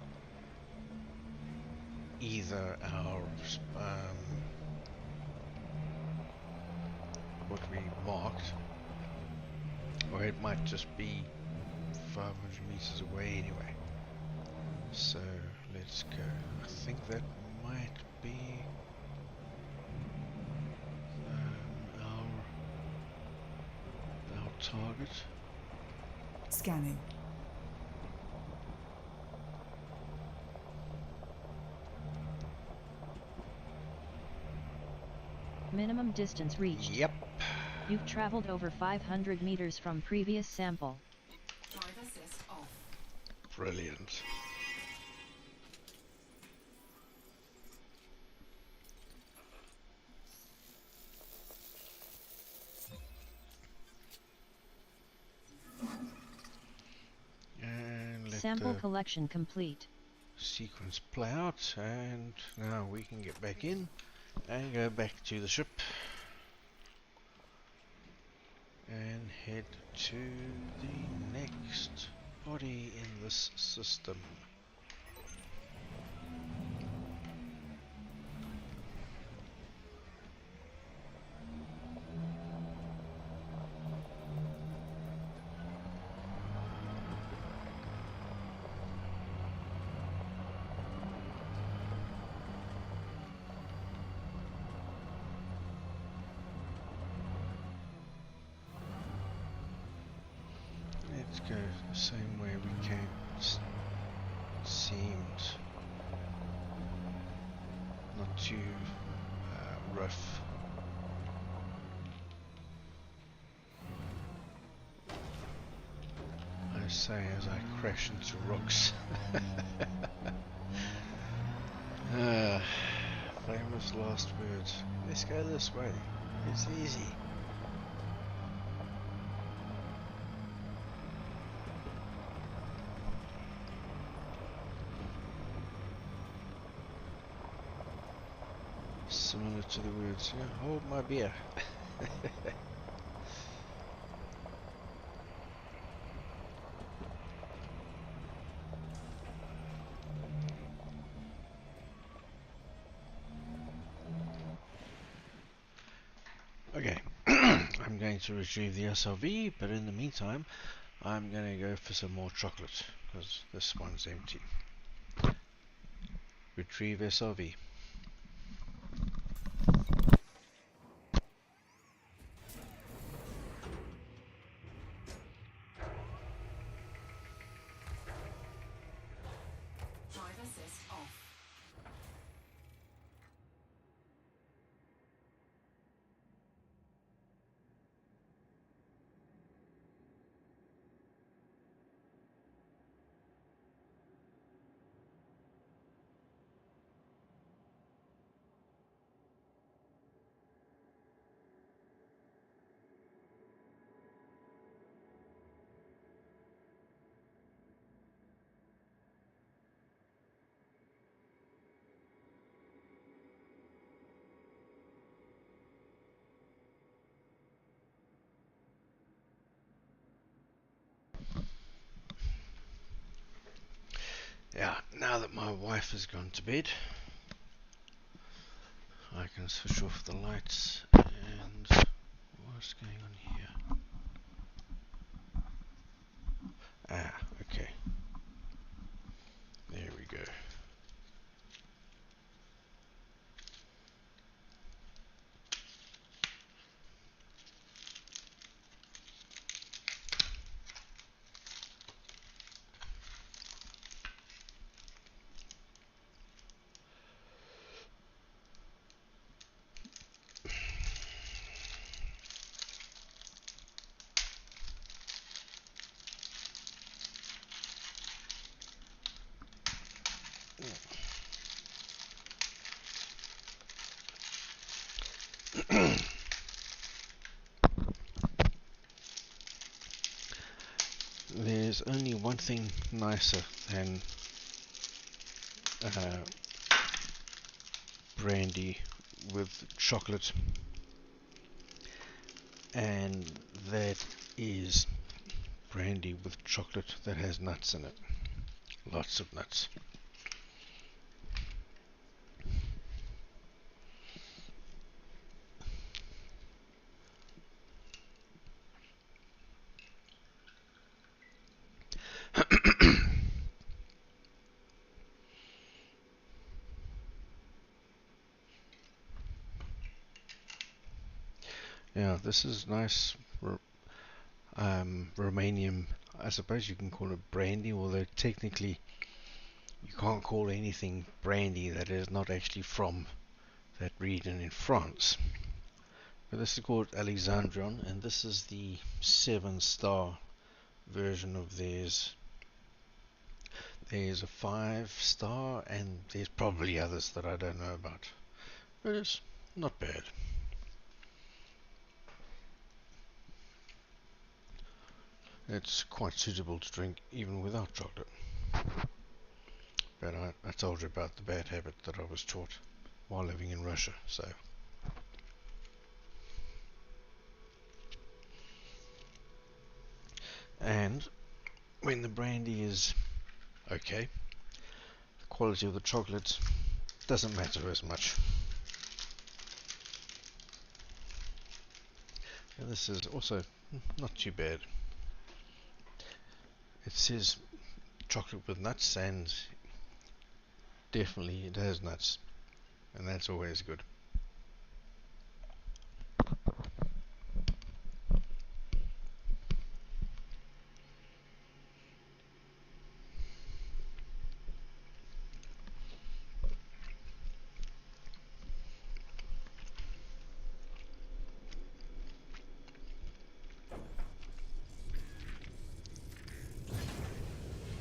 either our what we marked, or it might just be 500 meters away anyway. So let's go. I think that might be our target. Scanning. Minimum distance reached. Yep. You've traveled over 500 meters from previous sample. Drive assist off. Brilliant. And let Sample the collection complete. sequence play out, and now we can get back in and go back to the ship and head to the next body in this system. Let's go the same way we came. Seemed not too rough. I say as I crash into rocks. Famous last words. Let's go this way. It's easy. Similar to the words, yeah, hold my beer. Okay, I'm going to retrieve the SRV, but in the meantime, I'm going to go for some more chocolate, because this one's empty. Retrieve SRV. Drive assist off. now that my wife has gone to bed, I can switch off the lights. And what's going on here? Ah, okay. There we go. There's only one thing nicer than brandy with chocolate, and that is brandy with chocolate that has nuts in it. Lots of nuts. Yeah, this is nice Romanian. I suppose you can call it brandy, although technically you can't call anything brandy that is not actually from that region in France. But this is called Alexandron, and this is the 7-star version of theirs. There's a 5-star, and there's probably others that I don't know about. But it's not bad. It's quite suitable to drink even without chocolate. But I told you about the bad habit that I was taught while living in Russia, so. And when the brandy is okay, the quality of the chocolate doesn't matter as much. And this is also not too bad. It says chocolate with nuts, and definitely it has nuts, and that's always good.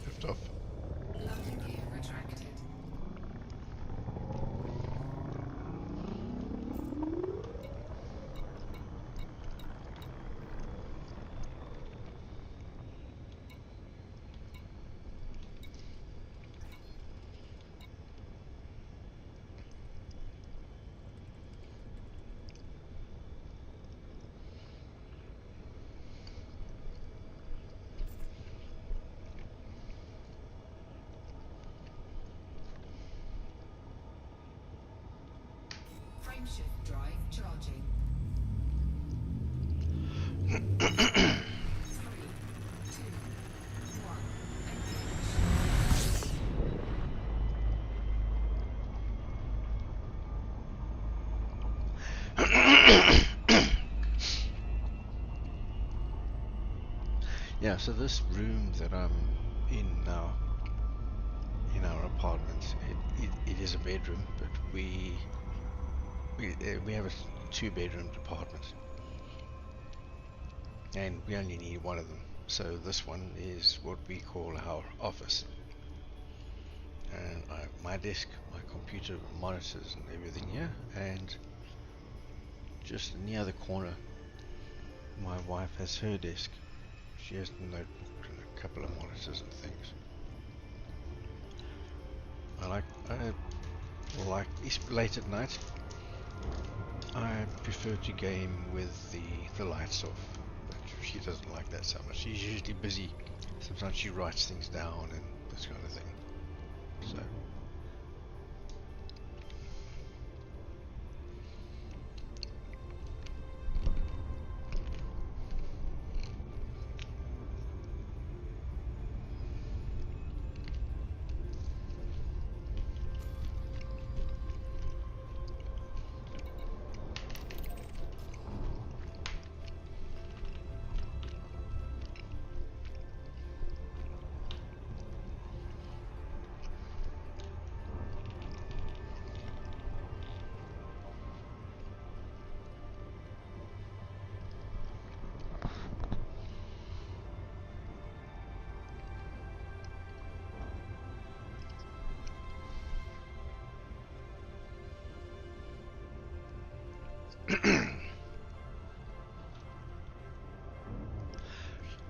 Lift off. Landing gear retracted. Frameshift drive charging. 3, 2, 1. Engage. Yeah, so this room that I'm in now, in our apartment, it is a bedroom, but we have a 2-bedroom apartment, and we only need one of them. So this one is what we call our office, and I have my desk, my computer, monitors, and everything here, and just in the other corner, my wife has her desk. She has a notebook and a couple of monitors and things. I like late at night. I prefer to game with the lights off, but she doesn't like that so much. She's usually busy. Sometimes she writes things down and this kind of thing. So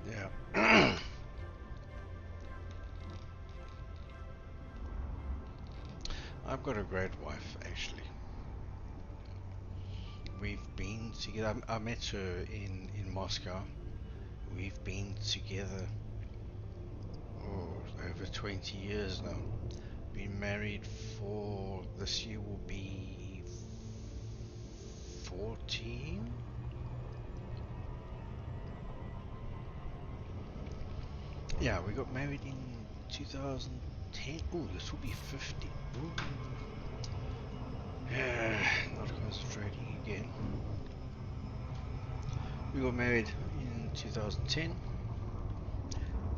yeah. I've got a great wife, actually. We've been together. I met her in Moscow. We've been together over 20 years now. Been married for, this year will be 14. Yeah, we got married in 2010. Oh, this will be 50. Ooh. Not concentrating again. We got married in 2010.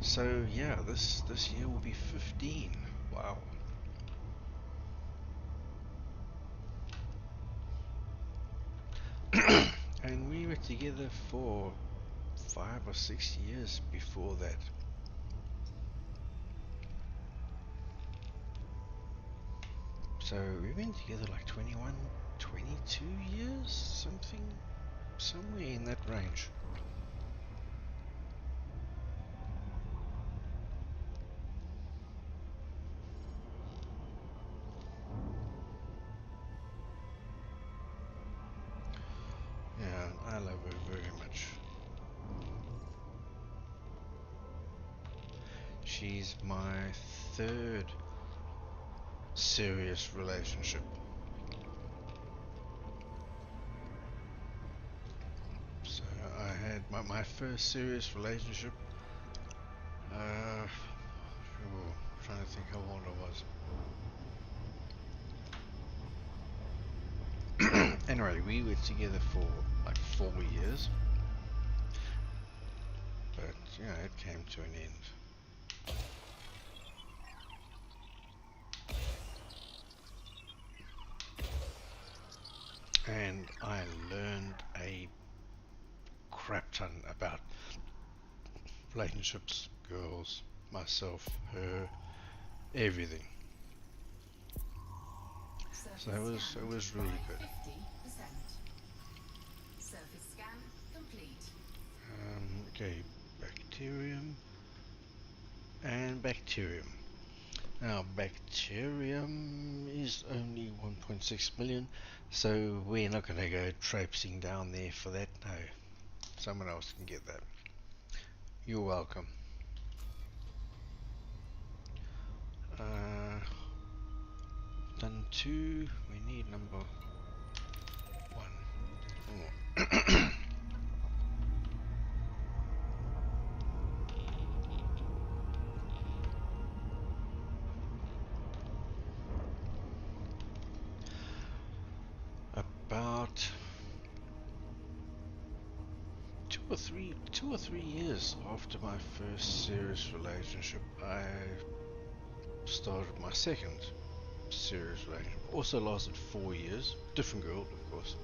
So yeah, this year will be 15. Wow. And we were together for 5 or 6 years before that. So we've been together like 21, 22 years, somewhere in that range. Yeah, I love her very much. She's my third serious relationship. So I had my first serious relationship. Trying to think how old I was. Anyway, we were together for like 4 years, but yeah, it came to an end. And I learned a crap ton about relationships, girls, myself, her, everything. So it was really good. 50%. Surface scan complete. Okay, bacterium and bacterium. Now bacterium is only 1.6 million, so we're not going to go traipsing down there for that. No, someone else can get that. You're welcome. Done 2. We need number 1. About 2 or 3 years after my first serious relationship, I started my second serious relationship. Also lasted 4 years. Different girl, of course.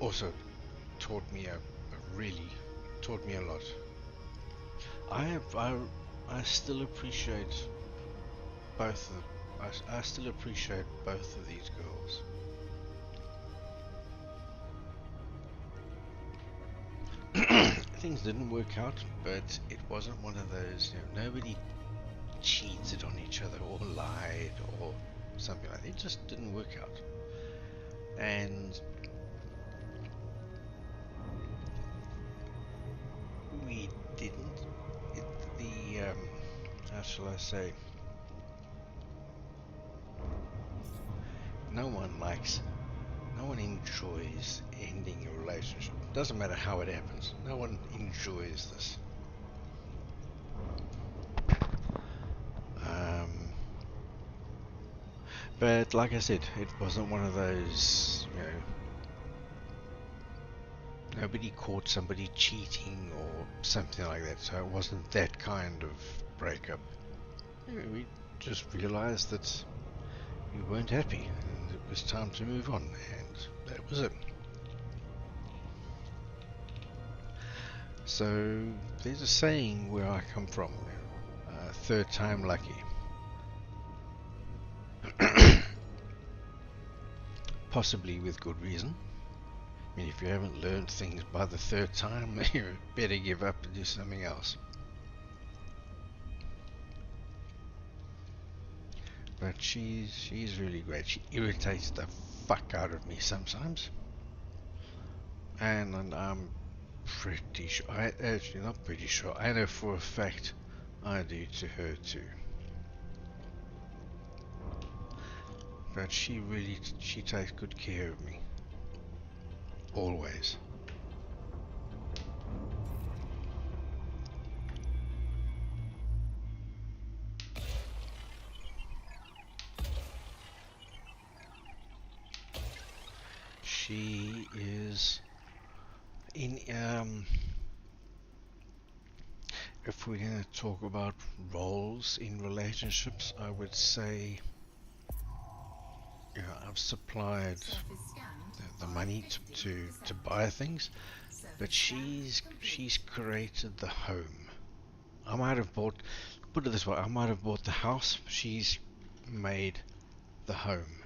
Also taught me really taught me a lot. I still appreciate both of I still appreciate both of these girls. Things didn't work out, but it wasn't one of those, nobody cheated on each other or lied or something like that. It just didn't work out. And we didn't. how shall I say? No one enjoys ending a relationship. Doesn't matter how it happens. No one enjoys this. But like I said, it wasn't one of those, nobody caught somebody cheating or something like that. So it wasn't that kind of breakup. We just realized that we weren't happy and it was time to move on, and that was it. So there's a saying where I come from, third time lucky. Possibly with good reason. I mean, if you haven't learned things by the third time, you better give up and do something else. But she's really great. She irritates the fuck out of me sometimes. And I'm pretty sure, actually not pretty sure, I know for a fact I do to her too. But she takes good care of me. Always. She is in if we're going to talk about roles in relationships, I would say I've supplied the money to buy things, but she's created the home. I might have bought, put it this way, I might have bought the house, she's made the home,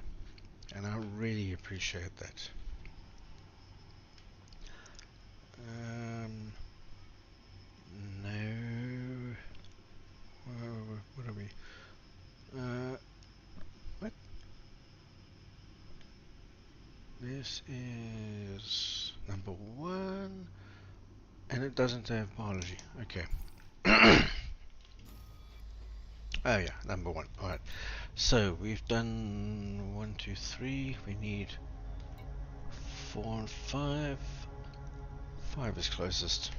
and I really appreciate that. No. What are we? What? This is number 1, and it doesn't have biology. Okay. Oh yeah, number 1. Alright. So we've done 1, 2, 3. We need 4 and 5. 5 is closest.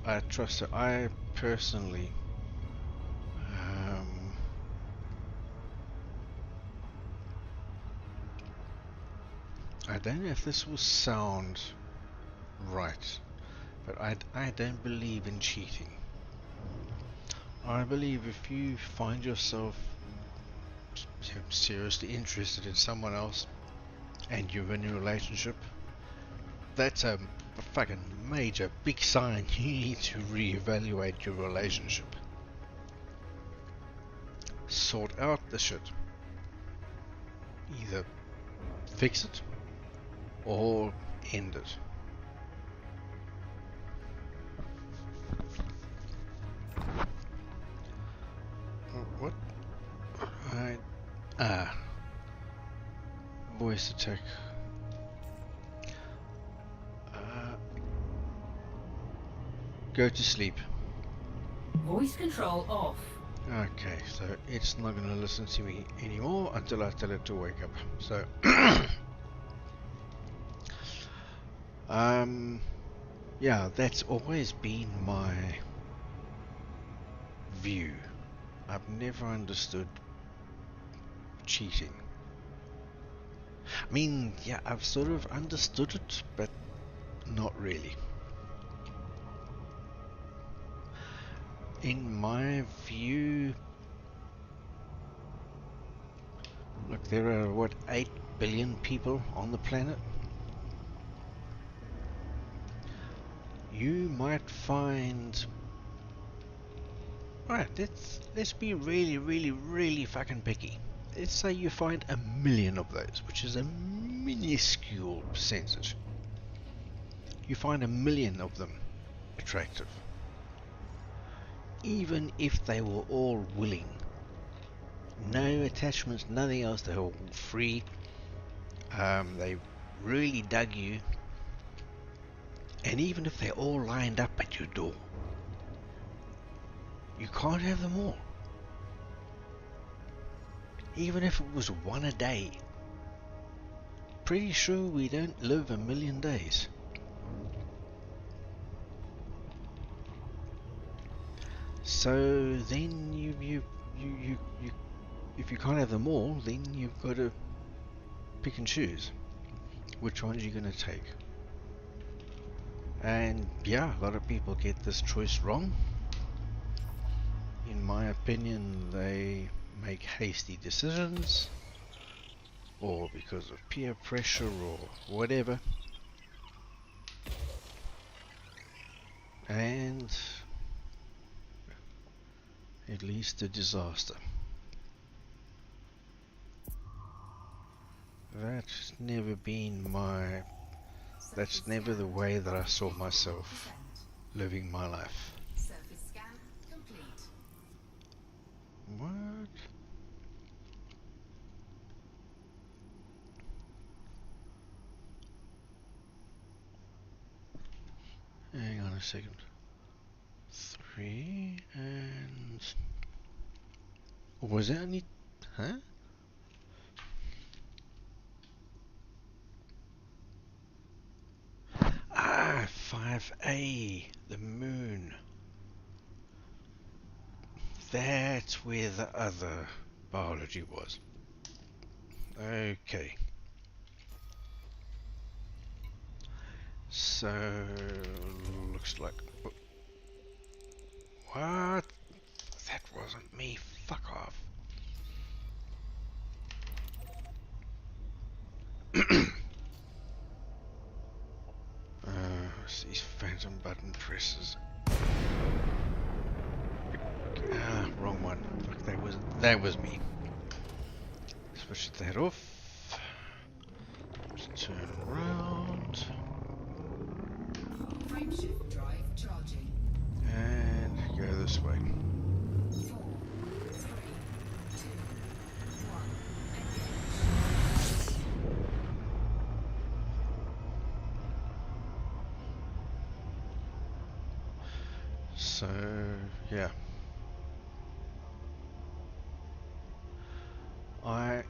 I trust her. I personally I don't know if this will sound right, but I don't believe in cheating. I believe if you find yourself seriously interested in someone else and you're in a relationship, that's a fucking major big sign you need to reevaluate your relationship. Sort out the shit. Either fix it or end it. What? Voice attack. Go to sleep. Voice control off. Okay, so it's not going to listen to me anymore until I tell it to wake up. So, yeah, that's always been my view. I've never understood cheating. I mean, yeah, I've sort of understood it, but not really. In my view, look, there are, what, 8 billion people on the planet? You might find... Alright, let's be really fucking picky. Let's say you find 1 million of those, which is a minuscule percentage. You find 1 million of them attractive. Even if they were all willing No attachments, nothing else. They're all free. They really dug you. And even if they're all lined up at your door, you can't have them all. Even if it was one a day. Pretty sure we don't live 1,000,000 days. So then you if you can't have them all, then you've got to pick and choose which ones you're going to take. And yeah, a lot of people get this choice wrong. In my opinion, they make hasty decisions, or because of peer pressure or whatever, and it leads to disaster. That's never been that's never the way that I saw myself living my life. Surface scan complete. What? Hang on a second. 3 and... Or was that only... Huh? Ah, 5A, the moon. That's where the other biology was. Okay. So, looks like... What? That wasn't me. Fuck off. These phantom button presses. Ah, wrong one. Fuck, that was me. Switch that off. Just turn around. Frameshift drive charging. And go this way. 4, 3, 2, 1. Engage. So, yeah.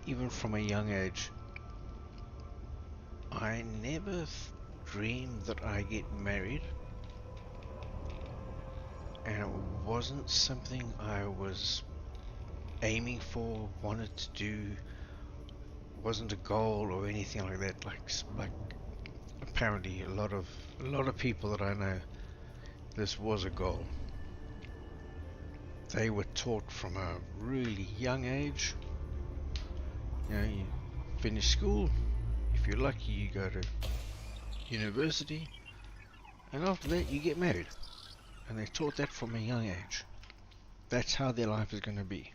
Even from a young age, I never dreamed that I get married, and it wasn't something I was aiming for, wanted to do, wasn't a goal or anything like that. Like apparently a lot of people that I know, this was a goal. They were taught from a really young age. You know, you finish school, if you're lucky you go to university, and after that you get married. And they're taught that from a young age. That's how their life is going to be.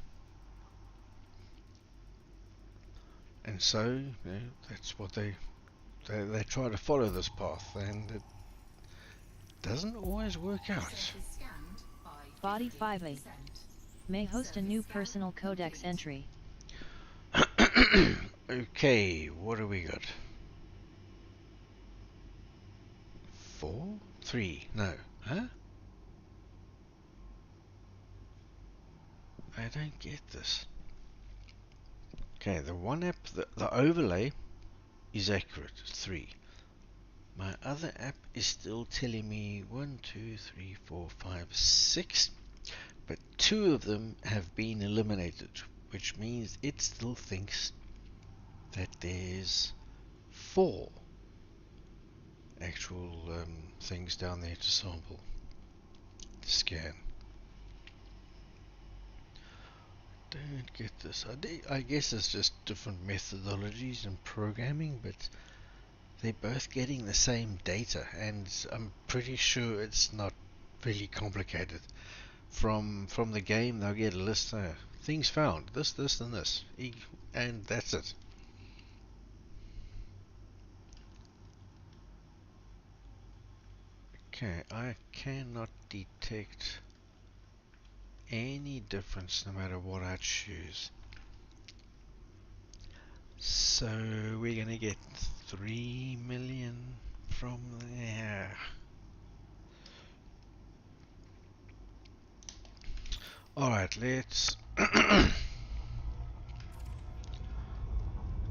And so, you know, that's what they try to follow this path, and it doesn't always work out. Surface scanned by Body 5A 50%. may host a new personal codex entry. Okay, what do we got? 4? 3? No. Huh? I don't get this. Okay, the one app, the overlay is accurate, 3. My other app is still telling me 1, 2, 3, 4, 5, 6, but 2 of them have been eliminated, which means it still thinks that there's 4 actual things down there to sample, to scan. Don't get this. I guess it's just different methodologies and programming, but they're both getting the same data, and I'm pretty sure it's not really complicated. From the game, they'll get a list of things found, this, and this, and that's it. Okay, I cannot detect any difference no matter what I choose. So we're gonna get 3 million from there. Alright, let's go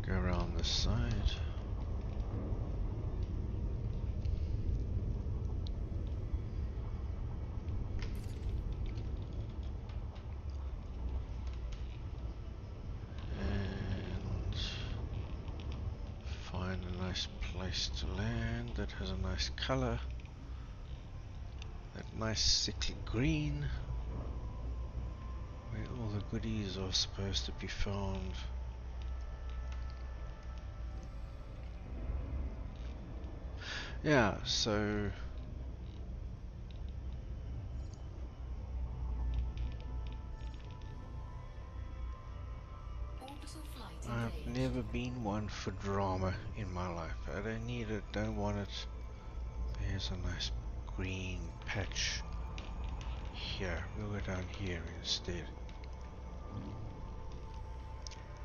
around this side. And find a nice place to land that has a nice color. That nice sickly green. Where all the goodies are supposed to be found. Yeah, so Orbital flight I've engaged. never been one for drama in my life. I don't need it, don't want it. There's a nice green patch here. We'll go down here instead.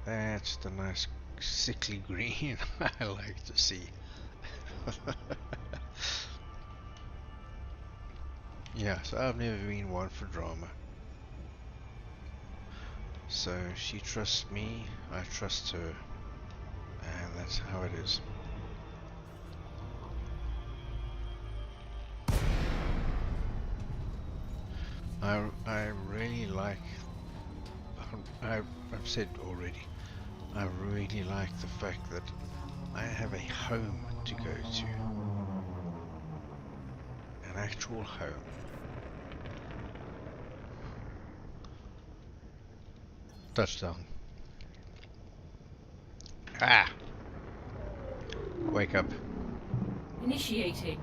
That's the nice sickly green I like to see. Yeah, so I've never been one for drama. So she trusts me, I trust her, and that's how it is. I really like, I've said already, I really like the fact that I have a home to go to. An actual home. Touchdown. Ah! Wake up. Initiating.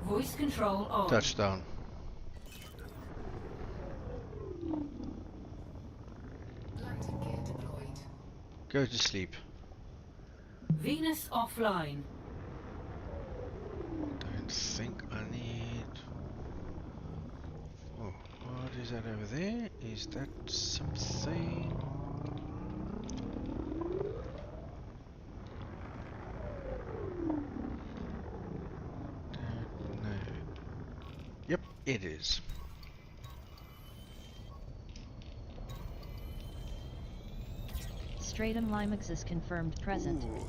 Voice control on. Touchdown. Landing gear deployed. Go to sleep. Venus offline. Don't think I need... Oh, what is that over there? Is that something? Don't know. Yep, it is. Stratum Limaxis confirmed present. Ooh.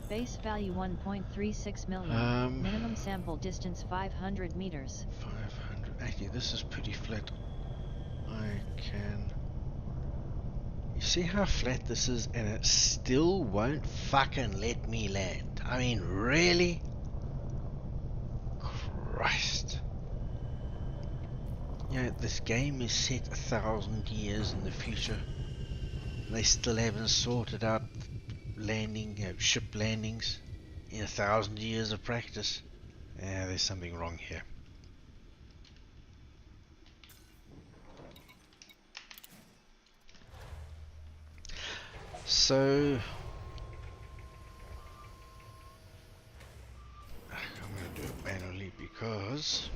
Base value 1.36 million. Minimum sample distance 500 meters. 500. Actually, this is pretty flat. I can... You see how flat this is, and it still won't fucking let me land. I mean, really? Christ. You know, this game is set 1,000 years in the future. They still haven't sorted out landing, ship landings in 1,000 years of practice. Yeah, there's something wrong here. So I'm going to do it manually because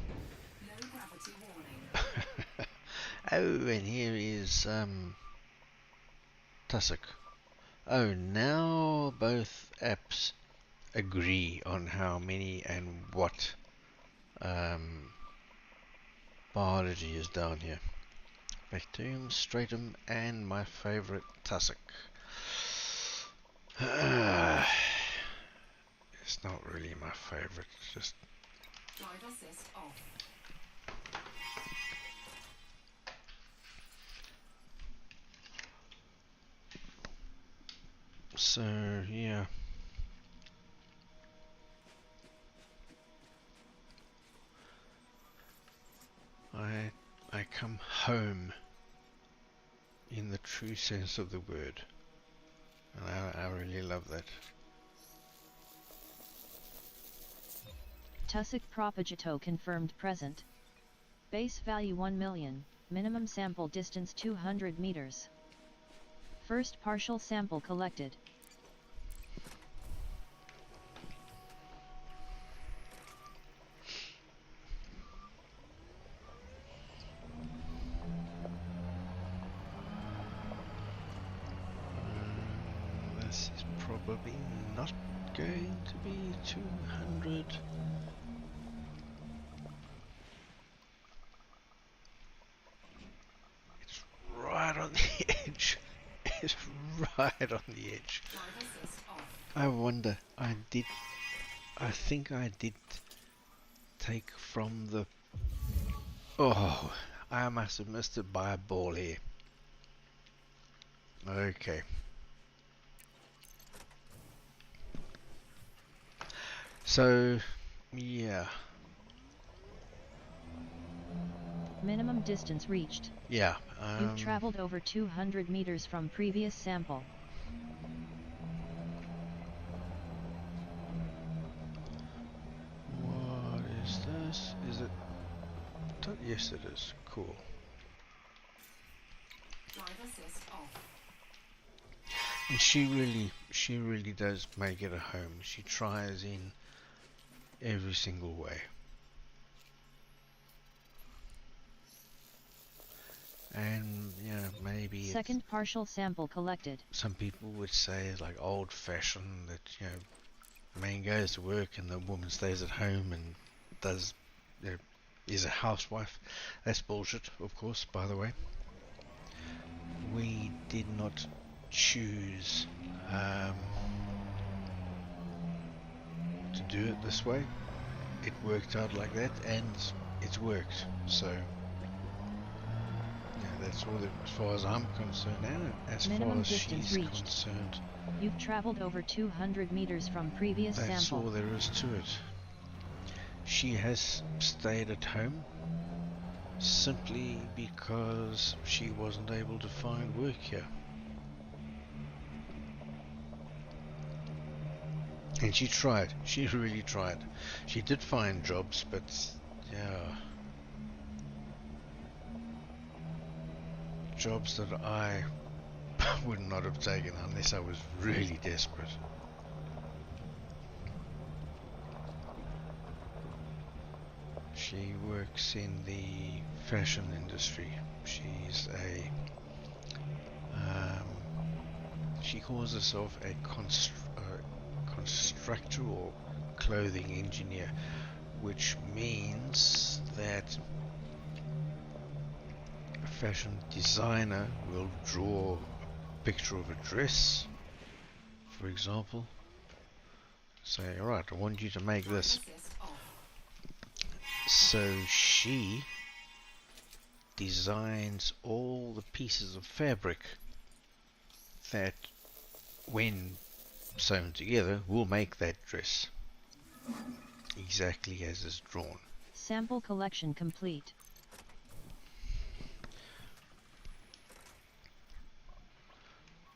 Low gravity warning. oh, and here is Tussock. Oh, now both apps agree on how many and what biology is down here. Bacterium, stratum, and my favorite tussock. It's not really my favorite, it's just... Drive assist off. So, yeah. I come home in the true sense of the word. And I really love that. Tussock Propagato confirmed present. Base value 1 million. Minimum sample distance 200 meters. First partial sample collected. This is probably probably not going to be 200. It's right on the edge. It's right on the edge. Drive assist off. I wonder, I think I did take from the... Oh, I must have missed it by a ball here. Okay. So, yeah. Minimum distance reached. Yeah. You've traveled over 200 meters from previous sample. What is this? Is it... Yes, it is. Cool. Drive assist off. And she really does make it a home. She tries in every single way. And, you know, maybe Second partial sample collected. some people would say like old-fashioned, that, you know, man goes to work and the woman stays at home and does, you know, is a housewife. That's bullshit, of course, by the way. We did not choose to do it this way. It worked out like that, and it's worked. So, yeah, that's all as far as I'm concerned, and as Minimum far as distance she's reached. concerned. You've traveled over 200 meters from previous That's all sample. there is to it. She has stayed at home simply because she wasn't able to find work here. And she tried. She really tried. She did find jobs, but yeah. Jobs that I would not have taken unless I was really desperate. She works in the fashion industry. She's a she calls herself a constructor or clothing engineer, which means that a fashion designer will draw a picture of a dress, for example, say, alright, I want you to make Drive this. assist off. So she designs all the pieces of fabric that, when sewn together, will make that dress exactly as is drawn. Sample collection complete.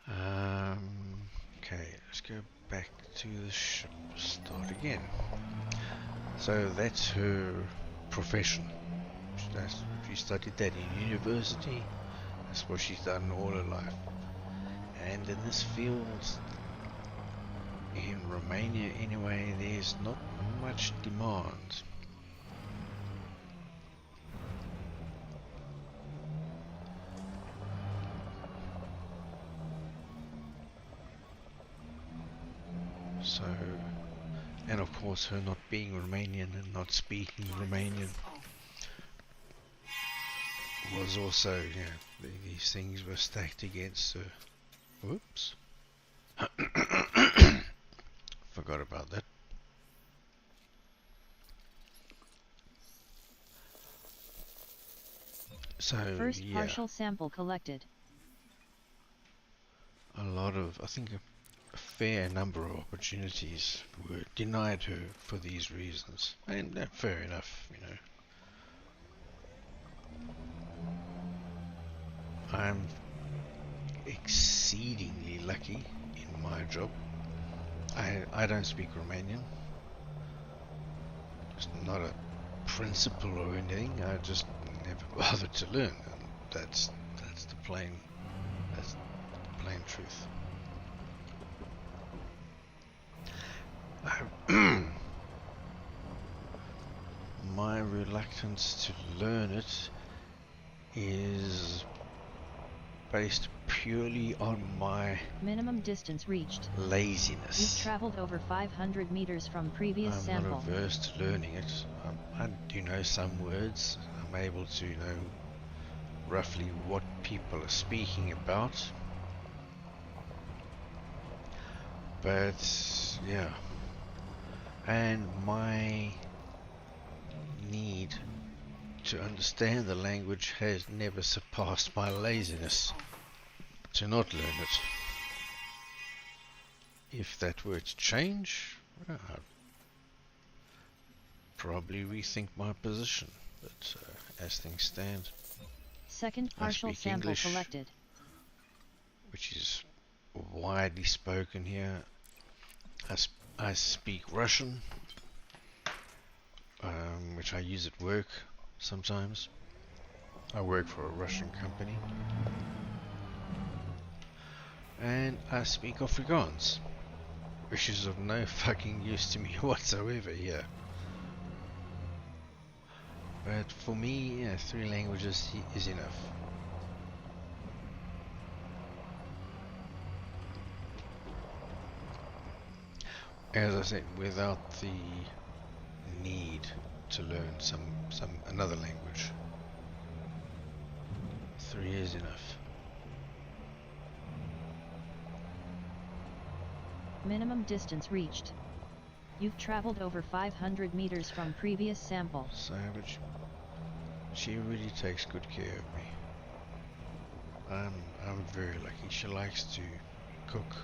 Okay, let's go back to the ship. Start again. So that's her profession. She studied that in university. That's what she's done all her life. And in this field, in Romania anyway, there's not much demand. So, and of course her not being Romanian and not speaking Romanian was also, you know, these things were stacked against her. Whoops. Forgot about that. So, First yeah, partial sample collected. a lot of, I think a fair number of opportunities were denied her for these reasons. And fair enough, you know. I'm exceedingly lucky in my job. I don't speak Romanian. It's not a principle or anything. I just never bothered to learn, and that's the plain truth. My reluctance to learn it is based purely on my Minimum distance reached. You've laziness. traveled over 500 meters from previous I'm sample. not averse to learning it. I do know some words. I'm able to know roughly what people are speaking about. But yeah, and my need to understand the language has never surpassed my laziness to not learn it. If that were to change, I'd probably rethink my position. But as things stand, Second I partial speak sample English, collected. which is widely spoken here. I speak Russian, which I use at work sometimes. I work for a Russian company. And I speak Afrikaans, which is of no fucking use to me whatsoever here. But for me, yeah, 3 languages is enough. As I said, without the need to learn another language, 3 is enough. Minimum distance reached. You've traveled over 500 meters from previous sample. Savage. She really takes good care of me. I'm very lucky. She likes to cook.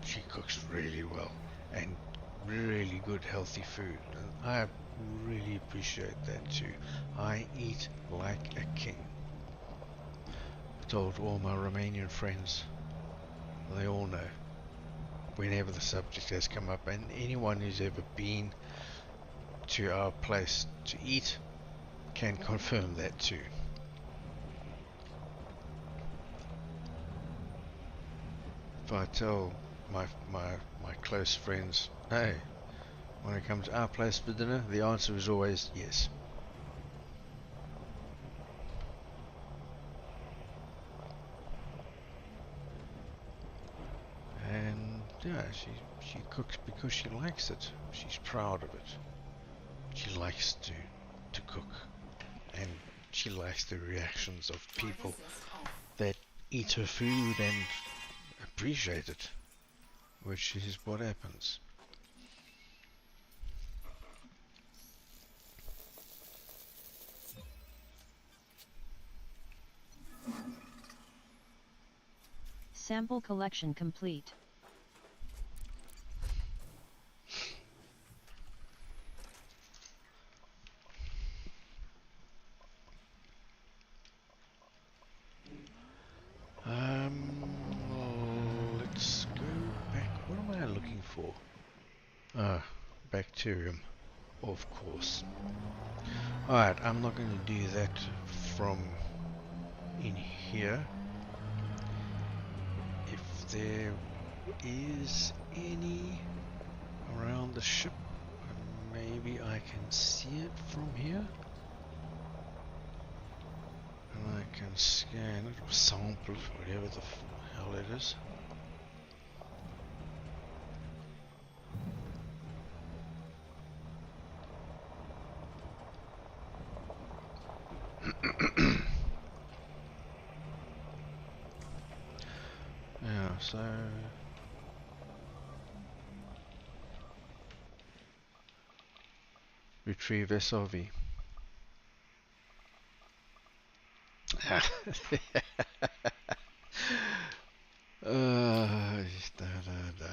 She cooks really well and really good healthy food. And I really appreciate that too. I eat like a king. I told all my Romanian friends. They all know. Whenever the subject has come up, and anyone who's ever been to our place to eat can confirm that too. If I tell my close friends, hey, want to come to our place for dinner, the answer is always yes. And yeah, she cooks because she likes it. She's proud of it. She likes to cook, and she likes the reactions of people that eat her food and appreciate it, which is what happens. Sample collection complete. Let's go back. What am I looking for? Ah, bacterium, of course. Alright, I'm not going to do that from in here. If there is any around the ship, maybe I can see it from here. And I can scan it or sample it, whatever the hell it is. Yeah, so retrieve SRV. uh, da, da, da.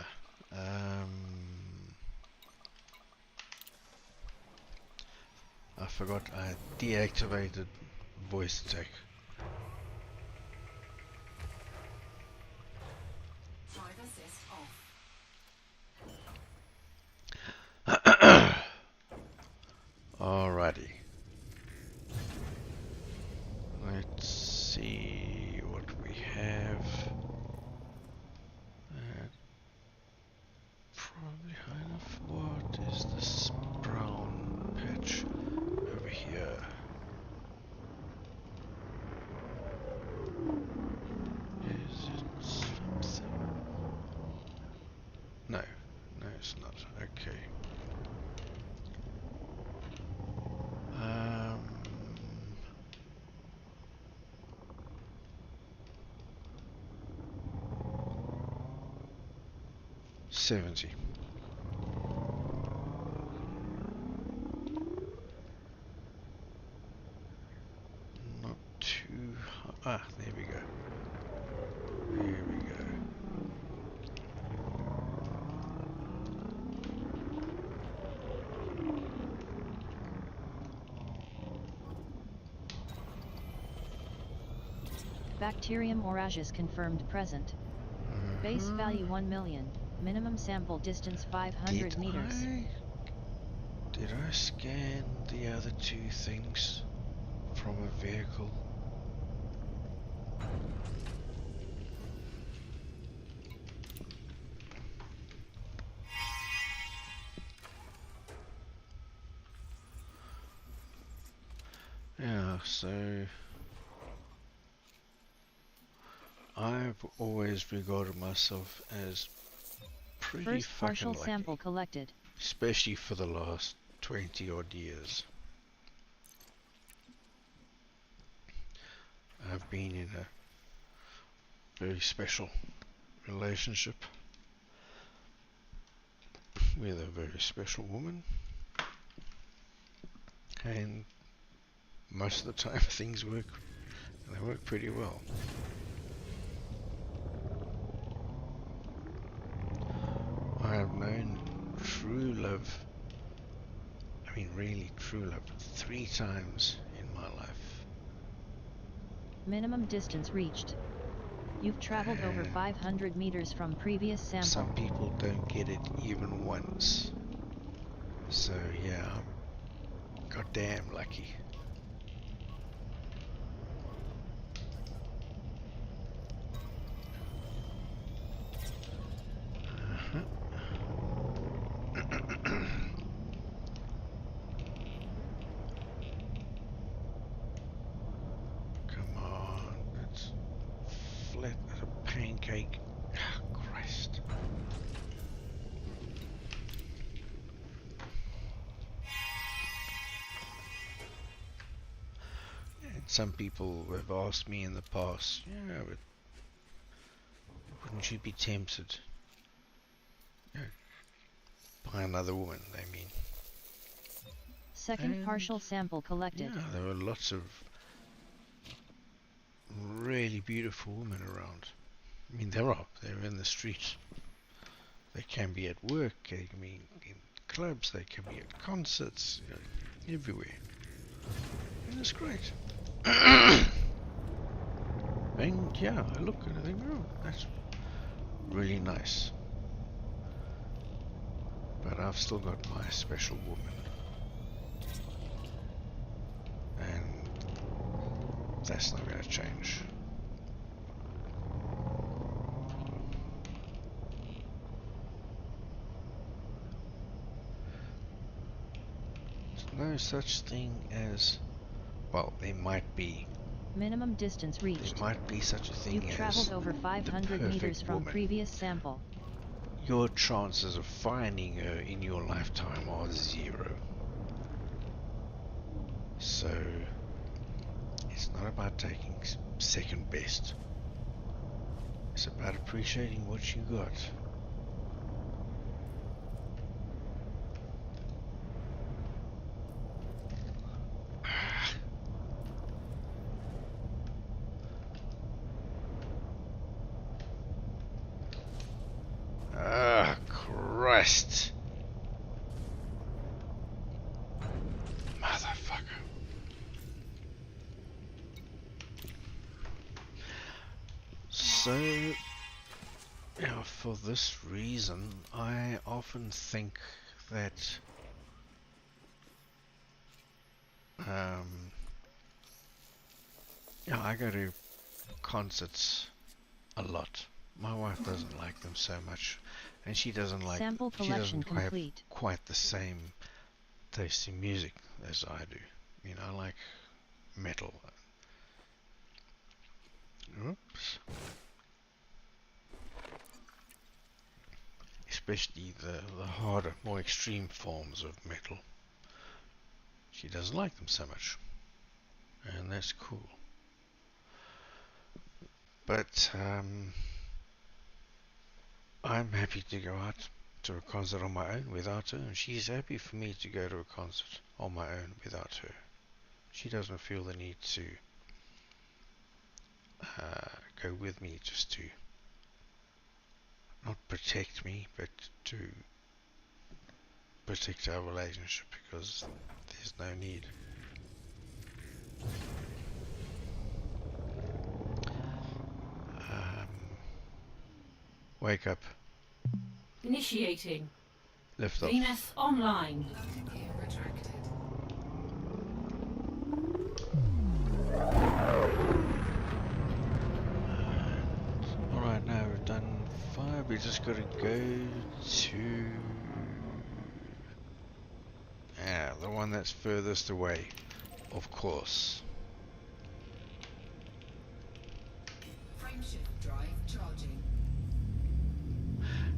I forgot I deactivated voice attack. Drive assist off. Alrighty. Let's see what we have. Probably high enough. What is this brown patch over here? No, it's not. Okay. 70. Not too high. Ah, there we go. There we go. Bacterium orageus confirmed present. Base value 1 million. Minimum sample distance 500 meters. Did I scan the other two things from a vehicle? Yeah, so I've always regarded myself as pretty First fucking partial lucky, sample collected. especially for the last 20 odd years. I've been in a very special relationship with a very special woman, and most of the time things work, and they work pretty well. I have known true love, I mean really true love, 3 times in my life. Minimum distance reached. You've traveled over 500 meters from previous sample. Some people don't get it even once. So yeah, I'm goddamn lucky. Come on, it's flat as a pancake. Oh, Christ. And some people have asked me in the past, yeah, but wouldn't you be tempted? You know, by another woman, they mean. Second And partial sample collected. yeah, there were lots of really beautiful women around. I mean, they're in the street. They can be at work, they can be in clubs, they can be at concerts, you know, everywhere. And it's great. And yeah, I look and I think, oh, that's really nice. But I've still got my special woman. And that's not going to change. There's no such thing as, well, there might be. Minimum distance reached. There might be such a thing You've as traveled over 500 meters perfect from woman. previous sample. Your chances of finding her in your lifetime are 0. So it's not about taking second best. It's about appreciating what you got. Ah, Christ. Motherfucker. So, yeah, for this reason, I often think that yeah, I go to concerts a lot. My wife doesn't like them so much, and she doesn't like. Sample She collection doesn't have complete. quite the same taste in music as I do. You know, I like metal. Oops. especially the harder, more extreme forms of metal. She doesn't like them so much, and that's cool. But I'm happy to go out to a concert on my own without her, and she's happy for me to go to a concert on my own without her. She doesn't feel the need to go with me just to not protect me, but to protect our relationship, because there's no need. Wake up. Initiating. Lift off. Venus online. Landing gear retracted. Alright, now we've done 5. We just gotta go to the one that's furthest away, of course. Frameshift drive charging.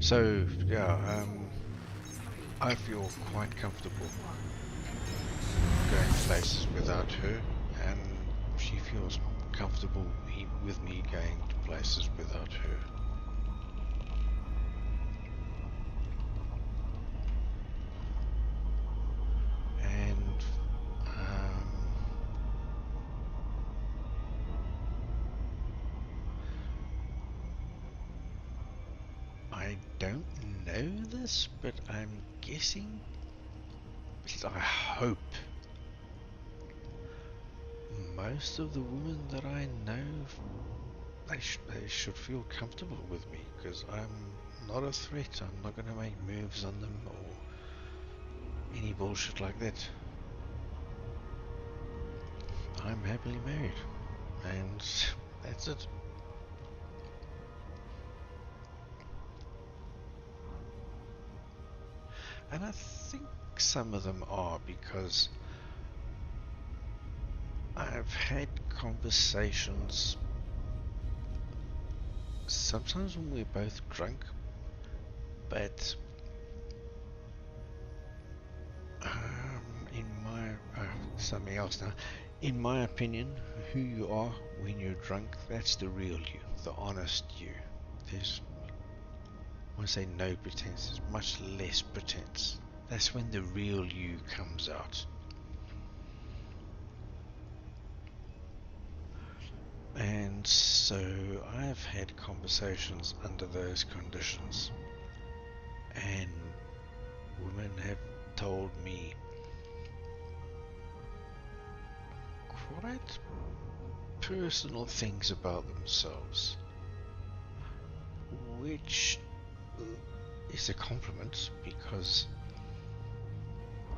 So yeah, I feel quite comfortable going places without her, and she feels comfortable with me going to places without her. And I don't know this, but I'm guessing, at least I hope, most of the women that I know, they should feel comfortable with me, because I'm not a threat. I'm not going to make moves on them or any bullshit like that. I'm happily married, and that's it. And I think some of them are, because I've had conversations sometimes when we're both drunk, but in my something else now. In my opinion, who you are when you're drunk, that's the real you, the honest you. There's, I want to say no pretense, there's much less pretense. That's when the real you comes out. And so I've had conversations under those conditions, and women have told me quite personal things about themselves, which is a compliment, because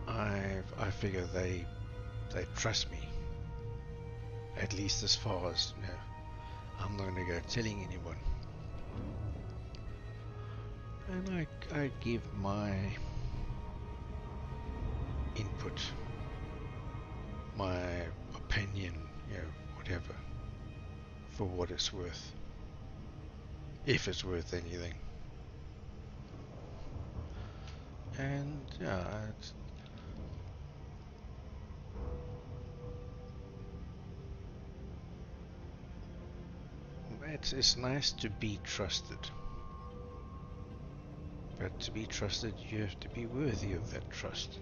I figure they trust me, at least as far as, you know, I'm not going to go telling anyone. And I give my input, my opinion, you know, whatever, for what it's worth, if it's worth anything. And yeah, it's nice to be trusted, but to be trusted, you have to be worthy of that trust.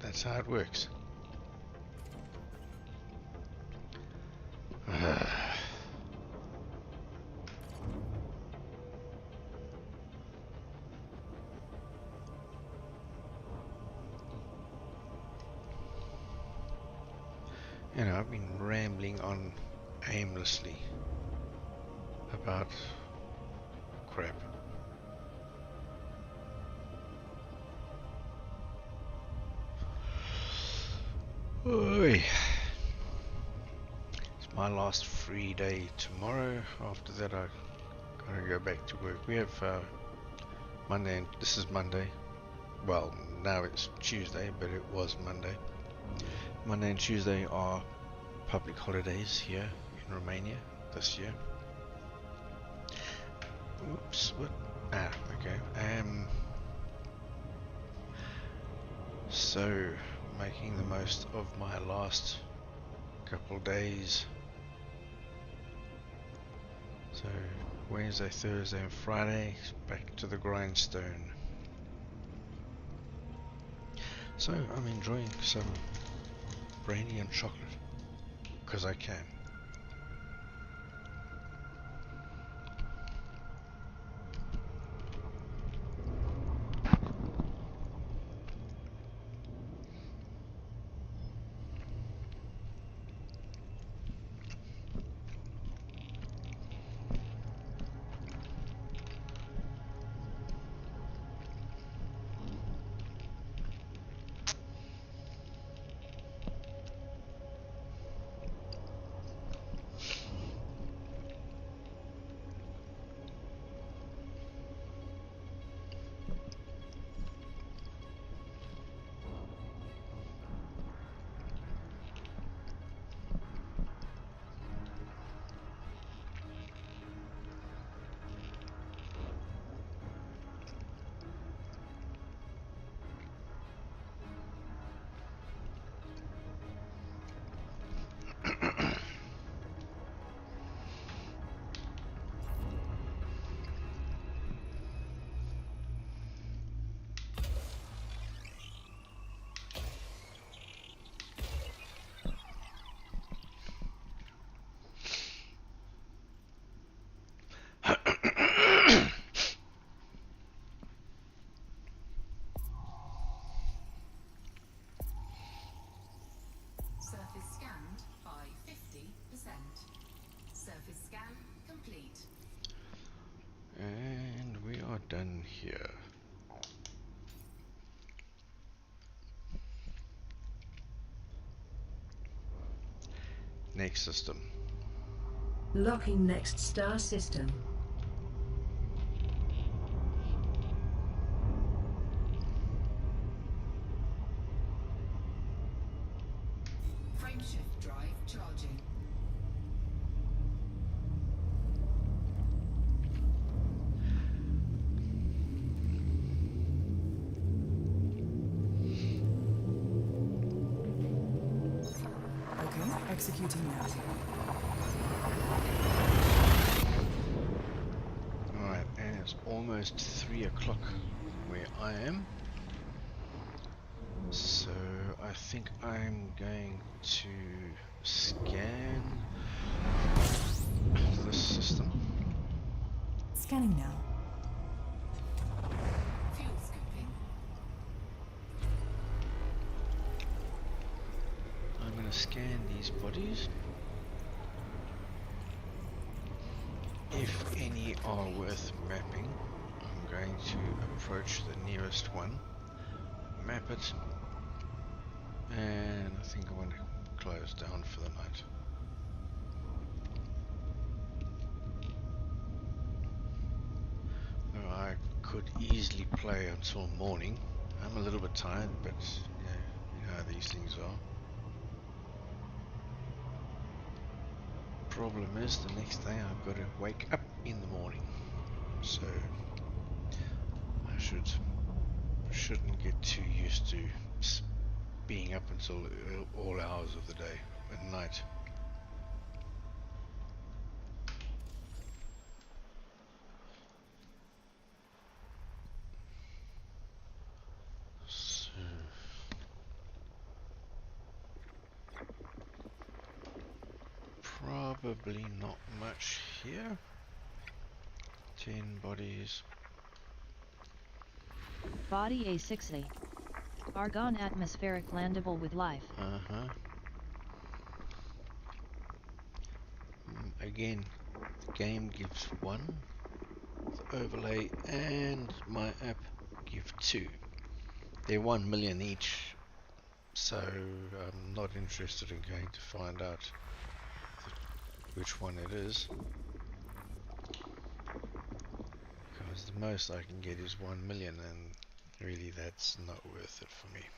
That's how it works. You know, I've been rambling on aimlessly about crap. Oy. It's my last free day tomorrow. After that, I gotta go back to work. We have Monday, and this is Monday. Well, now it's Tuesday, but it was Monday. Monday and Tuesday are public holidays here in Romania this year. Oops, what Okay. So making the most of my last couple days. So Wednesday, Thursday, and Friday, back to the grindstone. So I'm enjoying some brandy and chocolate because I can. Surface scanned by 50%. Surface scan complete. And we are done here. Next system. Locking next star system. Frameshift drive charging. Okay, executing now. Alright, and it's almost 3 o'clock where I am. So I think I'm going to scan this system. Scanning now. Fuel scooping. I'm going to scan these bodies. If any are worth mapping, I'm going to approach the nearest one, map it, and I think I want to close down for the night. I could easily play until morning. I'm a little bit tired, but you know how these things are. Problem is, the next day I've got to wake up in the morning, so I shouldn't get too used to being up until all hours of the day at night. So probably not much here. 10 bodies. Body A60. Argon atmospheric landable with life. Again, the game gives 1, the overlay and my app give 2. They're 1 million each, so I'm not interested in going to find out which one it is, because the most I can get is 1 million, and really that's not worth it for me.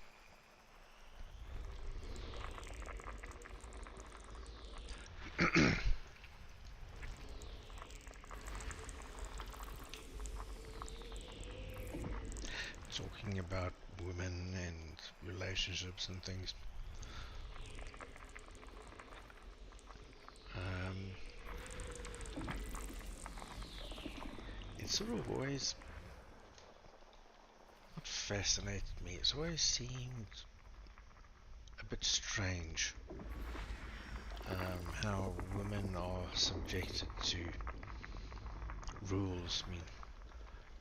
talking about women and relationships and things. It sort of always not fascinated me. It's always seemed a bit strange how women are subjected to rules. I mean,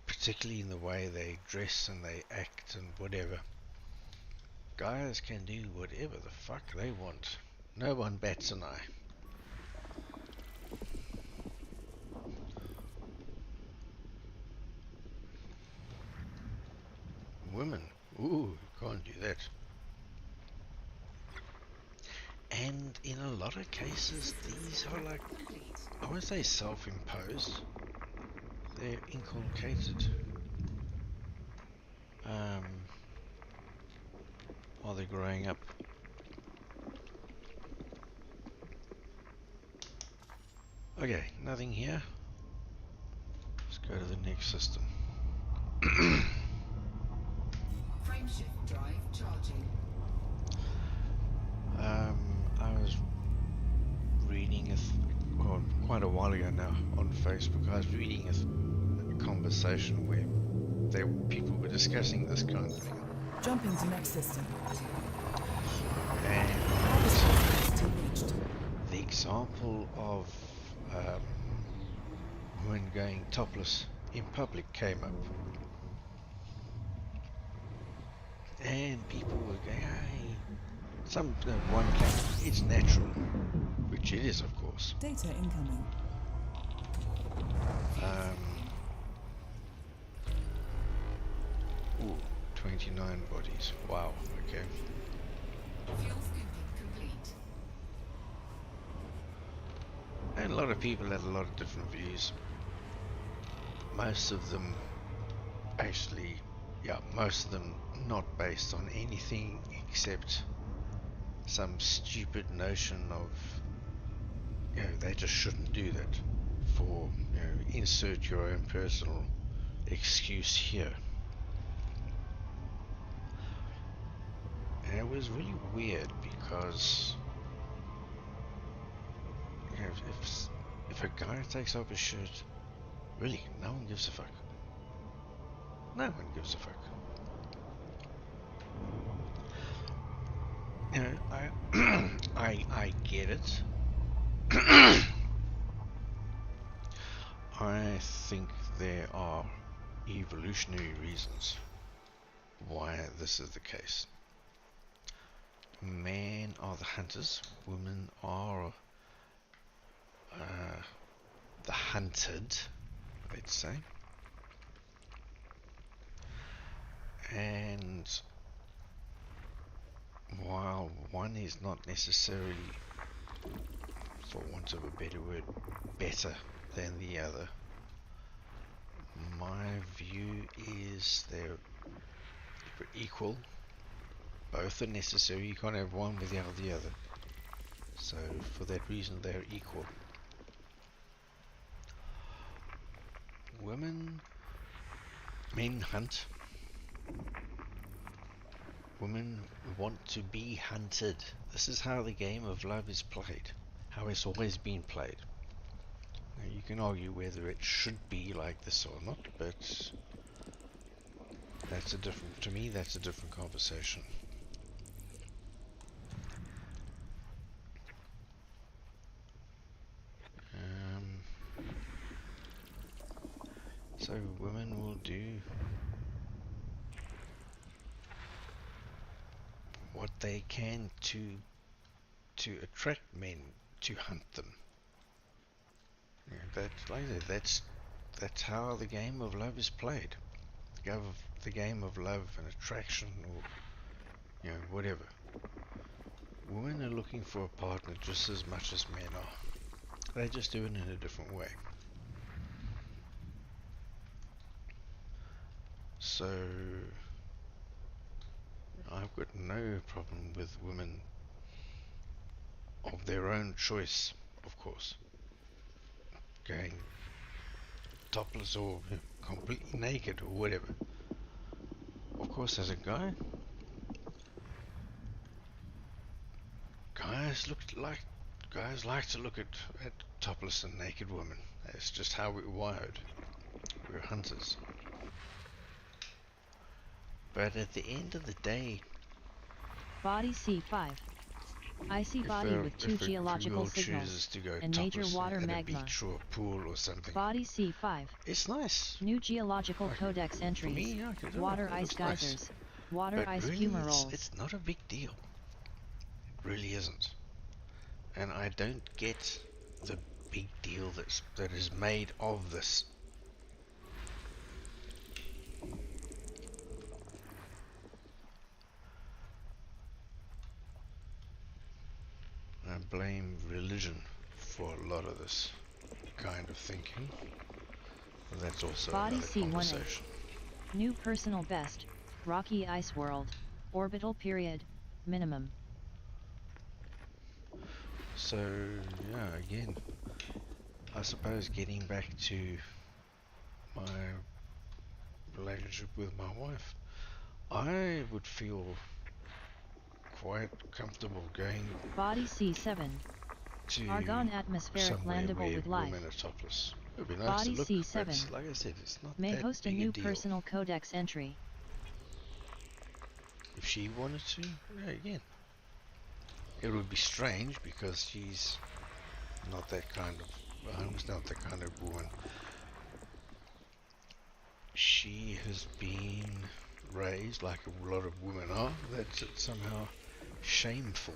particularly in the way they dress and they act and whatever. Guys can do whatever the fuck they want. No one bats an eye. Women, ooh, can't do that. And in a lot of cases, these are like, I won't say self-imposed, they're inculcated while they're growing up. Okay, nothing here. Let's go to the next system. Frameshift drive charging. I was reading quite a while ago now on Facebook. I was reading a conversation where people were discussing this kind of thing. Jumping to next system. And System reached. the example of women going topless in public came up. And people were going, hey, one came, it's natural, which it is, of course. Data incoming. Ooh, 29 bodies. Wow, okay. Fuel scooping complete. And a lot of people had a lot of different views. Most of them actually, most of them not based on anything except some stupid notion of, they just shouldn't do that for, insert your own personal excuse here. And it was really weird because, if a guy takes off his shirt, really, no one gives a fuck. No one gives a fuck. I get it. I think there are evolutionary reasons why this is the case. Men are the hunters, women are the hunted, let's say. And while one is not necessarily, for want of a better word, better than the other, my view is they're equal. Both are necessary. You can't have one without the other. So for that reason, they're equal. Men hunt. Women want to be hunted. This is how the game of love is played. How it's always been played. Now, you can argue whether it should be like this or not, but to me, that's a different conversation. So women will do what they can to attract men to hunt them. That's how the game of love is played. The game of love and attraction, or whatever. Women are looking for a partner just as much as men are. They just do it in a different way. So I've got no problem with women of their own choice, of course, going topless or completely naked or whatever. course, as a guy, guys like to look at topless and naked women. That's just how we're wired. We're hunters. But at the end of the day, Body C5. Icy if body with two if a geological girl signals chooses to go and major topless water at a magma. beach or a pool or something, Body C5. it's nice. New geological Like, codex for entries. me, I can do it. Water It ice looks nice. geysers. Water But ice really, fumaroles. it's not a big deal. It really isn't. And I don't get the big deal that is made of this. I blame religion for a lot of this kind of thinking. But that's also Body another C1A. conversation. New personal best. Rocky ice world. Orbital period. Minimum. So, yeah, again, I suppose getting back to my relationship with my wife, I would feel quite comfortable going Body C7. to Argon atmospheric somewhere landable where with life. women are topless. It would be nice Body to look, C7. but like I said, it's not May that host a big new a deal. personal codex entry. If she wanted to, yeah, again, it would be strange because she's not that kind of, I'm not that kind of woman. She has been raised like a lot of women are, that's somehow shameful.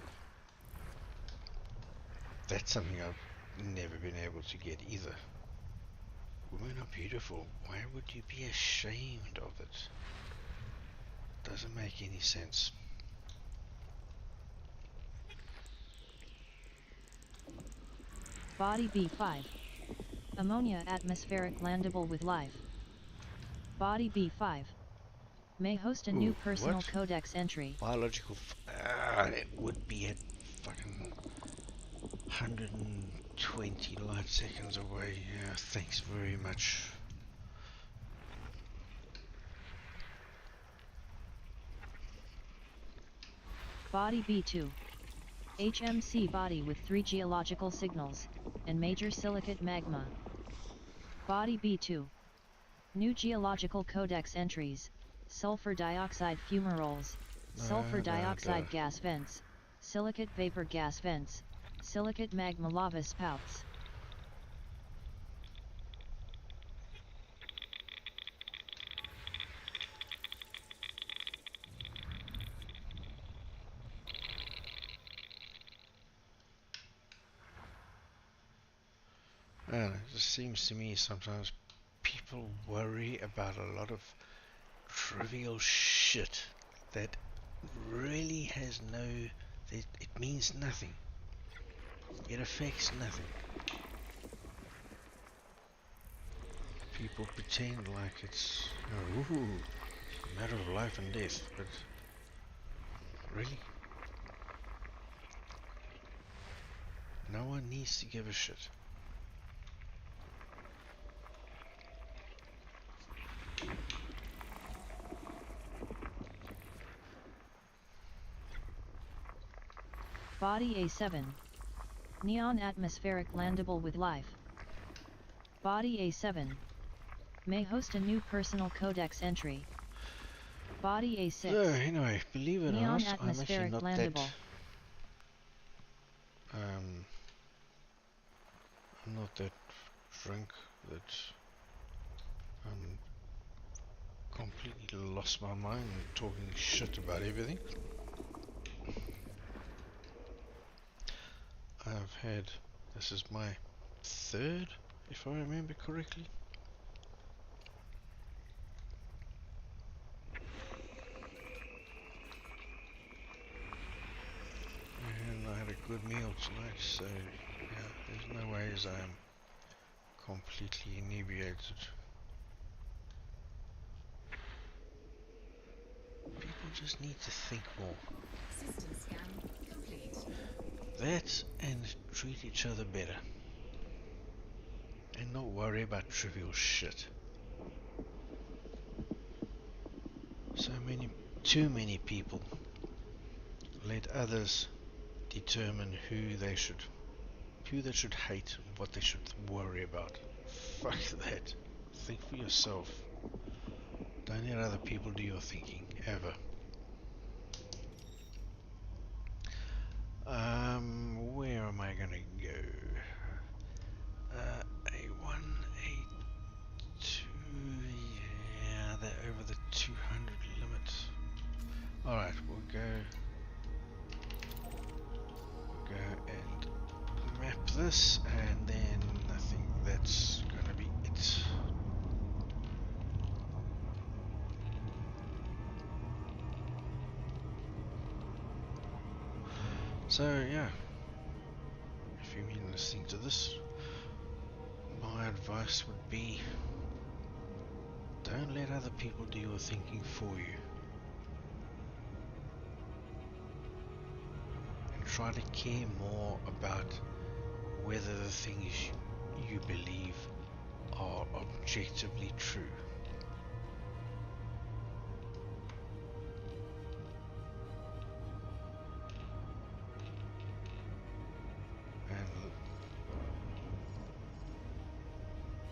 That's something I've never been able to get either. Women are beautiful. Why would you be ashamed of it? Doesn't make any sense. Body B5. Ammonia atmospheric landable with life. Body B5. May host a new Ooh, personal what? codex entry. Biological. It would be at fucking 120 light seconds away. Yeah, thanks very much. Body B2. HMC body with 3 geological signals, and major silicate magma. Body B2. New geological codex entries, sulfur dioxide fumaroles, sulfur dioxide gas vents, silicate vapor gas vents, silicate magma lava spouts. I don't know, it just seems to me sometimes people worry about a lot of trivial shit that really has no, it means nothing. It affects nothing. People pretend like it's, ooh, a matter of life and death, but really? No one needs to give a shit. Body A7. Neon atmospheric landable with life. Body A7. May host a new personal codex entry. Body A6. So anyway, believe it or Neon not, I'm actually atmospheric not landable. that I'm not that drunk that I'm completely lost my mind and talking shit about everything. I've had, this is my third, if I remember correctly. And I had a good meal tonight, so yeah, there's no ways I'm completely inebriated. People just need to think more. System scan complete. That and treat each other better. And not worry about trivial shit. Too many people let others determine who they should hate and what they should worry about. Fuck that. Think for yourself. Don't let other people do your thinking, ever. Where am I gonna go? A1, A2, yeah, they're over the 200 limit. Alright, we'll go and map this, and then I think that's gonna be it. So yeah, if you've been listening to this, my advice would be don't let other people do your thinking for you, and try to care more about whether the things you believe are objectively true. And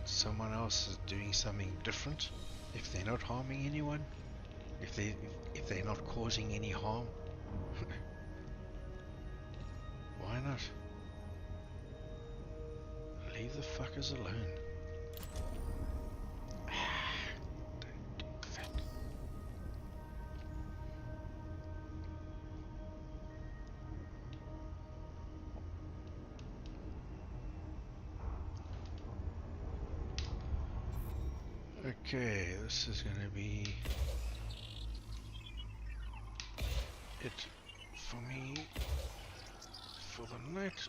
someone else is doing something different, if they're not harming anyone, if they're not causing any harm, why not? Leave the fuckers alone. Don't do that. Okay, this is gonna be it for me for the night.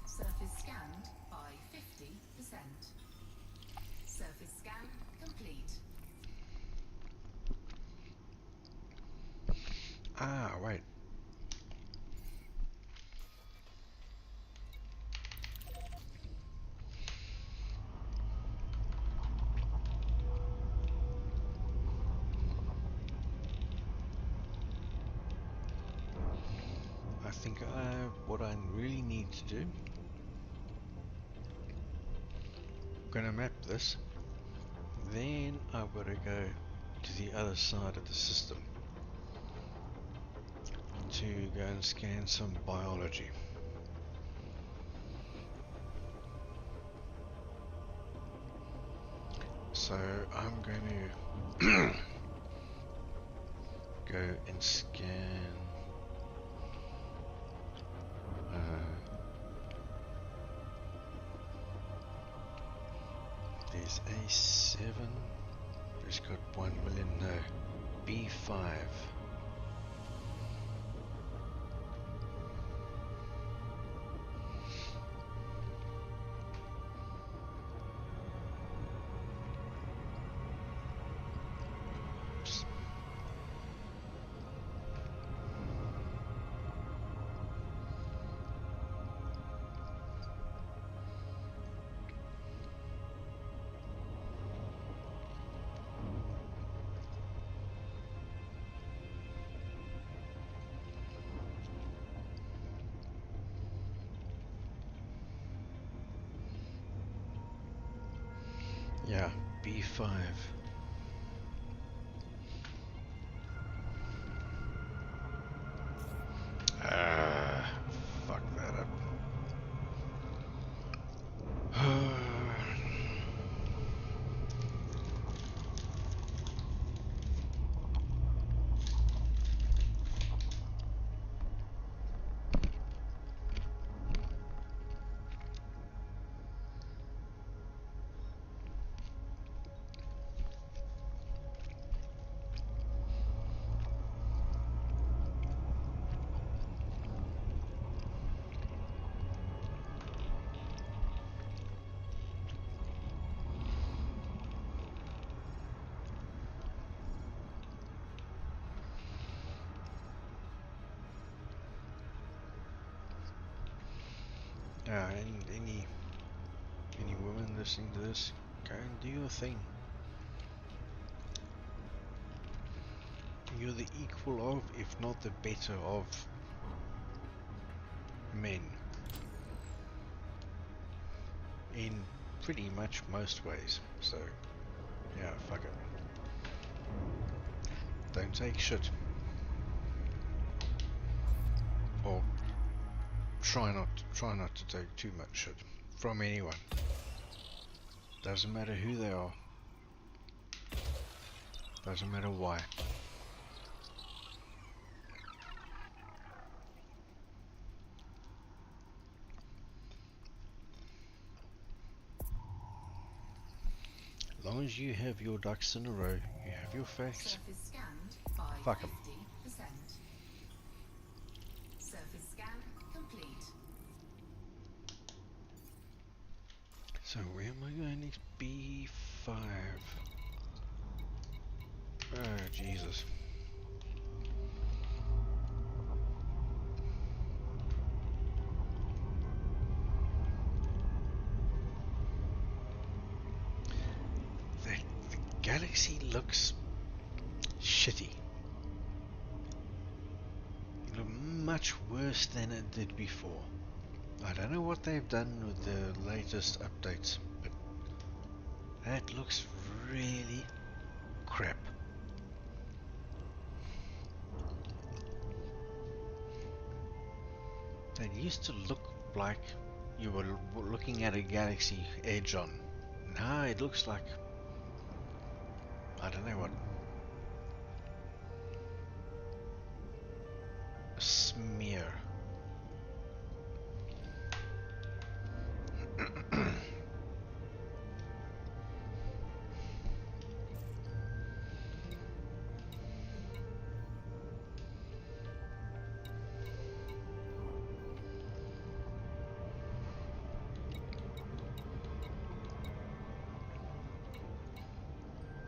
Surface scanned by 50%. Surface scan complete. Ah, right. I think what I really need to do, I'm gonna map this, then I've got to go to the other side of the system to go and scan some biology. So I'm going to go and scan there's A7, it's got 1 million, no, B5. Yeah, B5. Fuck that up. Any women listening to this, go and do your thing. You're the equal of, if not the better of, men. In pretty much most ways. So, yeah, fuck it. Don't take shit. Or try not to take too much shit from anyone. Doesn't matter who they are. Doesn't matter why. As long as you have your ducks in a row, you have your facts. Surface scanned by Fuck 'em. 50%. Surface scan complete. So where am I going next? B5. Oh, Jesus. The galaxy looks shitty. It looked much worse than it did before. I don't know what they've done with the latest updates, but that looks really crap. It used to look like you were looking at a galaxy edge on. Now it looks like, I don't know what, a smear.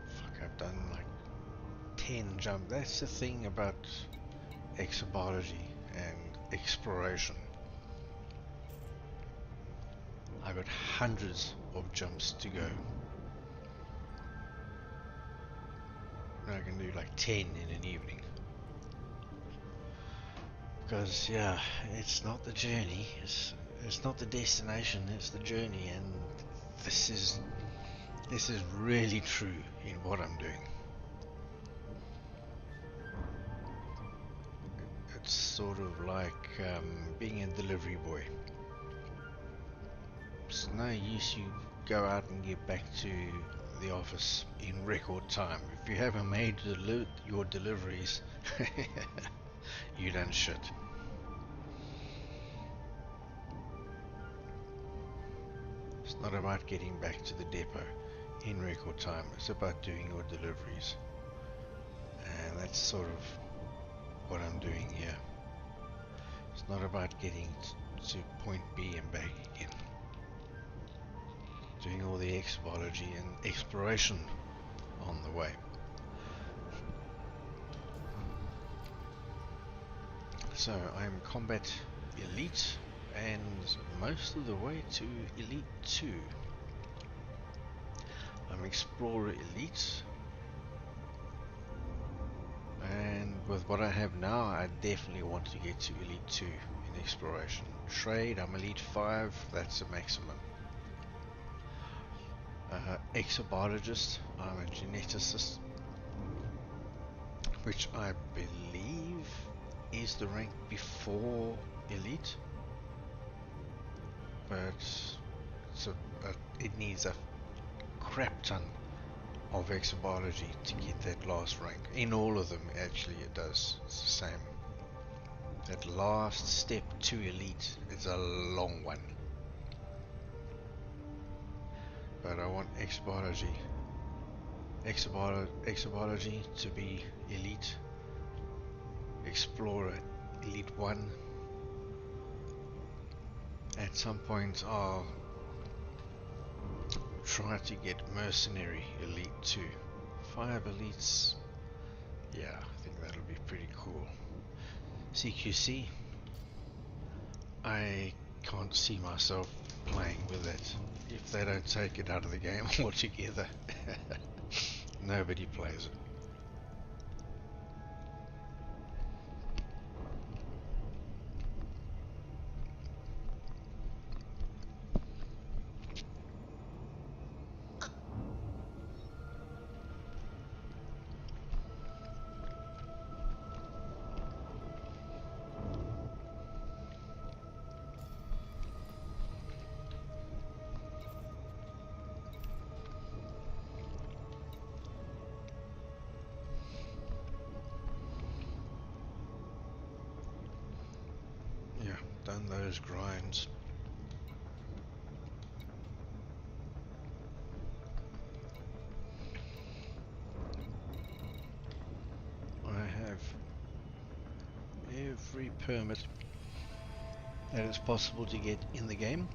Fuck, I've done like 10 jump. That's the thing about exobiology and exploration. I've got hundreds of jumps to go. And I can do like 10 in an evening. Because yeah, it's not the journey, it's not the destination, it's the journey, and this is really true in what I'm doing. It's sort of like being a delivery boy. It's no use you go out and get back to the office in record time. If you haven't made your deliveries, you done shit. It's not about getting back to the depot in record time. It's about doing your deliveries. And that's sort of what I'm doing here. It's not about getting to point B and back again. Doing all the exobiology and exploration on the way. So I'm combat elite and most of the way to elite 2. I'm explorer elite, and with what I have now I definitely want to get to elite 2 in exploration. Trade, I'm elite 5, that's the maximum. Exobiologist, I'm a geneticist, which I believe is the rank before elite, but it needs a crap ton of exobiology to get that last rank. In all of them actually it does, it's the same. That last step to elite is a long one. But I want exobiology to be elite, explorer elite 1. At some point I'll try to get mercenary elite 2. 5 elites, yeah, I think that'll be pretty cool. CQC, I can't see myself playing with it. If they don't take it out of the game altogether, nobody plays it. Yeah, done those grinds. I have every permit that is possible to get in the game,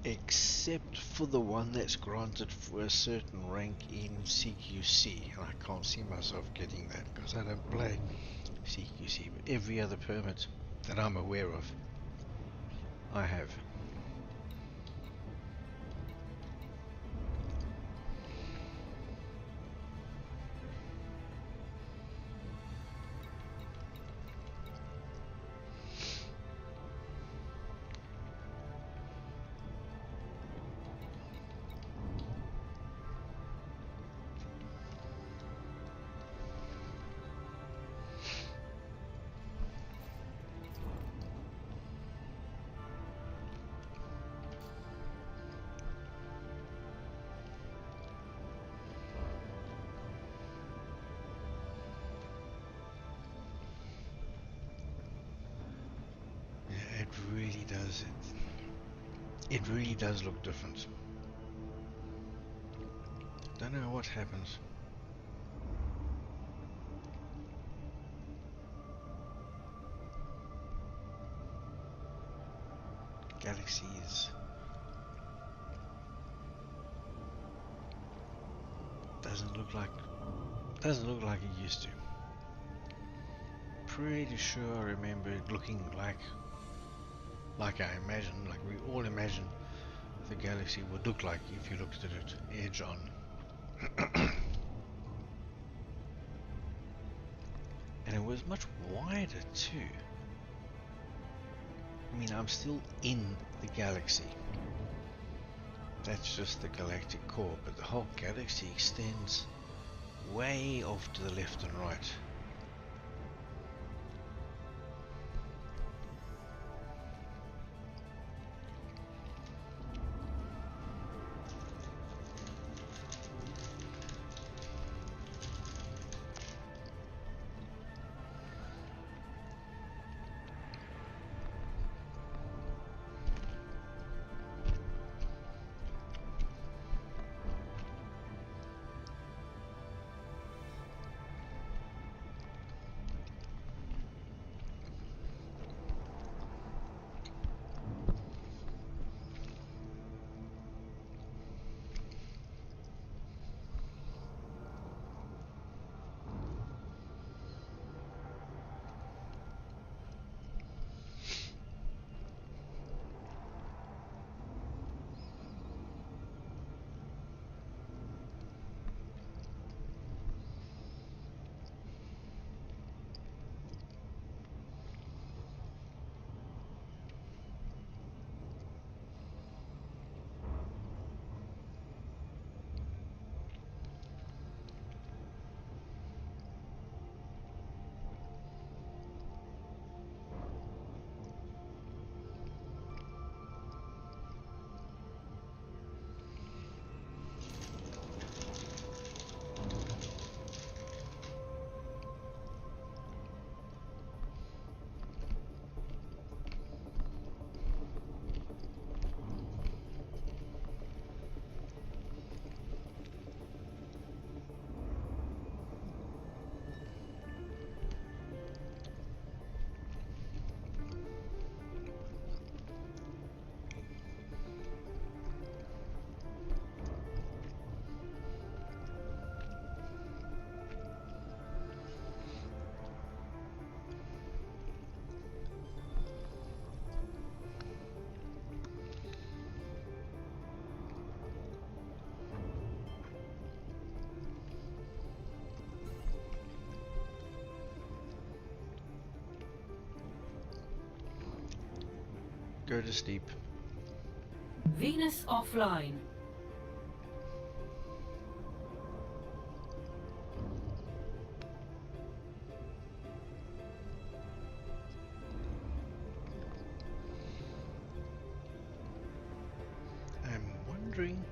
except for the one that's granted for a certain rank in CQC, and I can't see myself getting that because I don't play CQC, but every other permit that I'm aware of, I have. Yeah, it really does. It really does look different. Don't know what happens. Galaxies doesn't look like it used to. Pretty sure I remember it looking like I imagined, like we all imagined the galaxy would look like if you looked at it edge on. And it was much wider too. I mean, I'm still in the galaxy. That's just the galactic core, but the whole galaxy extends way off to the left and right. go to sleep. Venus offline. I'm wondering,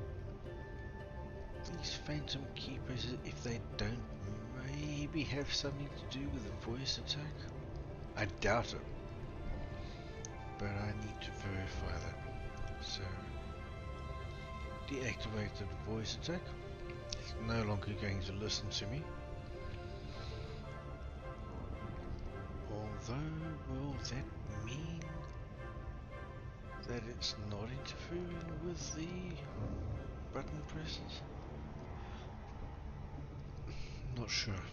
these Phantom Keepers, if they don't maybe have something to do with the voice attack? I doubt it, but I need to verify that. So, deactivated voice attack. It's no longer going to listen to me. Although, will that mean that it's not interfering with the button presses? Not sure.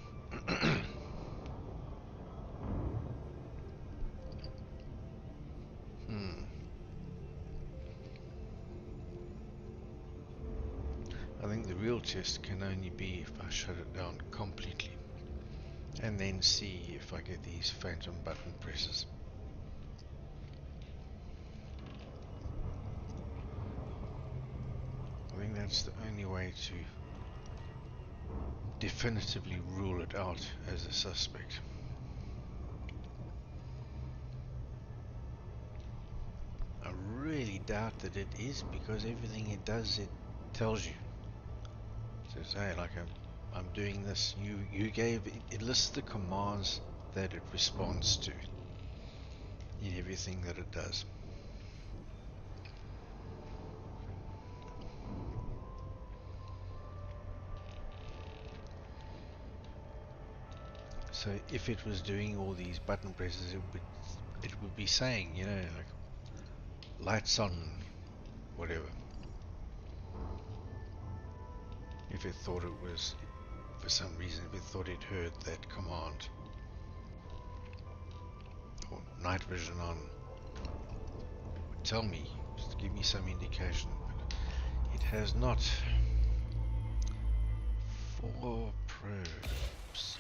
I think the real test can only be if I shut it down completely and then see if I get these phantom button presses. I think that's the only way to definitively rule it out as a suspect. I really doubt that it is, because everything it does, it tells you. It says, hey, like I'm doing this. You gave it, it lists the commands that it responds to in everything that it does. So if it was doing all these button presses, it would be saying, you know, like lights on, whatever. If it thought it was, for some reason, if it thought it heard that command, or night vision on, it would tell me, just give me some indication. But it has not. For probes.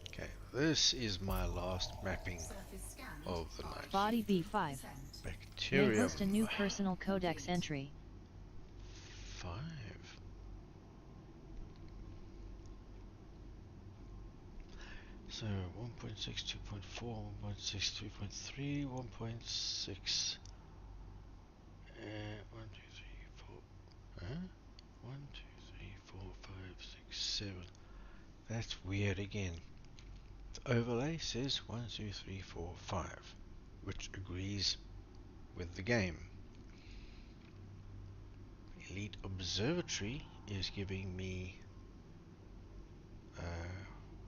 Okay, this is my last mapping Surface scan. of the night. Body B5. May Bacterium. list a new personal codex entry. 5. So 1.6, 2.4, 1.6, 2.3, 1.6, 1, 2, 3, 4, 1, 2, 3, 4, 5, 6, 7. That's weird again. The overlay says 1, 2, 3, 4, 5, which agrees with the game. Elite Observatory is giving me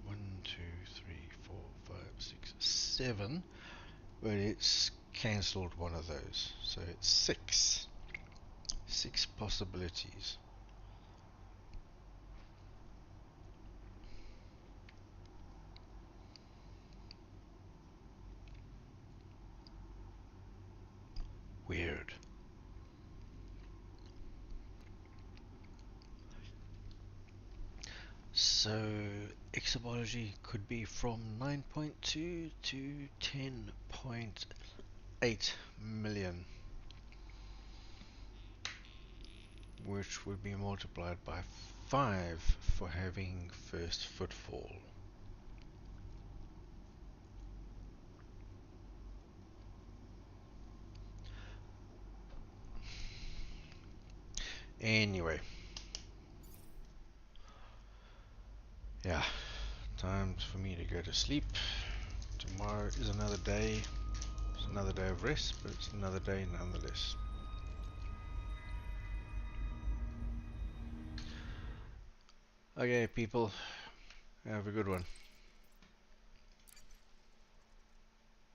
1, 2, 3, 4, 5, 6, 7, but it's cancelled one of those, so it's 6. 6 possibilities. Weird. So exobiology could be from 9.2 to 10.8 million, which would be multiplied by 5 for having first footfall. Anyway, yeah, time for me to go to sleep. Tomorrow is another day. It's another day of rest, but it's another day nonetheless. Okay, people, have a good one.